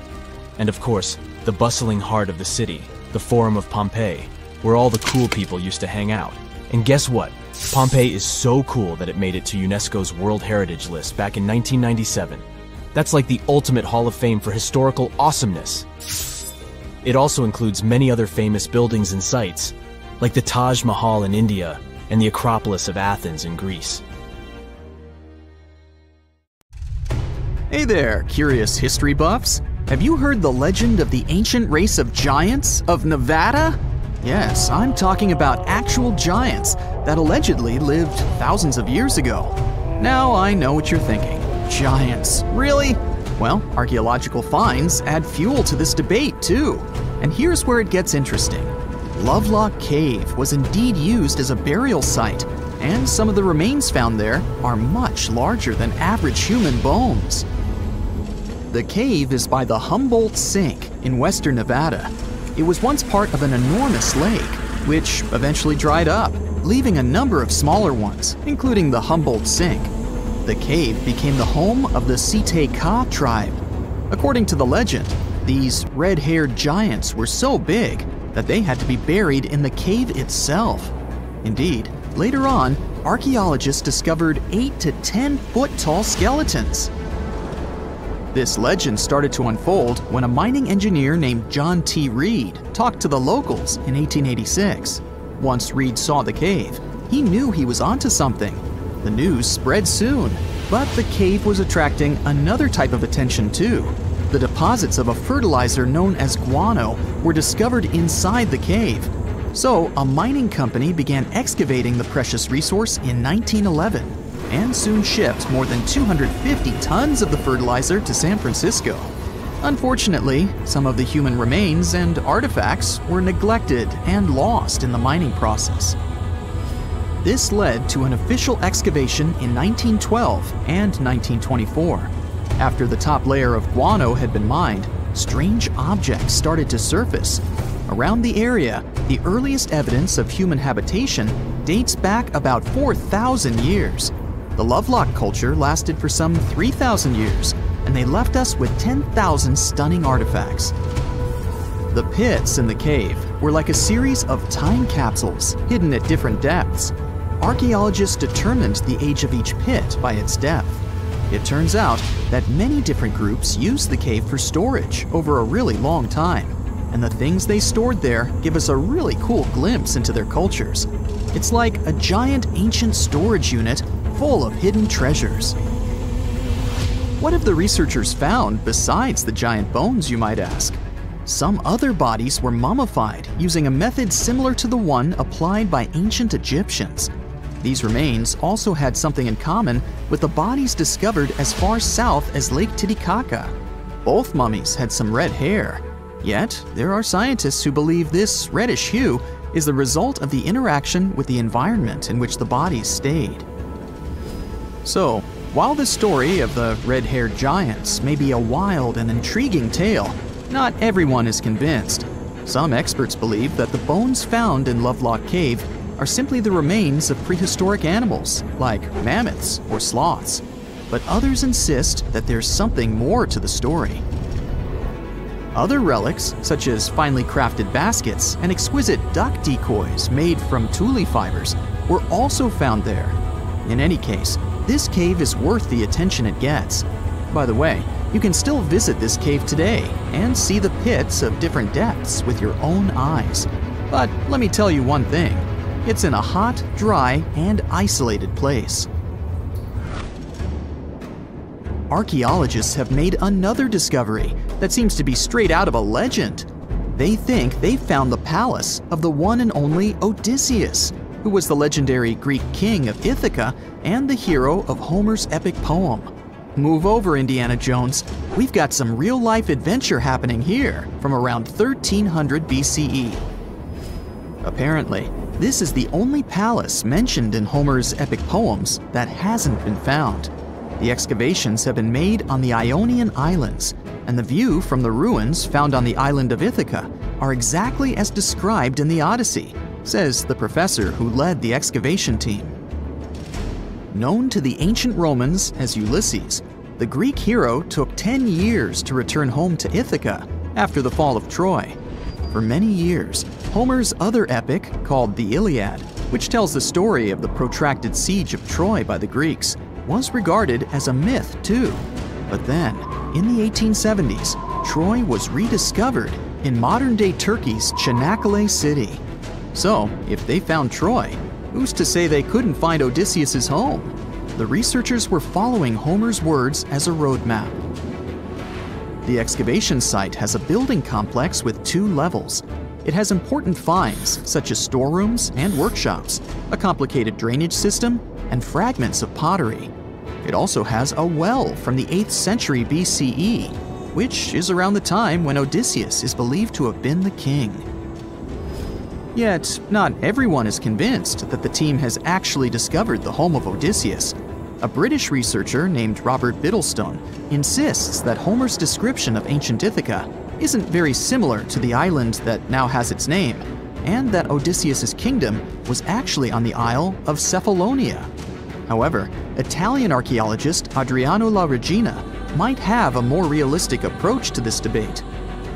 And of course, the bustling heart of the city, the Forum of Pompeii, where all the cool people used to hang out. And guess what? Pompeii is so cool that it made it to UNESCO's World Heritage List back in 1997. That's like the ultimate Hall of Fame for historical awesomeness. It also includes many other famous buildings and sites, like the Taj Mahal in India and the Acropolis of Athens in Greece. Hey there, curious history buffs. Have you heard the legend of the ancient race of giants of Nevada? Yes, I'm talking about actual giants that allegedly lived thousands of years ago. Now I know what you're thinking. Giants, really? Well, archaeological finds add fuel to this debate too. And here's where it gets interesting. Lovelock Cave was indeed used as a burial site, and some of the remains found there are much larger than average human bones. The cave is by the Humboldt Sink in western Nevada. It was once part of an enormous lake, which eventually dried up, leaving a number of smaller ones, including the Humboldt Sink. The cave became the home of the Site-Ka tribe. According to the legend, these red-haired giants were so big that they had to be buried in the cave itself. Indeed, later on, archaeologists discovered 8 to 10 foot tall skeletons. This legend started to unfold when a mining engineer named John T. Reed talked to the locals in 1886. Once Reed saw the cave, he knew he was onto something. The news spread soon, but the cave was attracting another type of attention too. The deposits of a fertilizer known as guano were discovered inside the cave. So a mining company began excavating the precious resource in 1911 and soon shipped more than 250 tons of the fertilizer to San Francisco. Unfortunately, some of the human remains and artifacts were neglected and lost in the mining process. This led to an official excavation in 1912 and 1924. After the top layer of guano had been mined, strange objects started to surface. Around the area, the earliest evidence of human habitation dates back about 4,000 years. The Lovelock culture lasted for some 3,000 years, and they left us with 10,000 stunning artifacts. The pits in the cave were like a series of time capsules hidden at different depths. Archaeologists determined the age of each pit by its depth. It turns out that many different groups used the cave for storage over a really long time, and the things they stored there give us a really cool glimpse into their cultures. It's like a giant ancient storage unit full of hidden treasures. What have the researchers found besides the giant bones, you might ask? Some other bodies were mummified using a method similar to the one applied by ancient Egyptians. These remains also had something in common with the bodies discovered as far south as Lake Titicaca. Both mummies had some red hair, yet there are scientists who believe this reddish hue is the result of the interaction with the environment in which the bodies stayed. So, while the story of the red-haired giants may be a wild and intriguing tale, not everyone is convinced. Some experts believe that the bones found in Lovelock Cave are simply the remains of prehistoric animals, like mammoths or sloths. But others insist that there's something more to the story. Other relics, such as finely crafted baskets and exquisite duck decoys made from tule fibers, were also found there. In any case, this cave is worth the attention it gets. By the way, you can still visit this cave today and see the pits of different depths with your own eyes. But let me tell you one thing. It's in a hot, dry, and isolated place. Archaeologists have made another discovery that seems to be straight out of a legend. They think they found the palace of the one and only Odysseus, who was the legendary Greek king of Ithaca and the hero of Homer's epic poem. Move over, Indiana Jones. We've got some real-life adventure happening here from around 1300 BCE. Apparently, this is the only palace mentioned in Homer's epic poems that hasn't been found. The excavations have been made on the Ionian Islands, and the view from the ruins found on the island of Ithaca are exactly as described in the Odyssey, says the professor who led the excavation team. Known to the ancient Romans as Ulysses, the Greek hero took 10 years to return home to Ithaca after the fall of Troy. For many years, Homer's other epic, called the Iliad, which tells the story of the protracted siege of Troy by the Greeks, was regarded as a myth too. But then, in the 1870s, Troy was rediscovered in modern-day Turkey's Çanakkale city. So, if they found Troy, who's to say they couldn't find Odysseus's home? The researchers were following Homer's words as a roadmap. The excavation site has a building complex with 2 levels. It has important finds such as storerooms and workshops, a complicated drainage system, and fragments of pottery. It also has a well from the 8th century BCE, which is around the time when Odysseus is believed to have been the king. Yet, not everyone is convinced that the team has actually discovered the home of Odysseus. A British researcher named Robert Biddlestone insists that Homer's description of ancient Ithaca isn't very similar to the island that now has its name, and that Odysseus's kingdom was actually on the Isle of Cephalonia. However, Italian archaeologist Adriano La Regina might have a more realistic approach to this debate.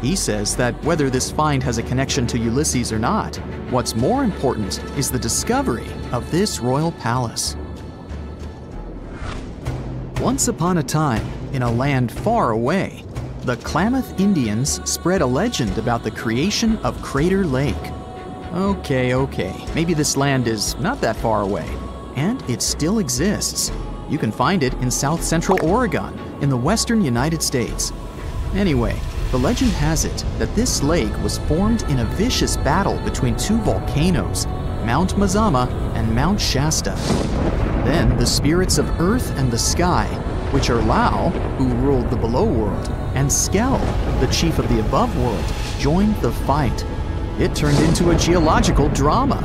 He says that whether this find has a connection to Ulysses or not, what's more important is the discovery of this royal palace. Once upon a time, in a land far away, the Klamath Indians spread a legend about the creation of Crater Lake. Okay, maybe this land is not that far away, and it still exists. You can find it in south-central Oregon, in the western United States. Anyway, the legend has it that this lake was formed in a vicious battle between 2 volcanoes, Mount Mazama and Mount Shasta. Then the spirits of Earth and the Sky, which are Lau, who ruled the below world, and Skell, the chief of the above world, joined the fight. It turned into a geological drama.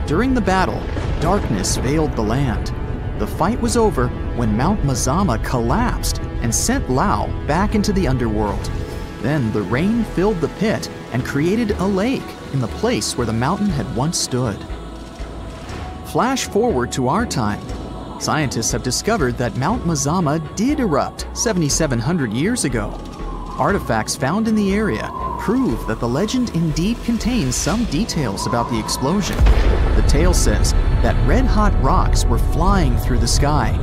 During the battle, darkness veiled the land. The fight was over when Mount Mazama collapsed and sent Lau back into the underworld. Then the rain filled the pit and created a lake in the place where the mountain had once stood. Flash forward to our time. Scientists have discovered that Mount Mazama did erupt 7,700 years ago. Artifacts found in the area prove that the legend indeed contains some details about the explosion. The tale says that red-hot rocks were flying through the sky.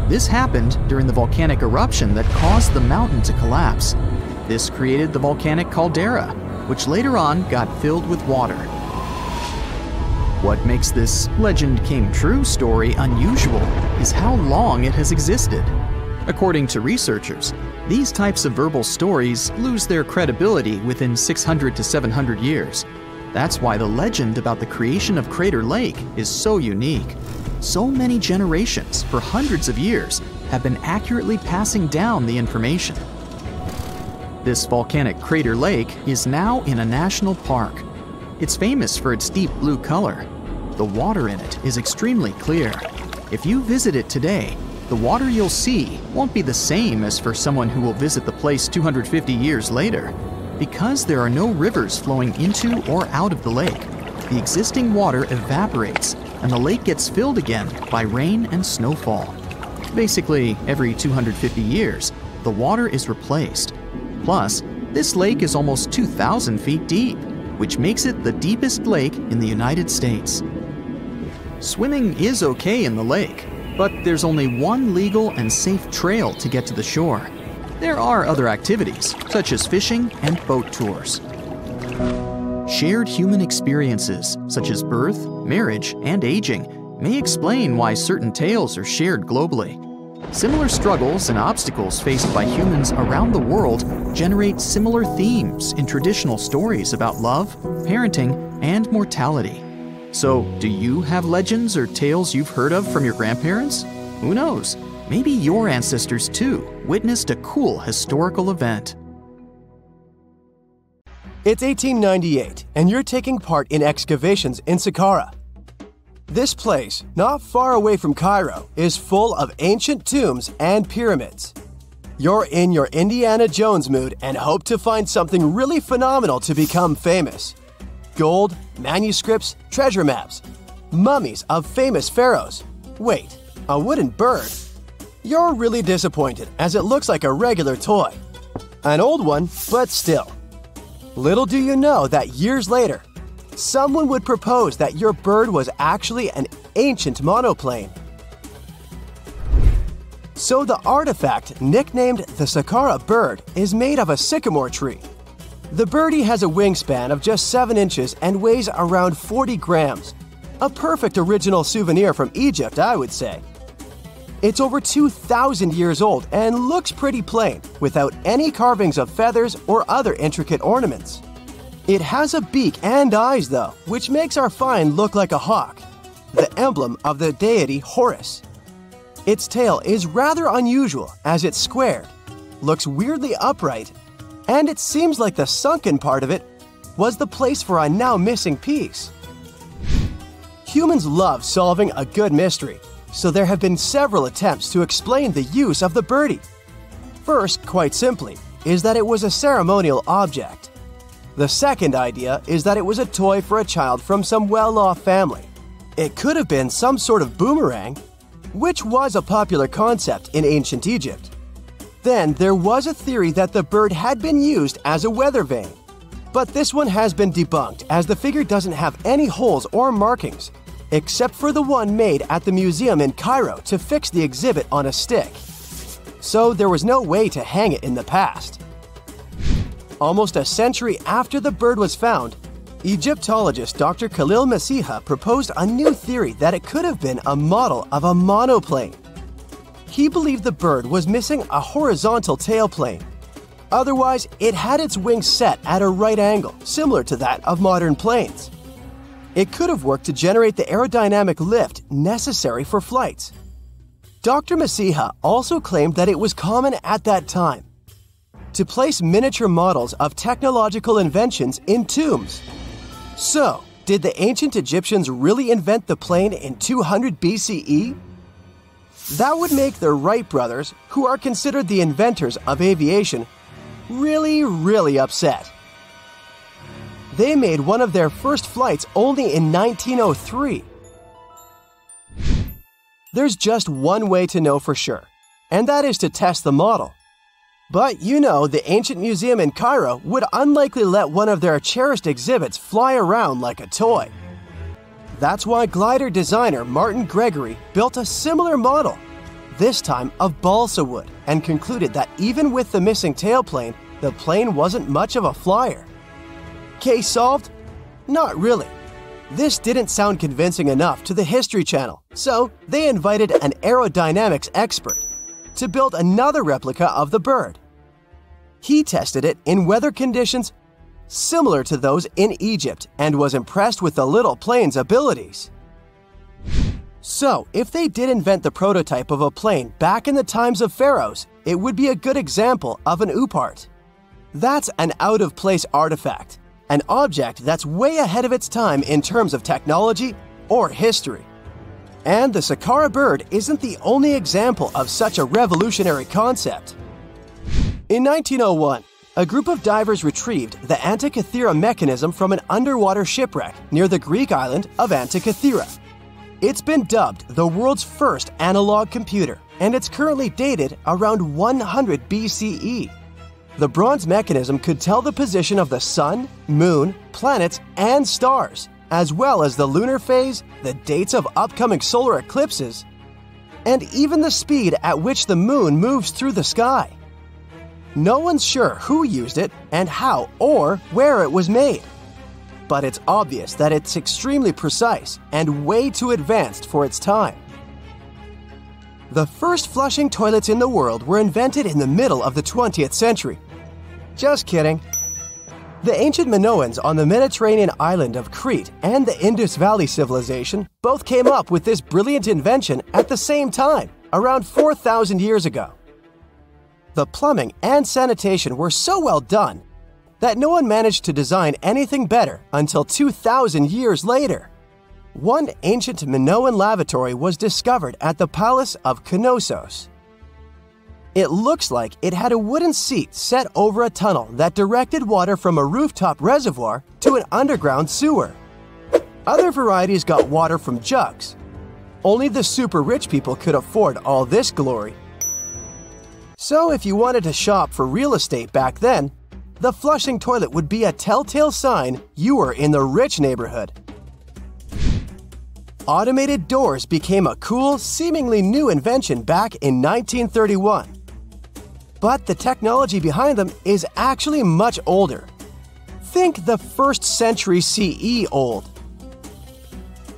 This happened during the volcanic eruption that caused the mountain to collapse. This created the volcanic caldera, which later on got filled with water. What makes this legend came true story unusual is how long it has existed. According to researchers, these types of verbal stories lose their credibility within 600 to 700 years. That's why the legend about the creation of Crater Lake is so unique. So many generations, for hundreds of years, have been accurately passing down the information. This volcanic crater lake is now in a national park. It's famous for its deep blue color. The water in it is extremely clear. If you visit it today, the water you'll see won't be the same as for someone who will visit the place 250 years later. Because there are no rivers flowing into or out of the lake, the existing water evaporates and the lake gets filled again by rain and snowfall. Basically, every 250 years, the water is replaced. Plus, this lake is almost 2,000 feet deep, which makes it the deepest lake in the United States. Swimming is okay in the lake, but there's only one legal and safe trail to get to the shore. There are other activities, such as fishing and boat tours. Shared human experiences, such as birth, marriage, and aging, may explain why certain tales are shared globally. Similar struggles and obstacles faced by humans around the world generate similar themes in traditional stories about love, parenting, and mortality. So, do you have legends or tales you've heard of from your grandparents? Who knows? Maybe your ancestors too witnessed a cool historical event. It's 1898, and you're taking part in excavations in Saqqara. This place, not far away from Cairo, is full of ancient tombs and pyramids. You're in your Indiana Jones mood and hope to find something really phenomenal to become famous. Gold, manuscripts, treasure maps, mummies of famous pharaohs. Wait, a wooden bird? You're really disappointed as it looks like a regular toy. An old one, but still. Little do you know that years later, someone would propose that your bird was actually an ancient monoplane. So the artifact, nicknamed the Sahara bird, is made of a sycamore tree. The birdie has a wingspan of just 7 inches and weighs around 40 grams. A perfect original souvenir from Egypt, I would say. It's over 2,000 years old and looks pretty plain, without any carvings of feathers or other intricate ornaments. It has a beak and eyes though, which makes our find look like a hawk, the emblem of the deity Horus. Its tail is rather unusual as it's squared, looks weirdly upright, and it seems like the sunken part of it was the place for a now missing piece. Humans love solving a good mystery, so there have been several attempts to explain the use of the birdie. First, quite simply, is that it was a ceremonial object. The second idea is that it was a toy for a child from some well-off family. It could have been some sort of boomerang, which was a popular concept in ancient Egypt. Then there was a theory that the bird had been used as a weather vane. But this one has been debunked as the figure doesn't have any holes or markings, except for the one made at the museum in Cairo to fix the exhibit on a stick. So there was no way to hang it in the past. Almost a century after the bird was found, Egyptologist Dr. Khalil Masiha proposed a new theory that it could have been a model of a monoplane. He believed the bird was missing a horizontal tailplane. Otherwise, it had its wings set at a right angle, similar to that of modern planes. It could have worked to generate the aerodynamic lift necessary for flights. Dr. Masiha also claimed that it was common at that time to place miniature models of technological inventions in tombs. So, did the ancient Egyptians really invent the plane in 200 BCE? That would make the Wright brothers, who are considered the inventors of aviation, really upset. They made one of their first flights only in 1903. There's just one way to know for sure, and that is to test the model. But you know, the ancient museum in Cairo would unlikely let one of their cherished exhibits fly around like a toy. That's why glider designer Martin Gregory built a similar model, this time of balsa wood, and concluded that even with the missing tailplane, the plane wasn't much of a flyer. Case solved? Not really. This didn't sound convincing enough to the History Channel, so they invited an aerodynamics expert to build another replica of the bird. He tested it in weather conditions similar to those in Egypt and was impressed with the little plane's abilities. So, if they did invent the prototype of a plane back in the times of pharaohs, it would be a good example of an oopart. That's an out-of-place artifact, an object that's way ahead of its time in terms of technology or history. And the Sahara bird isn't the only example of such a revolutionary concept. In 1901, a group of divers retrieved the Antikythera mechanism from an underwater shipwreck near the Greek island of Antikythera. It's been dubbed the world's first analog computer, and it's currently dated around 100 BCE. The bronze mechanism could tell the position of the sun, moon, planets, and stars, as well as the lunar phase, the dates of upcoming solar eclipses, and even the speed at which the moon moves through the sky. No one's sure who used it and how or where it was made. But it's obvious that it's extremely precise and way too advanced for its time. The first flushing toilets in the world were invented in the middle of the 20th century. Just kidding. The ancient Minoans on the Mediterranean island of Crete and the Indus Valley civilization both came up with this brilliant invention at the same time, around 4,000 years ago. The plumbing and sanitation were so well done that no one managed to design anything better until 2,000 years later. One ancient Minoan lavatory was discovered at the Palace of Knossos. It looks like it had a wooden seat set over a tunnel that directed water from a rooftop reservoir to an underground sewer. Other varieties got water from jugs. Only the super rich people could afford all this glory. So if you wanted to shop for real estate back then, the flushing toilet would be a telltale sign you were in the rich neighborhood. Automated doors became a cool, seemingly new invention back in 1931. But the technology behind them is actually much older. Think the 1st century CE old.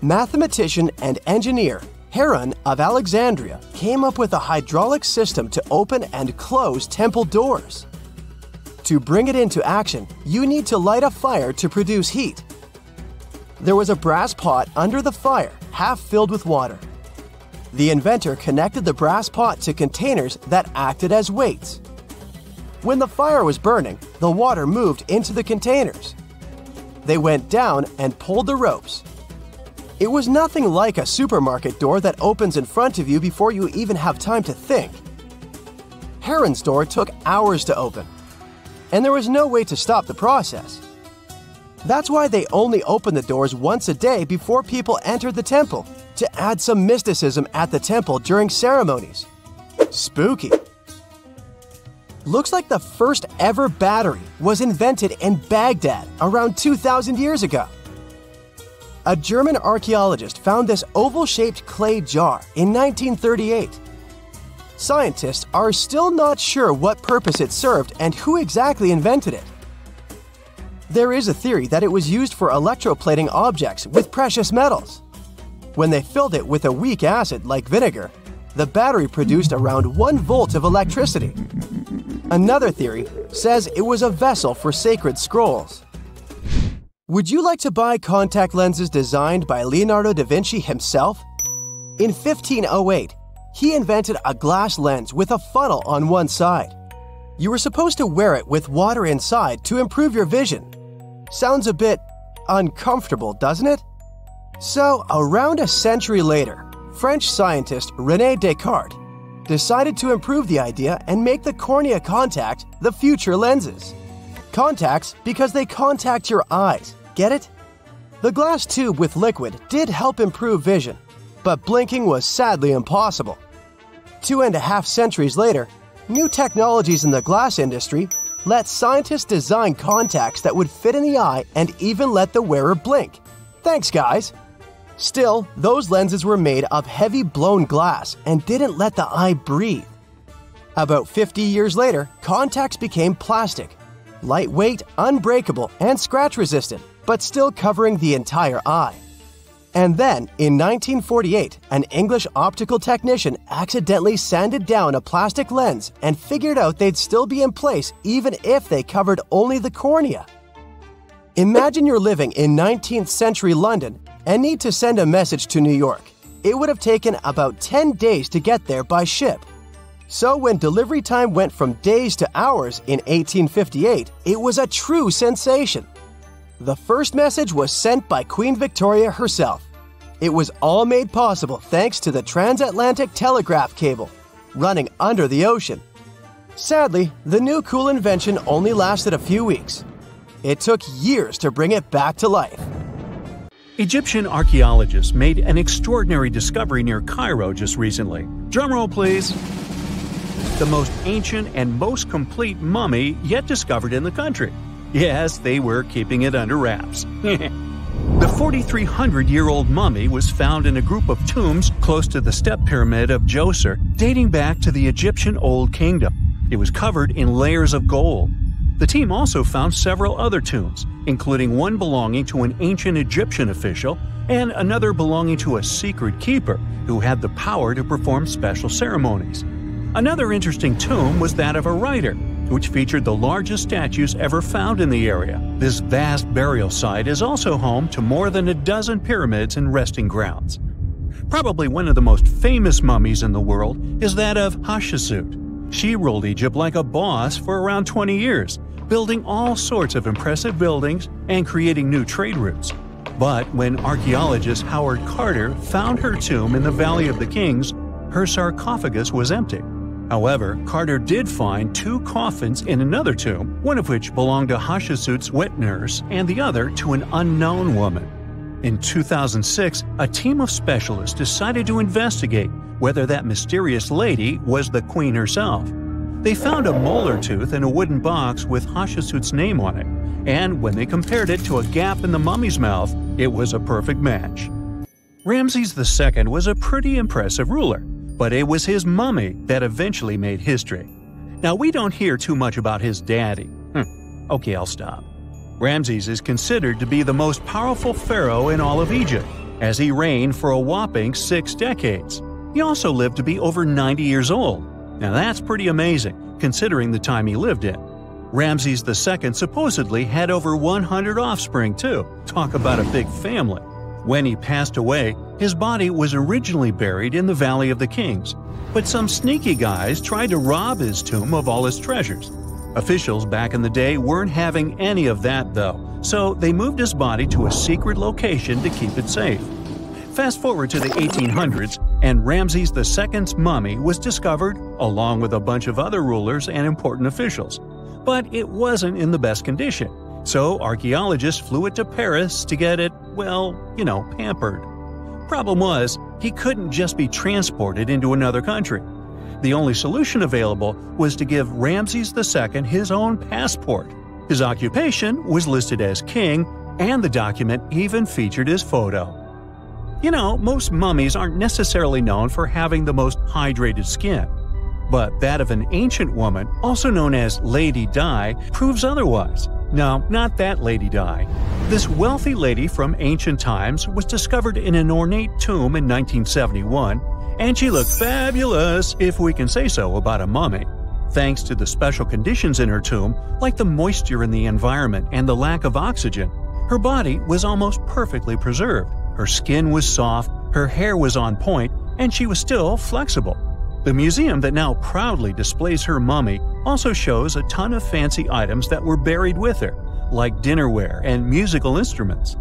Mathematician and engineer Heron of Alexandria came up with a hydraulic system to open and close temple doors. To bring it into action, you need to light a fire to produce heat. There was a brass pot under the fire, half filled with water. The inventor connected the brass pot to containers that acted as weights. When the fire was burning, the water moved into the containers. They went down and pulled the ropes. It was nothing like a supermarket door that opens in front of you before you even have time to think. Heron's door took hours to open, and there was no way to stop the process. That's why they only opened the doors once a day before people entered the temple, to add some mysticism at the temple during ceremonies. Spooky. Looks like the first ever battery was invented in Baghdad around 2,000 years ago. A German archaeologist found this oval-shaped clay jar in 1938. Scientists are still not sure what purpose it served and who exactly invented it. There is a theory that it was used for electroplating objects with precious metals. When they filled it with a weak acid like vinegar, the battery produced around 1 volt of electricity. Another theory says it was a vessel for sacred scrolls. Would you like to buy contact lenses designed by Leonardo da Vinci himself? In 1508, he invented a glass lens with a funnel on one side. You were supposed to wear it with water inside to improve your vision. Sounds a bit uncomfortable, doesn't it? So, around a century later, French scientist René Descartes decided to improve the idea and make the cornea contact the future lenses. Contacts because they contact your eyes, get it? The glass tube with liquid did help improve vision, but blinking was sadly impossible. 2.5 centuries later, new technologies in the glass industry let scientists design contacts that would fit in the eye and even let the wearer blink. Thanks, guys! Still, those lenses were made of heavy blown glass and didn't let the eye breathe. About 50 years later, contacts became plastic, lightweight, unbreakable, and scratch-resistant, but still covering the entire eye. And then, in 1948, an English optical technician accidentally sanded down a plastic lens and figured out they'd still be in place even if they covered only the cornea. Imagine you're living in 19th century London and need to send a message to New York. It would have taken about 10 days to get there by ship. So when delivery time went from days to hours in 1858, it was a true sensation. The first message was sent by Queen Victoria herself. It was all made possible thanks to the transatlantic telegraph cable, running under the ocean. Sadly, the new cool invention only lasted a few weeks. It took years to bring it back to life. Egyptian archaeologists made an extraordinary discovery near Cairo just recently. Drumroll, please. The most ancient and most complete mummy yet discovered in the country. Yes, they were keeping it under wraps. The 4,300-year-old mummy was found in a group of tombs close to the step pyramid of Djoser, dating back to the Egyptian Old Kingdom. It was covered in layers of gold. The team also found several other tombs, including one belonging to an ancient Egyptian official and another belonging to a secret keeper who had the power to perform special ceremonies. Another interesting tomb was that of a writer, which featured the largest statues ever found in the area. This vast burial site is also home to more than a dozen pyramids and resting grounds. Probably one of the most famous mummies in the world is that of Hatshepsut. She ruled Egypt like a boss for around 20 years, building all sorts of impressive buildings and creating new trade routes. But when archaeologist Howard Carter found her tomb in the Valley of the Kings, her sarcophagus was empty. However, Carter did find two coffins in another tomb, one of which belonged to Hatshepsut's wet nurse and the other to an unknown woman. In 2006, a team of specialists decided to investigate whether that mysterious lady was the queen herself. They found a molar tooth in a wooden box with Hatshepsut's name on it, and when they compared it to a gap in the mummy's mouth, it was a perfect match. Ramses II was a pretty impressive ruler, but it was his mummy that eventually made history. Now, we don't hear too much about his daddy. Okay, I'll stop. Ramses is considered to be the most powerful pharaoh in all of Egypt, as he reigned for a whopping 6 decades. He also lived to be over 90 years old. Now that's pretty amazing, considering the time he lived in. Ramses II supposedly had over 100 offspring too. Talk about a big family. When he passed away, his body was originally buried in the Valley of the Kings, but some sneaky guys tried to rob his tomb of all his treasures. Officials back in the day weren't having any of that though, so they moved his body to a secret location to keep it safe. Fast forward to the 1800s, and Ramses II's mummy was discovered along with a bunch of other rulers and important officials. But it wasn't in the best condition, so archaeologists flew it to Paris to get it, pampered. Problem was, he couldn't just be transported into another country. The only solution available was to give Ramses II his own passport. His occupation was listed as king, and the document even featured his photo. Most mummies aren't necessarily known for having the most hydrated skin. But that of an ancient woman, also known as Lady Di, proves otherwise. No, not that Lady Di. This wealthy lady from ancient times was discovered in an ornate tomb in 1971, and she looked fabulous, if we can say so about a mummy. Thanks to the special conditions in her tomb, like the moisture in the environment and the lack of oxygen, her body was almost perfectly preserved. Her skin was soft, her hair was on point, and she was still flexible. The museum that now proudly displays her mummy also shows a ton of fancy items that were buried with her, like dinnerware and musical instruments.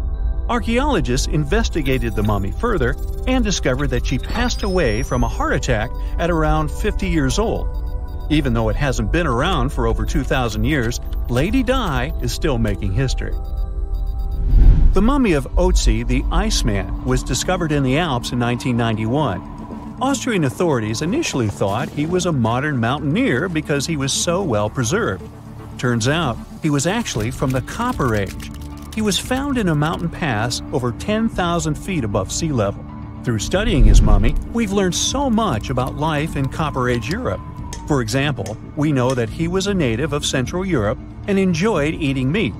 Archaeologists investigated the mummy further and discovered that she passed away from a heart attack at around 50 years old. Even though it hasn't been around for over 2,000 years, Lady Di is still making history. The mummy of Otzi the Iceman was discovered in the Alps in 1991. Austrian authorities initially thought he was a modern mountaineer because he was so well preserved. Turns out, he was actually from the Copper Age. He was found in a mountain pass over 10,000 feet above sea level. Through studying his mummy, we've learned so much about life in Copper Age Europe. For example, we know that he was a native of Central Europe and enjoyed eating meat.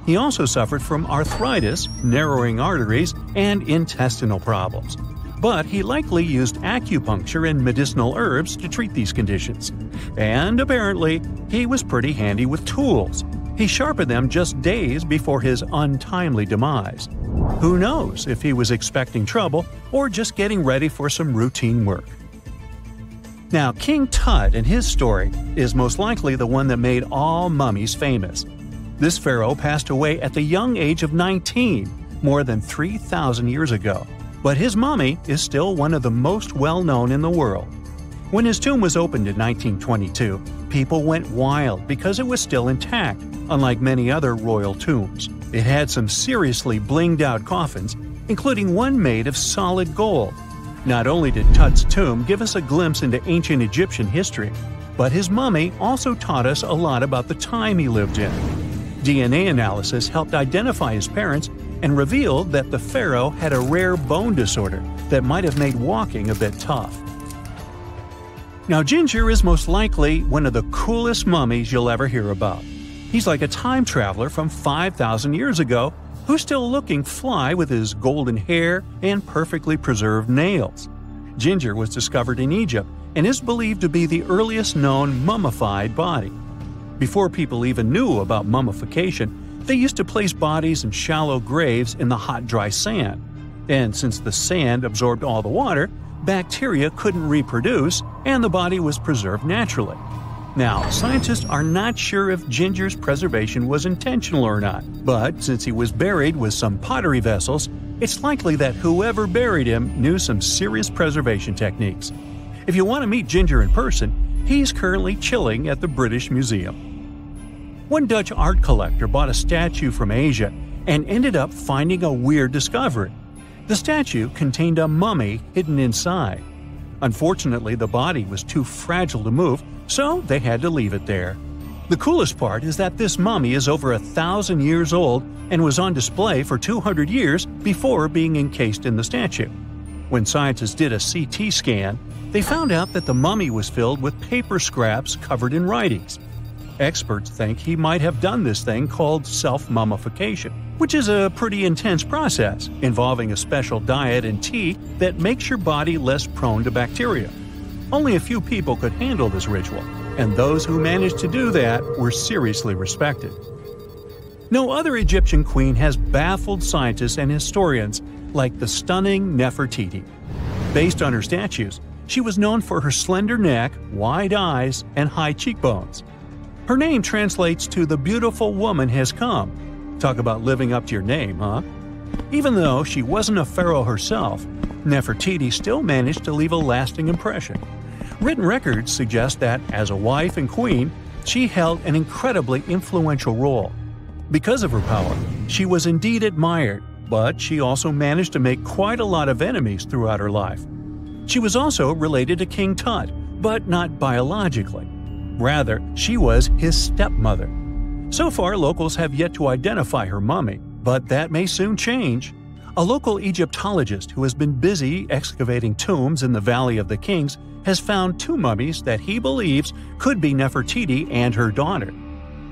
He also suffered from arthritis, narrowing arteries, and intestinal problems. But he likely used acupuncture and medicinal herbs to treat these conditions. And apparently, he was pretty handy with tools. He sharpened them just days before his untimely demise. Who knows if he was expecting trouble or just getting ready for some routine work. Now, King Tut and his story is most likely the one that made all mummies famous. This pharaoh passed away at the young age of 19, more than 3,000 years ago. But his mummy is still one of the most well-known in the world. When his tomb was opened in 1922, people went wild because it was still intact, unlike many other royal tombs. It had some seriously blinged-out coffins, including one made of solid gold. Not only did Tut's tomb give us a glimpse into ancient Egyptian history, but his mummy also taught us a lot about the time he lived in. DNA analysis helped identify his parents and revealed that the pharaoh had a rare bone disorder that might have made walking a bit tough. Now, Ginger is most likely one of the coolest mummies you'll ever hear about. He's like a time traveler from 5,000 years ago who's still looking fly with his golden hair and perfectly preserved nails. Ginger was discovered in Egypt and is believed to be the earliest known mummified body. Before people even knew about mummification, they used to place bodies in shallow graves in the hot, dry sand. And since the sand absorbed all the water, bacteria couldn't reproduce and the body was preserved naturally. Now, scientists are not sure if Ginger's preservation was intentional or not, but since he was buried with some pottery vessels, it's likely that whoever buried him knew some serious preservation techniques. If you want to meet Ginger in person, he's currently chilling at the British Museum. One Dutch art collector bought a statue from Asia and ended up finding a weird discovery. The statue contained a mummy hidden inside. Unfortunately, the body was too fragile to move, so they had to leave it there. The coolest part is that this mummy is over 1,000 years old and was on display for 200 years before being encased in the statue. When scientists did a CT scan, they found out that the mummy was filled with paper scraps covered in writings. Experts think he might have done this thing called self-mummification, which is a pretty intense process involving a special diet and tea that makes your body less prone to bacteria. Only a few people could handle this ritual, and those who managed to do that were seriously respected. No other Egyptian queen has baffled scientists and historians like the stunning Nefertiti. Based on her statues, she was known for her slender neck, wide eyes, and high cheekbones. Her name translates to "the beautiful woman has come." Talk about living up to your name, huh? Even though she wasn't a pharaoh herself, Nefertiti still managed to leave a lasting impression. Written records suggest that, as a wife and queen, she held an incredibly influential role. Because of her power, she was indeed admired, but she also managed to make quite a lot of enemies throughout her life. She was also related to King Tut, but not biologically. Rather, she was his stepmother. So far, locals have yet to identify her mummy, but that may soon change. A local Egyptologist who has been busy excavating tombs in the Valley of the Kings has found two mummies that he believes could be Nefertiti and her daughter.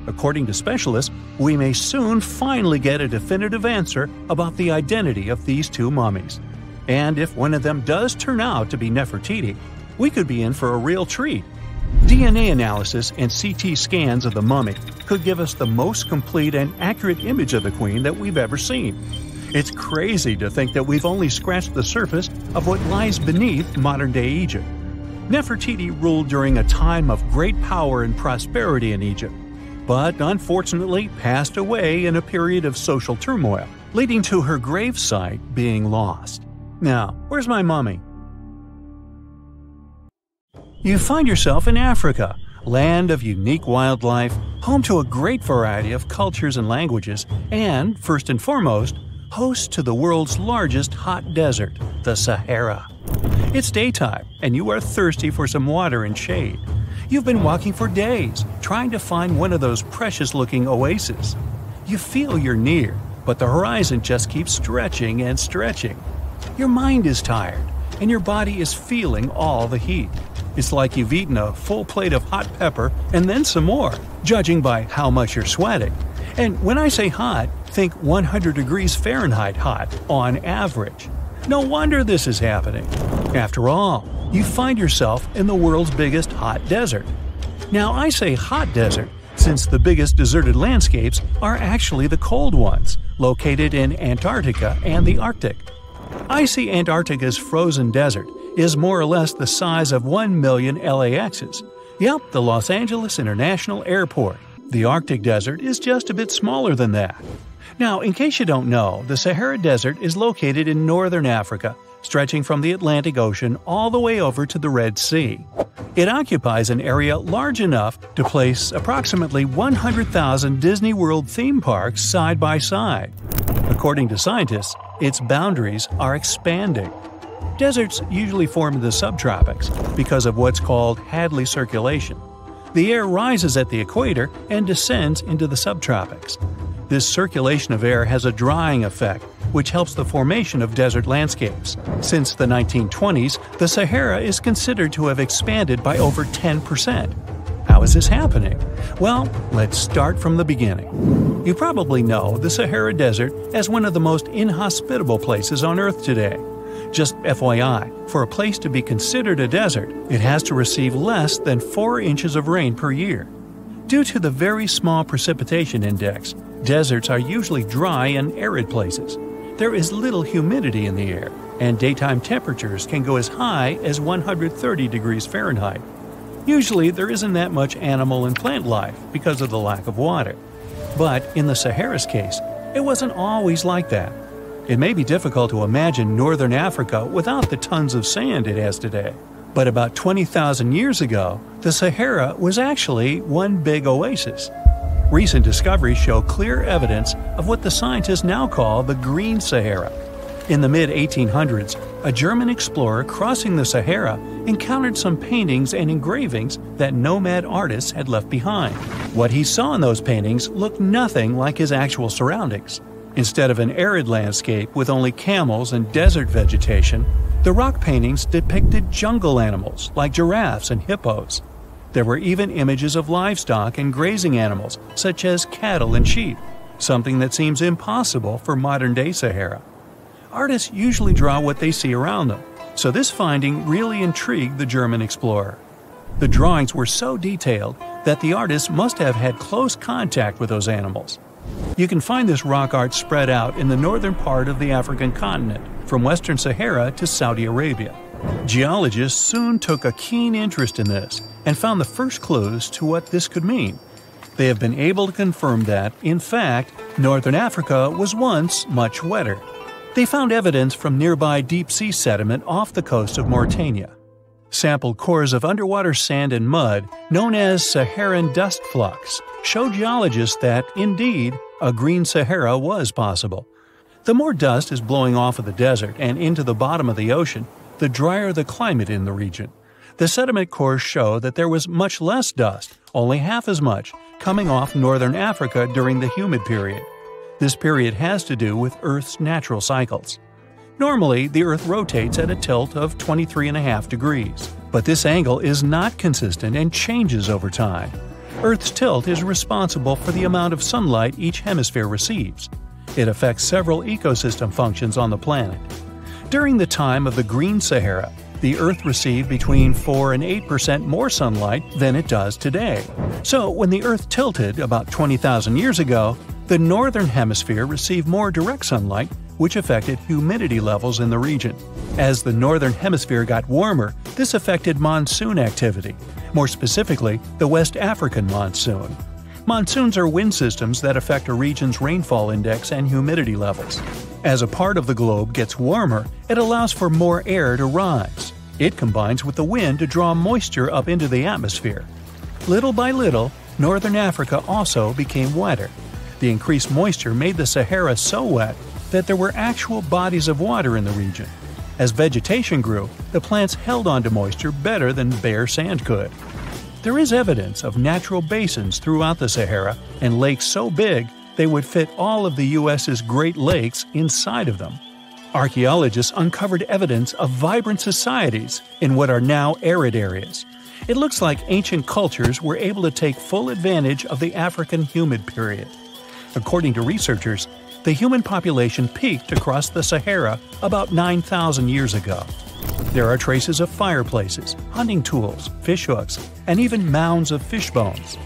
According to specialists, we may soon finally get a definitive answer about the identity of these two mummies. And if one of them does turn out to be Nefertiti, we could be in for a real treat. DNA analysis and CT scans of the mummy could give us the most complete and accurate image of the queen that we've ever seen. It's crazy to think that we've only scratched the surface of what lies beneath modern-day Egypt. Nefertiti ruled during a time of great power and prosperity in Egypt, but unfortunately passed away in a period of social turmoil, leading to her gravesite being lost. Now, where's my mummy? You find yourself in Africa, land of unique wildlife, home to a great variety of cultures and languages, and, first and foremost, host to the world's largest hot desert, the Sahara. It's daytime, and you are thirsty for some water and shade. You've been walking for days, trying to find one of those precious-looking oases. You feel you're near, but the horizon just keeps stretching and stretching. Your mind is tired, and your body is feeling all the heat. It's like you've eaten a full plate of hot pepper and then some more, judging by how much you're sweating. And when I say hot, think 100 degrees Fahrenheit hot, on average. No wonder this is happening. After all, you find yourself in the world's biggest hot desert. Now, I say hot desert since the biggest deserted landscapes are actually the cold ones, located in Antarctica and the Arctic. Icy Antarctica's frozen desert is more or less the size of 1 million LAXs. Yep, the Los Angeles International Airport. The Arctic desert is just a bit smaller than that. Now, in case you don't know, the Sahara Desert is located in northern Africa, stretching from the Atlantic Ocean all the way over to the Red Sea. It occupies an area large enough to place approximately 100,000 Disney World theme parks side by side. According to scientists, its boundaries are expanding. Deserts usually form in the subtropics because of what's called Hadley circulation. The air rises at the equator and descends into the subtropics. This circulation of air has a drying effect, which helps the formation of desert landscapes. Since the 1920s, the Sahara is considered to have expanded by over 10%. How is this happening? Well, let's start from the beginning. You probably know the Sahara Desert as one of the most inhospitable places on Earth today. Just FYI, for a place to be considered a desert, it has to receive less than 4 inches of rain per year. Due to the very small precipitation index, deserts are usually dry and arid places. There is little humidity in the air, and daytime temperatures can go as high as 130 degrees Fahrenheit. Usually, there isn't that much animal and plant life because of the lack of water. But in the Sahara's case, it wasn't always like that. It may be difficult to imagine northern Africa without the tons of sand it has today. But about 20,000 years ago, the Sahara was actually one big oasis. Recent discoveries show clear evidence of what the scientists now call the Green Sahara. In the mid-1800s, a German explorer crossing the Sahara encountered some paintings and engravings that nomad artists had left behind. What he saw in those paintings looked nothing like his actual surroundings. Instead of an arid landscape with only camels and desert vegetation, the rock paintings depicted jungle animals like giraffes and hippos. There were even images of livestock and grazing animals such as cattle and sheep, something that seems impossible for modern-day Sahara. Artists usually draw what they see around them, so this finding really intrigued the German explorer. The drawings were so detailed that the artists must have had close contact with those animals. You can find this rock art spread out in the northern part of the African continent, from western Sahara to Saudi Arabia. Geologists soon took a keen interest in this and found the first clues to what this could mean. They have been able to confirm that, in fact, northern Africa was once much wetter. They found evidence from nearby deep-sea sediment off the coast of Mauritania. Sampled cores of underwater sand and mud, known as Saharan dust flux, show geologists that, indeed, a green Sahara was possible. The more dust is blowing off of the desert and into the bottom of the ocean, the drier the climate in the region. The sediment cores show that there was much less dust, only half as much, coming off northern Africa during the humid period. This period has to do with Earth's natural cycles. Normally, the Earth rotates at a tilt of 23.5 degrees, but this angle is not consistent and changes over time. Earth's tilt is responsible for the amount of sunlight each hemisphere receives. It affects several ecosystem functions on the planet. During the time of the Green Sahara, the Earth received between 4 and 8% more sunlight than it does today. So when the Earth tilted about 20,000 years ago, the northern hemisphere received more direct sunlight, which affected humidity levels in the region. As the northern hemisphere got warmer, this affected monsoon activity, more specifically the West African monsoon. Monsoons are wind systems that affect a region's rainfall index and humidity levels. As a part of the globe gets warmer, it allows for more air to rise. It combines with the wind to draw moisture up into the atmosphere. Little by little, northern Africa also became wetter. The increased moisture made the Sahara so wet that there were actual bodies of water in the region. As vegetation grew, the plants held onto moisture better than bare sand could. There is evidence of natural basins throughout the Sahara and lakes so big they would fit all of the U.S.'s Great Lakes inside of them. Archaeologists uncovered evidence of vibrant societies in what are now arid areas. It looks like ancient cultures were able to take full advantage of the African humid period. According to researchers, the human population peaked across the Sahara about 9,000 years ago. There are traces of fireplaces, hunting tools, fishhooks, and even mounds of fish bones.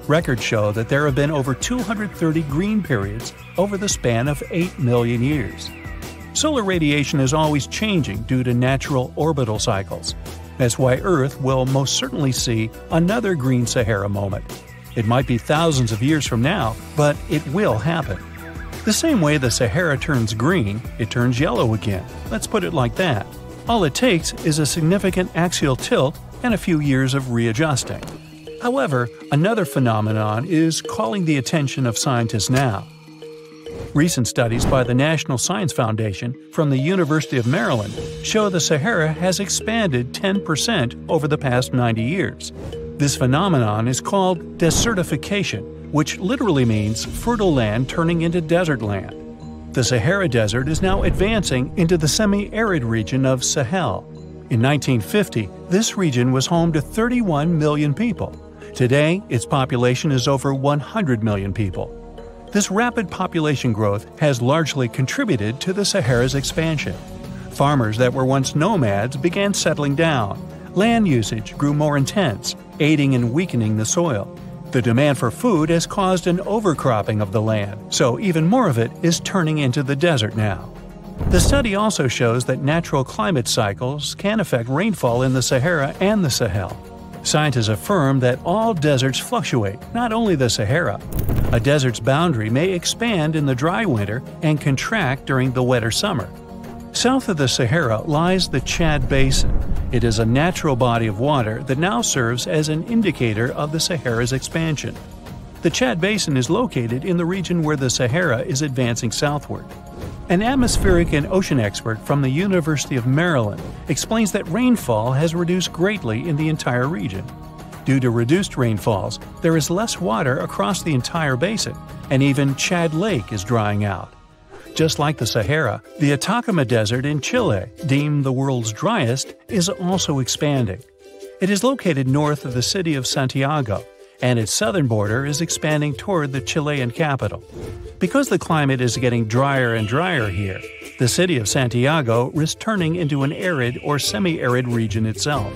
Records show that there have been over 230 green periods over the span of 8 million years. Solar radiation is always changing due to natural orbital cycles. That's why Earth will most certainly see another green Sahara moment. It might be thousands of years from now, but it will happen. The same way the Sahara turns green, it turns yellow again. Let's put it like that. All it takes is a significant axial tilt and a few years of readjusting. However, another phenomenon is calling the attention of scientists now. Recent studies by the National Science Foundation from the University of Maryland show the Sahara has expanded 10% over the past 90 years. This phenomenon is called desertification, which literally means fertile land turning into desert land. The Sahara Desert is now advancing into the semi-arid region of Sahel. In 1950, this region was home to 31 million people. Today, its population is over 100 million people. This rapid population growth has largely contributed to the Sahara's expansion. Farmers that were once nomads began settling down. Land usage grew more intense, aiding in weakening the soil. The demand for food has caused an overcropping of the land, so even more of it is turning into the desert now. The study also shows that natural climate cycles can affect rainfall in the Sahara and the Sahel. Scientists affirm that all deserts fluctuate, not only the Sahara. A desert's boundary may expand in the dry winter and contract during the wetter summer. South of the Sahara lies the Chad Basin. It is a natural body of water that now serves as an indicator of the Sahara's expansion. The Chad Basin is located in the region where the Sahara is advancing southward. An atmospheric and ocean expert from the University of Maryland explains that rainfall has reduced greatly in the entire region. Due to reduced rainfalls, there is less water across the entire basin, and even Chad Lake is drying out. Just like the Sahara, the Atacama Desert in Chile, deemed the world's driest, is also expanding. It is located north of the city of Santiago, and its southern border is expanding toward the Chilean capital. Because the climate is getting drier and drier here, the city of Santiago is turning into an arid or semi-arid region itself.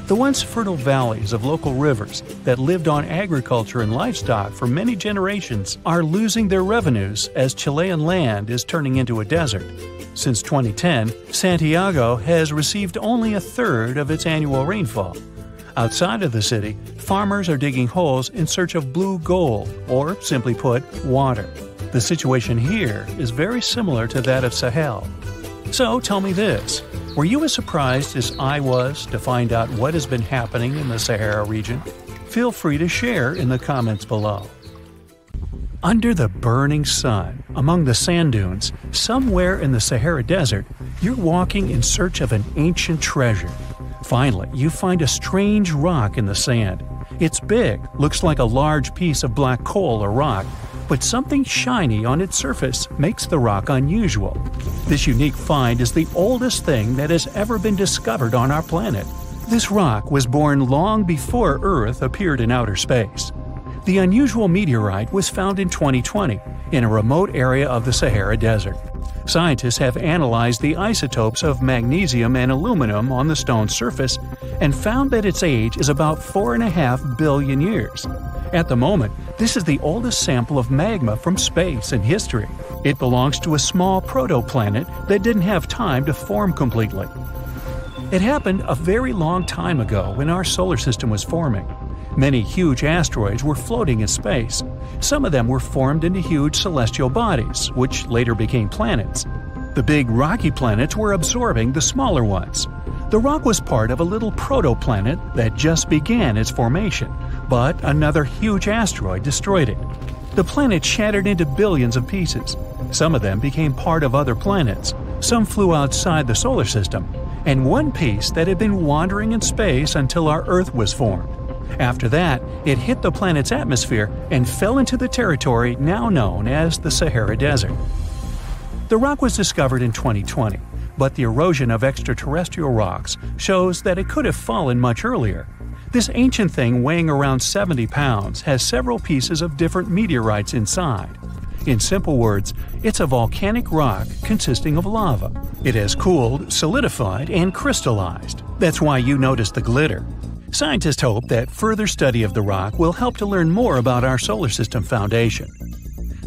The once fertile valleys of local rivers that lived on agriculture and livestock for many generations are losing their revenues as Chilean land is turning into a desert. Since 2010, Santiago has received only a third of its annual rainfall. Outside of the city, farmers are digging holes in search of blue gold, or simply put, water. The situation here is very similar to that of Sahel. So tell me this, were you as surprised as I was to find out what has been happening in the Sahara region? Feel free to share in the comments below. Under the burning sun, among the sand dunes, somewhere in the Sahara Desert, you're walking in search of an ancient treasure. Finally, you find a strange rock in the sand. It's big, looks like a large piece of black coal or rock, but something shiny on its surface makes the rock unusual. This unique find is the oldest thing that has ever been discovered on our planet. This rock was born long before Earth appeared in outer space. The unusual meteorite was found in 2020 in a remote area of the Sahara Desert. Scientists have analyzed the isotopes of magnesium and aluminum on the stone's surface and found that its age is about 4.5 billion years. At the moment, this is the oldest sample of magma from space in history. It belongs to a small protoplanet that didn't have time to form completely. It happened a very long time ago when our solar system was forming. Many huge asteroids were floating in space. Some of them were formed into huge celestial bodies, which later became planets. The big rocky planets were absorbing the smaller ones. The rock was part of a little protoplanet that just began its formation, but another huge asteroid destroyed it. The planet shattered into billions of pieces. Some of them became part of other planets. Some flew outside the solar system, and one piece that had been wandering in space until our Earth was formed. After that, it hit the planet's atmosphere and fell into the territory now known as the Sahara Desert. The rock was discovered in 2020, but the erosion of extraterrestrial rocks shows that it could have fallen much earlier. This ancient thing weighing around 70 pounds has several pieces of different meteorites inside. In simple words, it's a volcanic rock consisting of lava. It has cooled, solidified, and crystallized. That's why you notice the glitter. Scientists hope that further study of the rock will help to learn more about our solar system foundation.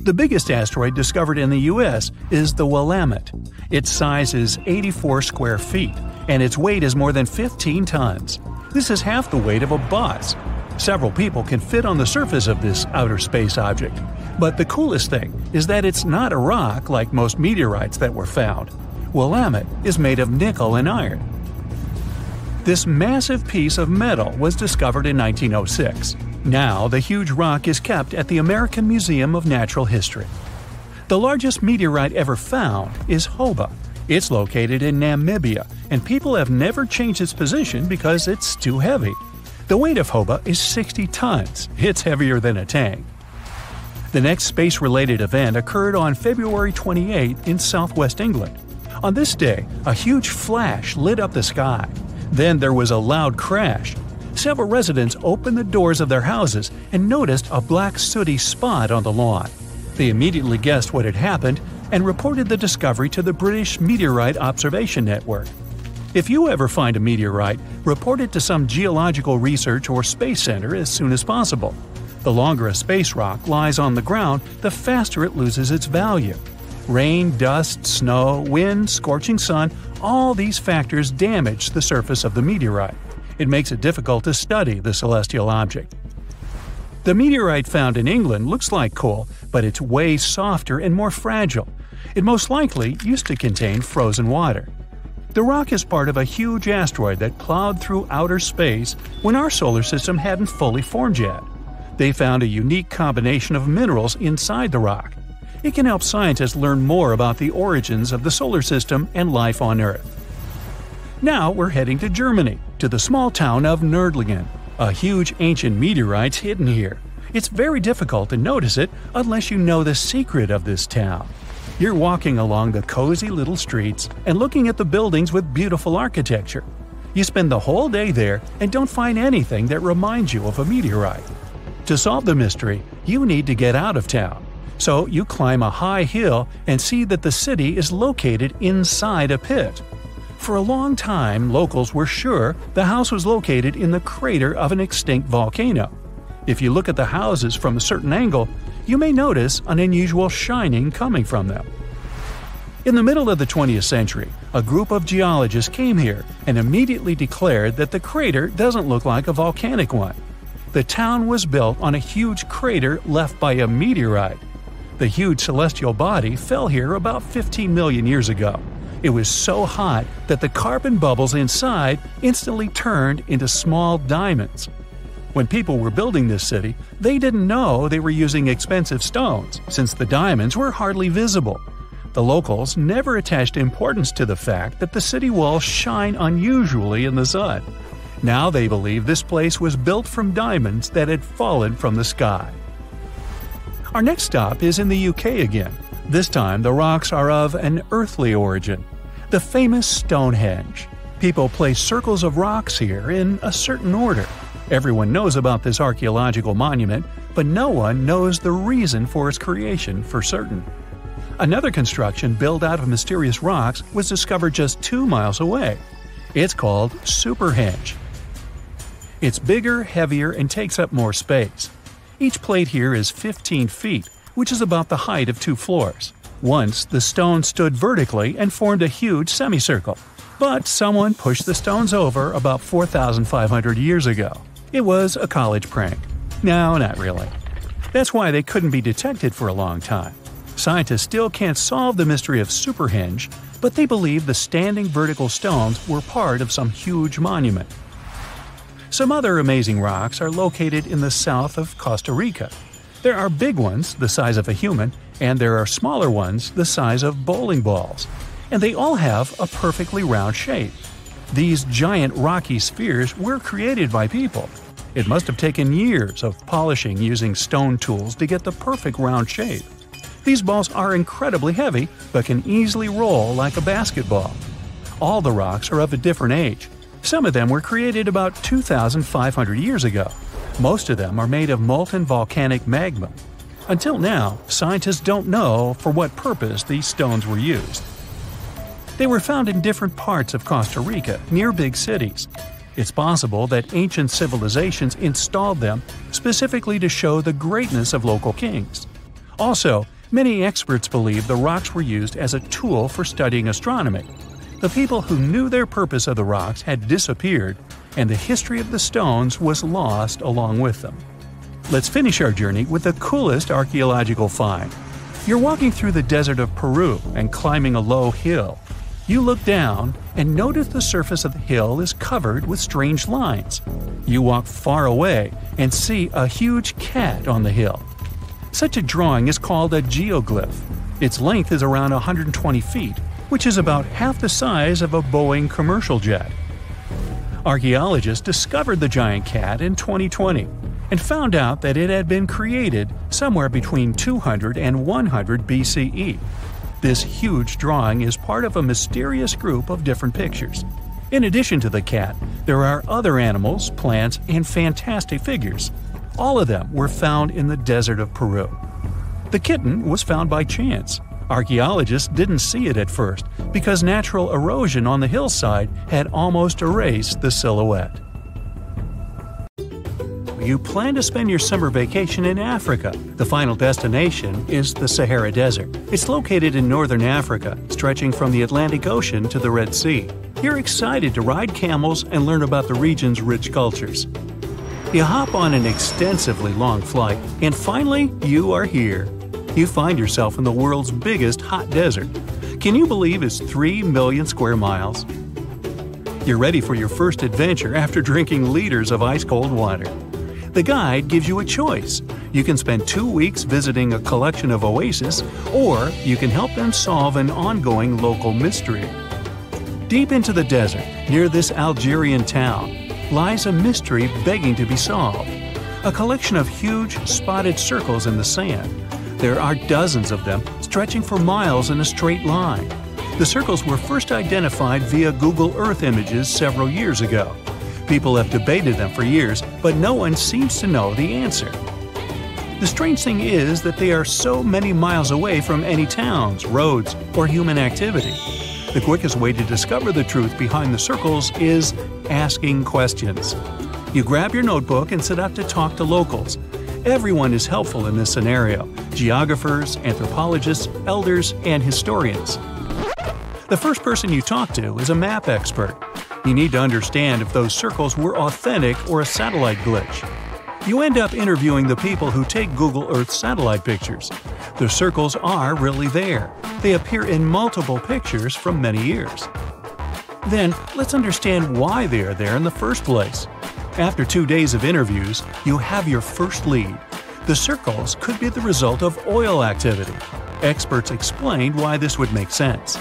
The biggest asteroid discovered in the U.S. is the Willamette. Its size is 84 square feet, and its weight is more than 15 tons. This is half the weight of a bus. Several people can fit on the surface of this outer space object. But the coolest thing is that it's not a rock like most meteorites that were found. Willamette is made of nickel and iron. This massive piece of metal was discovered in 1906. Now, the huge rock is kept at the American Museum of Natural History. The largest meteorite ever found is Hoba. It's located in Namibia, and people have never changed its position because it's too heavy. The weight of Hoba is 60 tons. It's heavier than a tank. The next space-related event occurred on February 28 in southwest England. On this day, a huge flash lit up the sky. Then there was a loud crash. Several residents opened the doors of their houses and noticed a black sooty spot on the lawn. They immediately guessed what had happened and reported the discovery to the British Meteorite Observation Network. If you ever find a meteorite, report it to some geological research or space center as soon as possible. The longer a space rock lies on the ground, the faster it loses its value. Rain, dust, snow, wind, scorching sun, all these factors damage the surface of the meteorite. It makes it difficult to study the celestial object. The meteorite found in England looks like coal, but it's way softer and more fragile. It most likely used to contain frozen water. The rock is part of a huge asteroid that plowed through outer space when our solar system hadn't fully formed yet. They found a unique combination of minerals inside the rock. It can help scientists learn more about the origins of the solar system and life on Earth. Now we're heading to Germany, to the small town of Nördlingen. A huge ancient meteorite's hidden here. It's very difficult to notice it unless you know the secret of this town. You're walking along the cozy little streets and looking at the buildings with beautiful architecture. You spend the whole day there and don't find anything that reminds you of a meteorite. To solve the mystery, you need to get out of town. So you climb a high hill and see that the city is located inside a pit. For a long time, locals were sure the house was located in the crater of an extinct volcano. If you look at the houses from a certain angle, you may notice an unusual shining coming from them. In the middle of the 20th century, a group of geologists came here and immediately declared that the crater doesn't look like a volcanic one. The town was built on a huge crater left by a meteorite. The huge celestial body fell here about 15 million years ago. It was so hot that the carbon bubbles inside instantly turned into small diamonds. When people were building this city, they didn't know they were using expensive stones, since the diamonds were hardly visible. The locals never attached importance to the fact that the city walls shine unusually in the sun. Now they believe this place was built from diamonds that had fallen from the sky. Our next stop is in the UK again. This time the rocks are of an earthly origin. The famous Stonehenge. People place circles of rocks here in a certain order. Everyone knows about this archaeological monument, but no one knows the reason for its creation for certain. Another construction built out of mysterious rocks was discovered just 2 miles away. It's called Superhenge. It's bigger, heavier, and takes up more space. Each plate here is 15 feet, which is about the height of 2 floors. Once, the stone stood vertically and formed a huge semicircle. But someone pushed the stones over about 4,500 years ago. It was a college prank. No, not really. That's why they couldn't be detected for a long time. Scientists still can't solve the mystery of Superhenge, but they believe the standing vertical stones were part of some huge monument. Some other amazing rocks are located in the south of Costa Rica. There are big ones, the size of a human, and there are smaller ones, the size of bowling balls. And they all have a perfectly round shape. These giant rocky spheres were created by people. It must have taken years of polishing using stone tools to get the perfect round shape. These balls are incredibly heavy, but can easily roll like a basketball. All the rocks are of a different age. Some of them were created about 2,500 years ago. Most of them are made of molten volcanic magma. Until now, scientists don't know for what purpose these stones were used. They were found in different parts of Costa Rica, near big cities. It's possible that ancient civilizations installed them specifically to show the greatness of local kings. Also, many experts believe the rocks were used as a tool for studying astronomy. The people who knew their purpose of the rocks had disappeared, and the history of the stones was lost along with them. Let's finish our journey with the coolest archaeological find. You're walking through the desert of Peru and climbing a low hill. You look down and notice the surface of the hill is covered with strange lines. You walk far away and see a huge cat on the hill. Such a drawing is called a geoglyph. Its length is around 120 feet, which is about half the size of a Boeing commercial jet. Archaeologists discovered the giant cat in 2020 and found out that it had been created somewhere between 200 and 100 BCE. This huge drawing is part of a mysterious group of different pictures. In addition to the cat, there are other animals, plants, and fantastic figures. All of them were found in the desert of Peru. The kitten was found by chance. Archaeologists didn't see it at first because natural erosion on the hillside had almost erased the silhouette. You plan to spend your summer vacation in Africa. The final destination is the Sahara Desert. It's located in northern Africa, stretching from the Atlantic Ocean to the Red Sea. You're excited to ride camels and learn about the region's rich cultures. You hop on an extensively long flight, and finally, you are here. You find yourself in the world's biggest hot desert. Can you believe it's 3 million square miles? You're ready for your first adventure after drinking liters of ice-cold water. The guide gives you a choice. You can spend 2 weeks visiting a collection of oases, or you can help them solve an ongoing local mystery. Deep into the desert, near this Algerian town, lies a mystery begging to be solved. A collection of huge, spotted circles in the sand. There are dozens of them, stretching for miles in a straight line. The circles were first identified via Google Earth images several years ago. People have debated them for years, but no one seems to know the answer. The strange thing is that they are so many miles away from any towns, roads, or human activity. The quickest way to discover the truth behind the circles is asking questions. You grab your notebook and set out to talk to locals. Everyone is helpful in this scenario: geographers, anthropologists, elders, and historians. The first person you talk to is a map expert. You need to understand if those circles were authentic or a satellite glitch. You end up interviewing the people who take Google Earth satellite pictures. The circles are really there. They appear in multiple pictures from many years. Then, let's understand why they are there in the first place. After 2 days of interviews, you have your first lead. The circles could be the result of oil activity. Experts explained why this would make sense.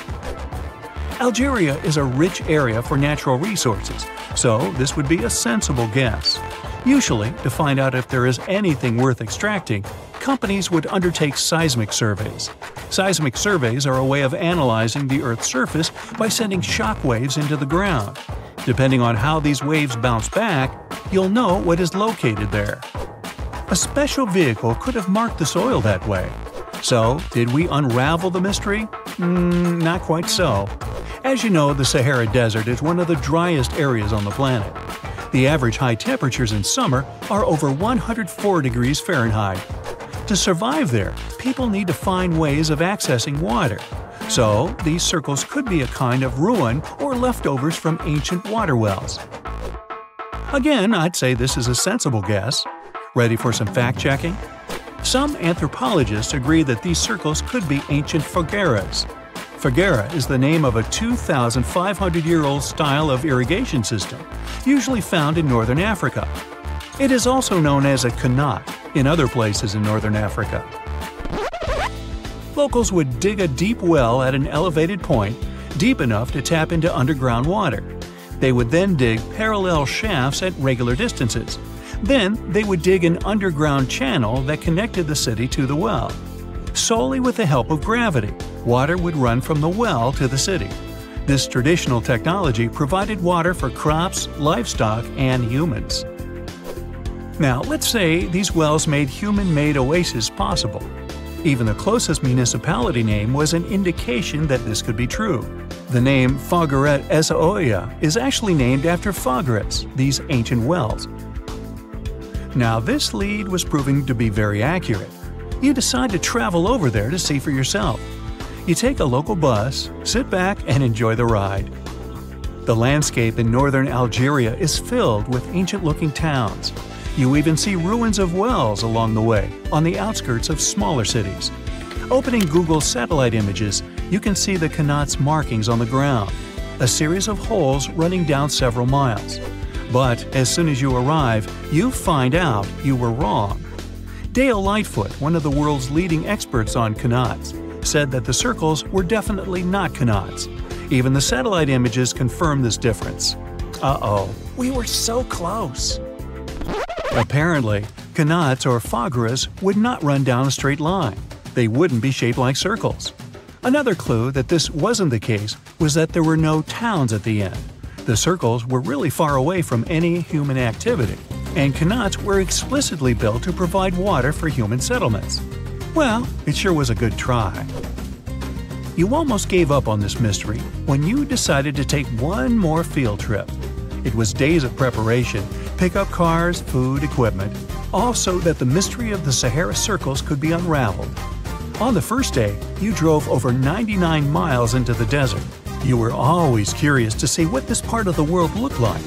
Algeria is a rich area for natural resources, so this would be a sensible guess. Usually, to find out if there is anything worth extracting, companies would undertake seismic surveys. Seismic surveys are a way of analyzing the Earth's surface by sending shock waves into the ground. Depending on how these waves bounce back, you'll know what is located there. A special vehicle could have marked the soil that way. So, did we unravel the mystery? Not quite so. As you know, the Sahara Desert is one of the driest areas on the planet. The average high temperatures in summer are over 104 degrees Fahrenheit. To survive there, people need to find ways of accessing water. So, these circles could be a kind of ruin or leftovers from ancient water wells. Again, I'd say this is a sensible guess. Ready for some fact-checking? Some anthropologists agree that these circles could be ancient fogueras. Foguera is the name of a 2,500-year-old style of irrigation system, usually found in northern Africa. It is also known as a qanat in other places in northern Africa. Locals would dig a deep well at an elevated point, deep enough to tap into underground water. They would then dig parallel shafts at regular distances. Then they would dig an underground channel that connected the city to the well. Solely with the help of gravity, water would run from the well to the city. This traditional technology provided water for crops, livestock, and humans. Now, let's say these wells made human-made oases possible. Even the closest municipality name was an indication that this could be true. The name Fogaret Esaoya is actually named after Fogares, these ancient wells. Now, this lead was proving to be very accurate. You decide to travel over there to see for yourself. You take a local bus, sit back, and enjoy the ride. The landscape in northern Algeria is filled with ancient-looking towns. You even see ruins of wells along the way, on the outskirts of smaller cities. Opening Google's satellite images, you can see the Qanat's markings on the ground, a series of holes running down several miles. But as soon as you arrive, you find out you were wrong. Dale Lightfoot, one of the world's leading experts on Qanats, said that the circles were definitely not Qanats. Even the satellite images confirm this difference. Uh-oh, we were so close. Apparently, Qanats or Fogares would not run down a straight line. They wouldn't be shaped like circles. Another clue that this wasn't the case was that there were no towns at the end. The circles were really far away from any human activity, and Qanats were explicitly built to provide water for human settlements. Well, it sure was a good try. You almost gave up on this mystery when you decided to take one more field trip. It was days of preparation, pick up cars, food, equipment, all so that the mystery of the Sahara Circles could be unraveled. On the first day, you drove over 99 miles into the desert. You were always curious to see what this part of the world looked like.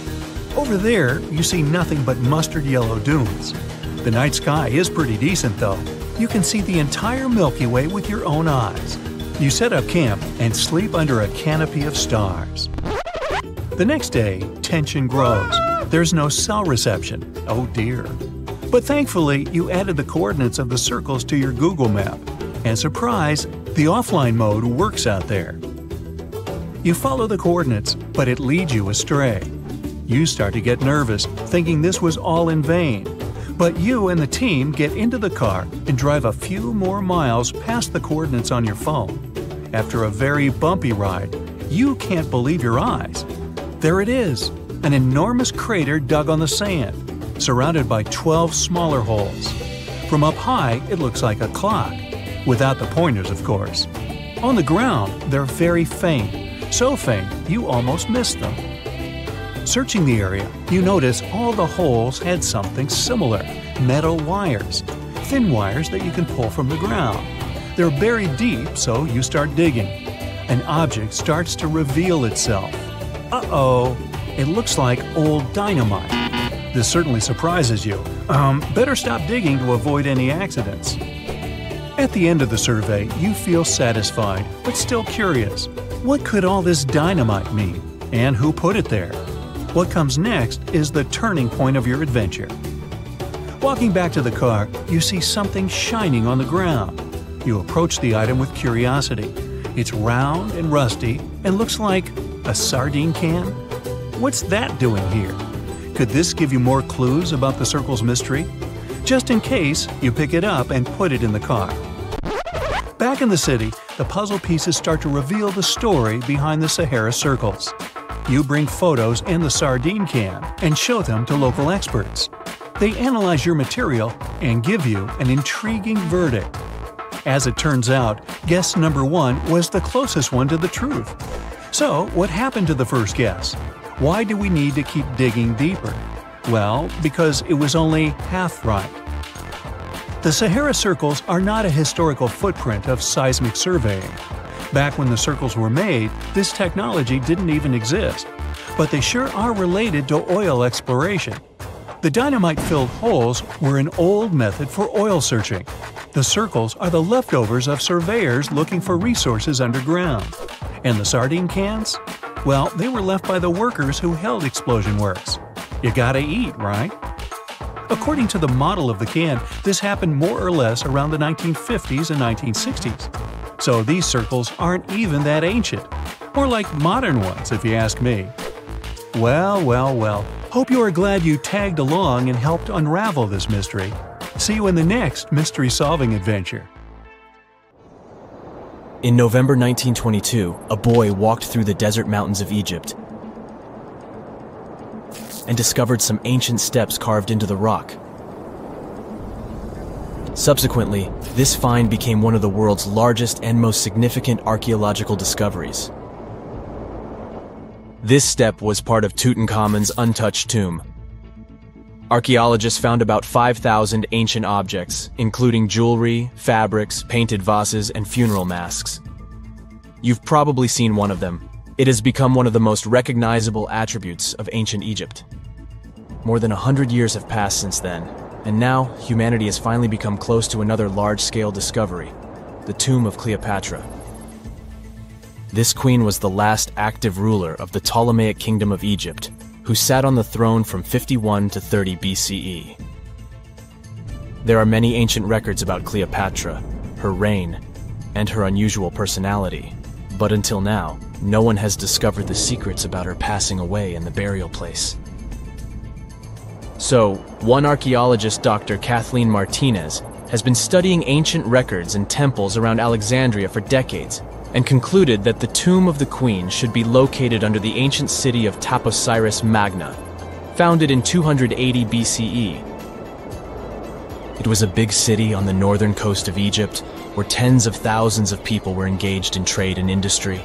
Over there, you see nothing but mustard yellow dunes. The night sky is pretty decent though. You can see the entire Milky Way with your own eyes. You set up camp and sleep under a canopy of stars. The next day, tension grows. There's no cell reception. Oh dear. But thankfully, you added the coordinates of the circles to your Google map. And surprise, the offline mode works out there. You follow the coordinates, but it leads you astray. You start to get nervous, thinking this was all in vain. But you and the team get into the car and drive a few more miles past the coordinates on your phone. After a very bumpy ride, you can't believe your eyes. There it is, an enormous crater dug on the sand, surrounded by 12 smaller holes. From up high, it looks like a clock, without the pointers, of course. On the ground, they're very faint, so faint you almost miss them. Searching the area, you notice all the holes had something similar, metal wires, thin wires that you can pull from the ground. They're buried deep, so you start digging. An object starts to reveal itself. Uh-oh, it looks like old dynamite. This certainly surprises you. Better stop digging to avoid any accidents. At the end of the survey, you feel satisfied, but still curious. What could all this dynamite mean? And who put it there? What comes next is the turning point of your adventure. Walking back to the car, you see something shining on the ground. You approach the item with curiosity. It's round and rusty and looks like a sardine can? What's that doing here? Could this give you more clues about the circle's mystery? Just in case, you pick it up and put it in the car. Back in the city, the puzzle pieces start to reveal the story behind the Sahara Circles. You bring photos and the sardine can and show them to local experts. They analyze your material and give you an intriguing verdict. As it turns out, guess number 1 was the closest one to the truth. So, what happened to the first guess? Why do we need to keep digging deeper? Well, because it was only half right. The Sahara Circles are not a historical footprint of seismic surveying. Back when the circles were made, this technology didn't even exist. But they sure are related to oil exploration. The dynamite-filled holes were an old method for oil searching. The circles are the leftovers of surveyors looking for resources underground. And the sardine cans? Well, they were left by the workers who held explosion works. You gotta eat, right? According to the model of the can, this happened more or less around the 1950s and 1960s. So these circles aren't even that ancient. More like modern ones, if you ask me. Well. Hope you are glad you tagged along and helped unravel this mystery. See you in the next mystery-solving adventure. In November 1922, a boy walked through the desert mountains of Egypt and discovered some ancient steps carved into the rock. Subsequently, this find became one of the world's largest and most significant archaeological discoveries. This step was part of Tutankhamun's untouched tomb. Archaeologists found about 5,000 ancient objects, including jewelry, fabrics, painted vases, and funeral masks. You've probably seen one of them. It has become one of the most recognizable attributes of ancient Egypt. More than 100 years have passed since then, and now humanity has finally become close to another large-scale discovery, the tomb of Cleopatra. This queen was the last active ruler of the Ptolemaic Kingdom of Egypt, who sat on the throne from 51 to 30 BCE. There are many ancient records about Cleopatra, her reign, and her unusual personality, but until now, no one has discovered the secrets about her passing away in the burial place. So, one archaeologist, Dr. Kathleen Martinez, has been studying ancient records and temples around Alexandria for decades, and concluded that the tomb of the queen should be located under the ancient city of Taposiris Magna, founded in 280 BCE. It was a big city on the northern coast of Egypt, where tens of thousands of people were engaged in trade and industry,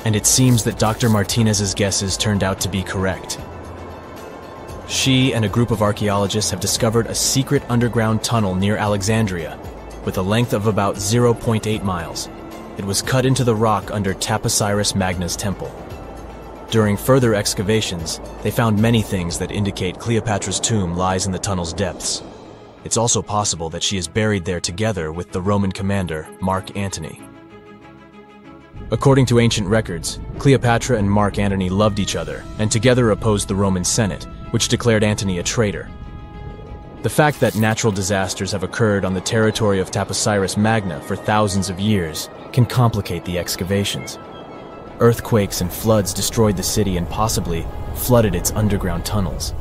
and it seems that Dr. Martinez's guesses turned out to be correct. She and a group of archaeologists have discovered a secret underground tunnel near Alexandria, with a length of about 0.8 miles. It was cut into the rock under Taposiris Magna's temple. During further excavations, they found many things that indicate Cleopatra's tomb lies in the tunnel's depths. It's also possible that she is buried there together with the Roman commander, Mark Antony. According to ancient records, Cleopatra and Mark Antony loved each other and together opposed the Roman Senate, which declared Antony a traitor. The fact that natural disasters have occurred on the territory of Taposiris Magna for thousands of years can complicate the excavations. Earthquakes and floods destroyed the city and possibly flooded its underground tunnels.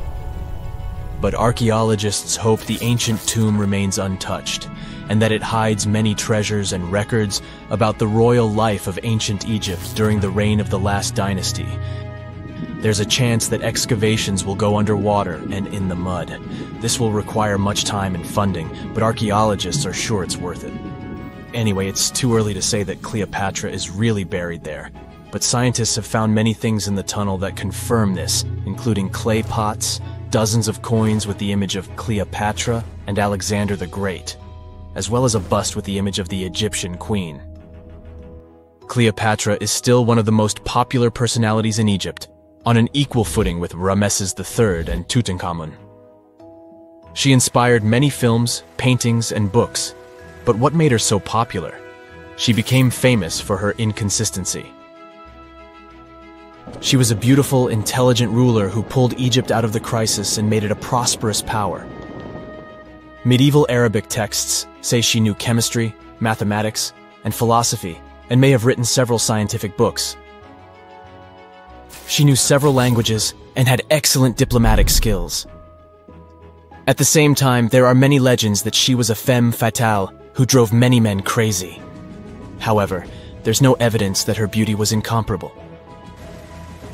But archaeologists hope the ancient tomb remains untouched, and that it hides many treasures and records about the royal life of ancient Egypt during the reign of the last dynasty. There's a chance that excavations will go underwater and in the mud. This will require much time and funding, but archaeologists are sure it's worth it. Anyway, it's too early to say that Cleopatra is really buried there, but scientists have found many things in the tunnel that confirm this, including clay pots, dozens of coins with the image of Cleopatra and Alexander the Great, as well as a bust with the image of the Egyptian queen. Cleopatra is still one of the most popular personalities in Egypt, on an equal footing with Ramesses III and Tutankhamun. She inspired many films, paintings, and books, but what made her so popular? She became famous for her inconsistency. She was a beautiful, intelligent ruler who pulled Egypt out of the crisis and made it a prosperous power. Medieval Arabic texts say she knew chemistry, mathematics, and philosophy, and may have written several scientific books. She knew several languages and had excellent diplomatic skills. At the same time, there are many legends that she was a femme fatale who drove many men crazy. However, there's no evidence that her beauty was incomparable.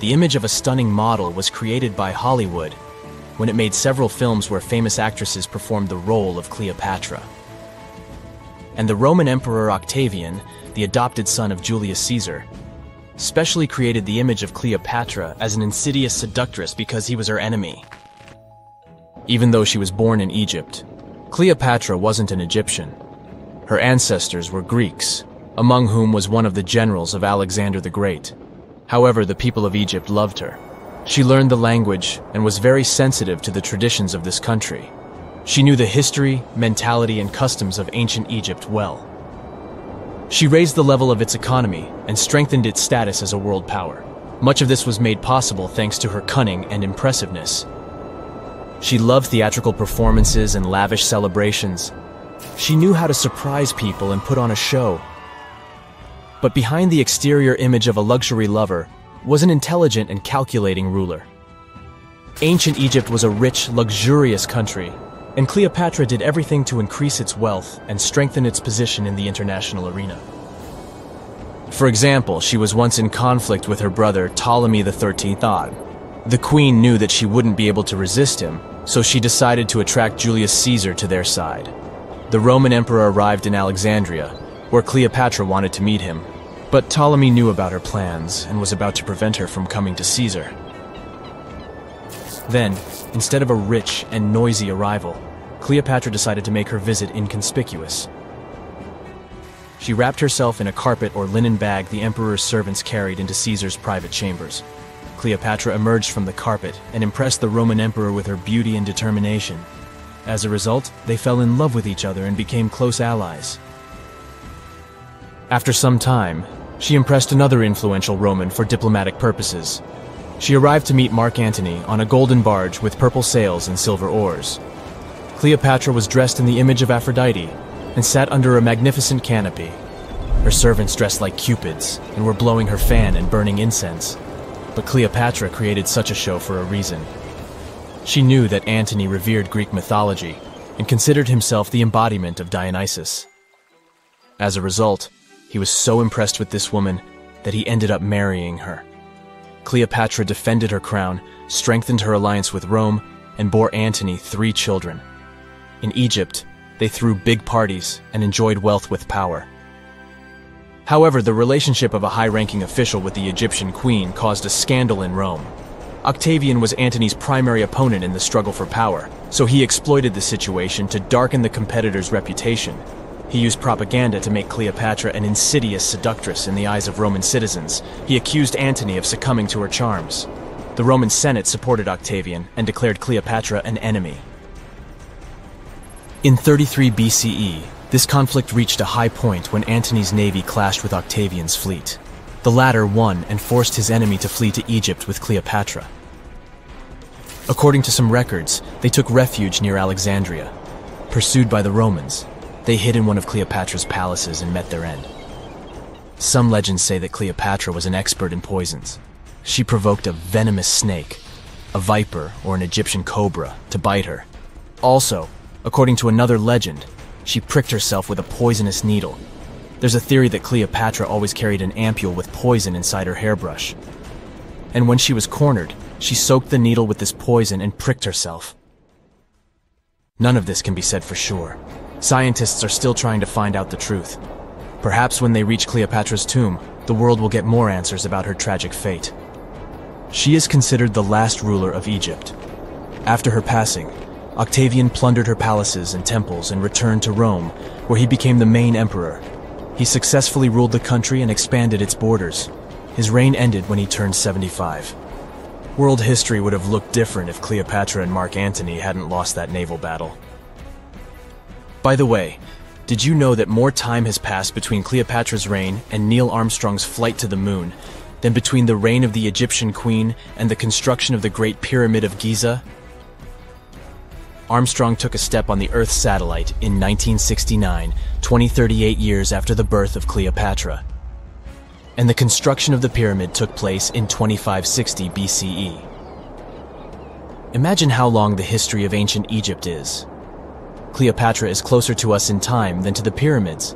The image of a stunning model was created by Hollywood when it made several films where famous actresses performed the role of Cleopatra. And the Roman Emperor Octavian, the adopted son of Julius Caesar, specially created the image of Cleopatra as an insidious seductress because he was her enemy. Even though she was born in Egypt, Cleopatra wasn't an Egyptian. Her ancestors were Greeks, among whom was one of the generals of Alexander the Great. However, the people of Egypt loved her. She learned the language and was very sensitive to the traditions of this country. She knew the history, mentality, and customs of ancient Egypt well. She raised the level of its economy and strengthened its status as a world power. Much of this was made possible thanks to her cunning and impressiveness. She loved theatrical performances and lavish celebrations. She knew how to surprise people and put on a show. But behind the exterior image of a luxury lover was an intelligent and calculating ruler. Ancient Egypt was a rich, luxurious country, and Cleopatra did everything to increase its wealth and strengthen its position in the international arena. For example, she was once in conflict with her brother Ptolemy XIII. The queen knew that she wouldn't be able to resist him, so she decided to attract Julius Caesar to their side. The Roman emperor arrived in Alexandria, where Cleopatra wanted to meet him, but Ptolemy knew about her plans and was about to prevent her from coming to Caesar. Then, instead of a rich and noisy arrival, Cleopatra decided to make her visit inconspicuous. She wrapped herself in a carpet or linen bag the emperor's servants carried into Caesar's private chambers. Cleopatra emerged from the carpet and impressed the Roman emperor with her beauty and determination. As a result, they fell in love with each other and became close allies. After some time, she impressed another influential Roman for diplomatic purposes. She arrived to meet Mark Antony on a golden barge with purple sails and silver oars. Cleopatra was dressed in the image of Aphrodite and sat under a magnificent canopy. Her servants dressed like cupids and were blowing her fan and burning incense. But Cleopatra created such a show for a reason. She knew that Antony revered Greek mythology and considered himself the embodiment of Dionysus. As a result, he was so impressed with this woman that he ended up marrying her. Cleopatra defended her crown, strengthened her alliance with Rome, and bore Antony 3 children. In Egypt, they threw big parties and enjoyed wealth with power. However, the relationship of a high-ranking official with the Egyptian queen caused a scandal in Rome. Octavian was Antony's primary opponent in the struggle for power, so he exploited the situation to darken the competitor's reputation. He used propaganda to make Cleopatra an insidious seductress in the eyes of Roman citizens. He accused Antony of succumbing to her charms. The Roman Senate supported Octavian and declared Cleopatra an enemy. In 33 BCE, this conflict reached a high point when Antony's navy clashed with Octavian's fleet. The latter won and forced his enemy to flee to Egypt with Cleopatra. According to some records, they took refuge near Alexandria. Pursued by the Romans, they hid in one of Cleopatra's palaces and met their end. Some legends say that Cleopatra was an expert in poisons. She provoked a venomous snake, a viper or an Egyptian cobra, to bite her. Also, according to another legend, she pricked herself with a poisonous needle. There's a theory that Cleopatra always carried an ampule with poison inside her hairbrush. And when she was cornered, she soaked the needle with this poison and pricked herself. None of this can be said for sure. Scientists are still trying to find out the truth. Perhaps when they reach Cleopatra's tomb, the world will get more answers about her tragic fate. She is considered the last ruler of Egypt. After her passing, Octavian plundered her palaces and temples and returned to Rome, where he became the main emperor. He successfully ruled the country and expanded its borders. His reign ended when he turned 75. World history would have looked different if Cleopatra and Mark Antony hadn't lost that naval battle. By the way, did you know that more time has passed between Cleopatra's reign and Neil Armstrong's flight to the moon than between the reign of the Egyptian queen and the construction of the Great Pyramid of Giza? Armstrong took a step on the Earth satellite in 1969, 38 years after the birth of Cleopatra. And the construction of the pyramid took place in 2560 BCE. Imagine how long the history of ancient Egypt is. Cleopatra is closer to us in time than to the pyramids.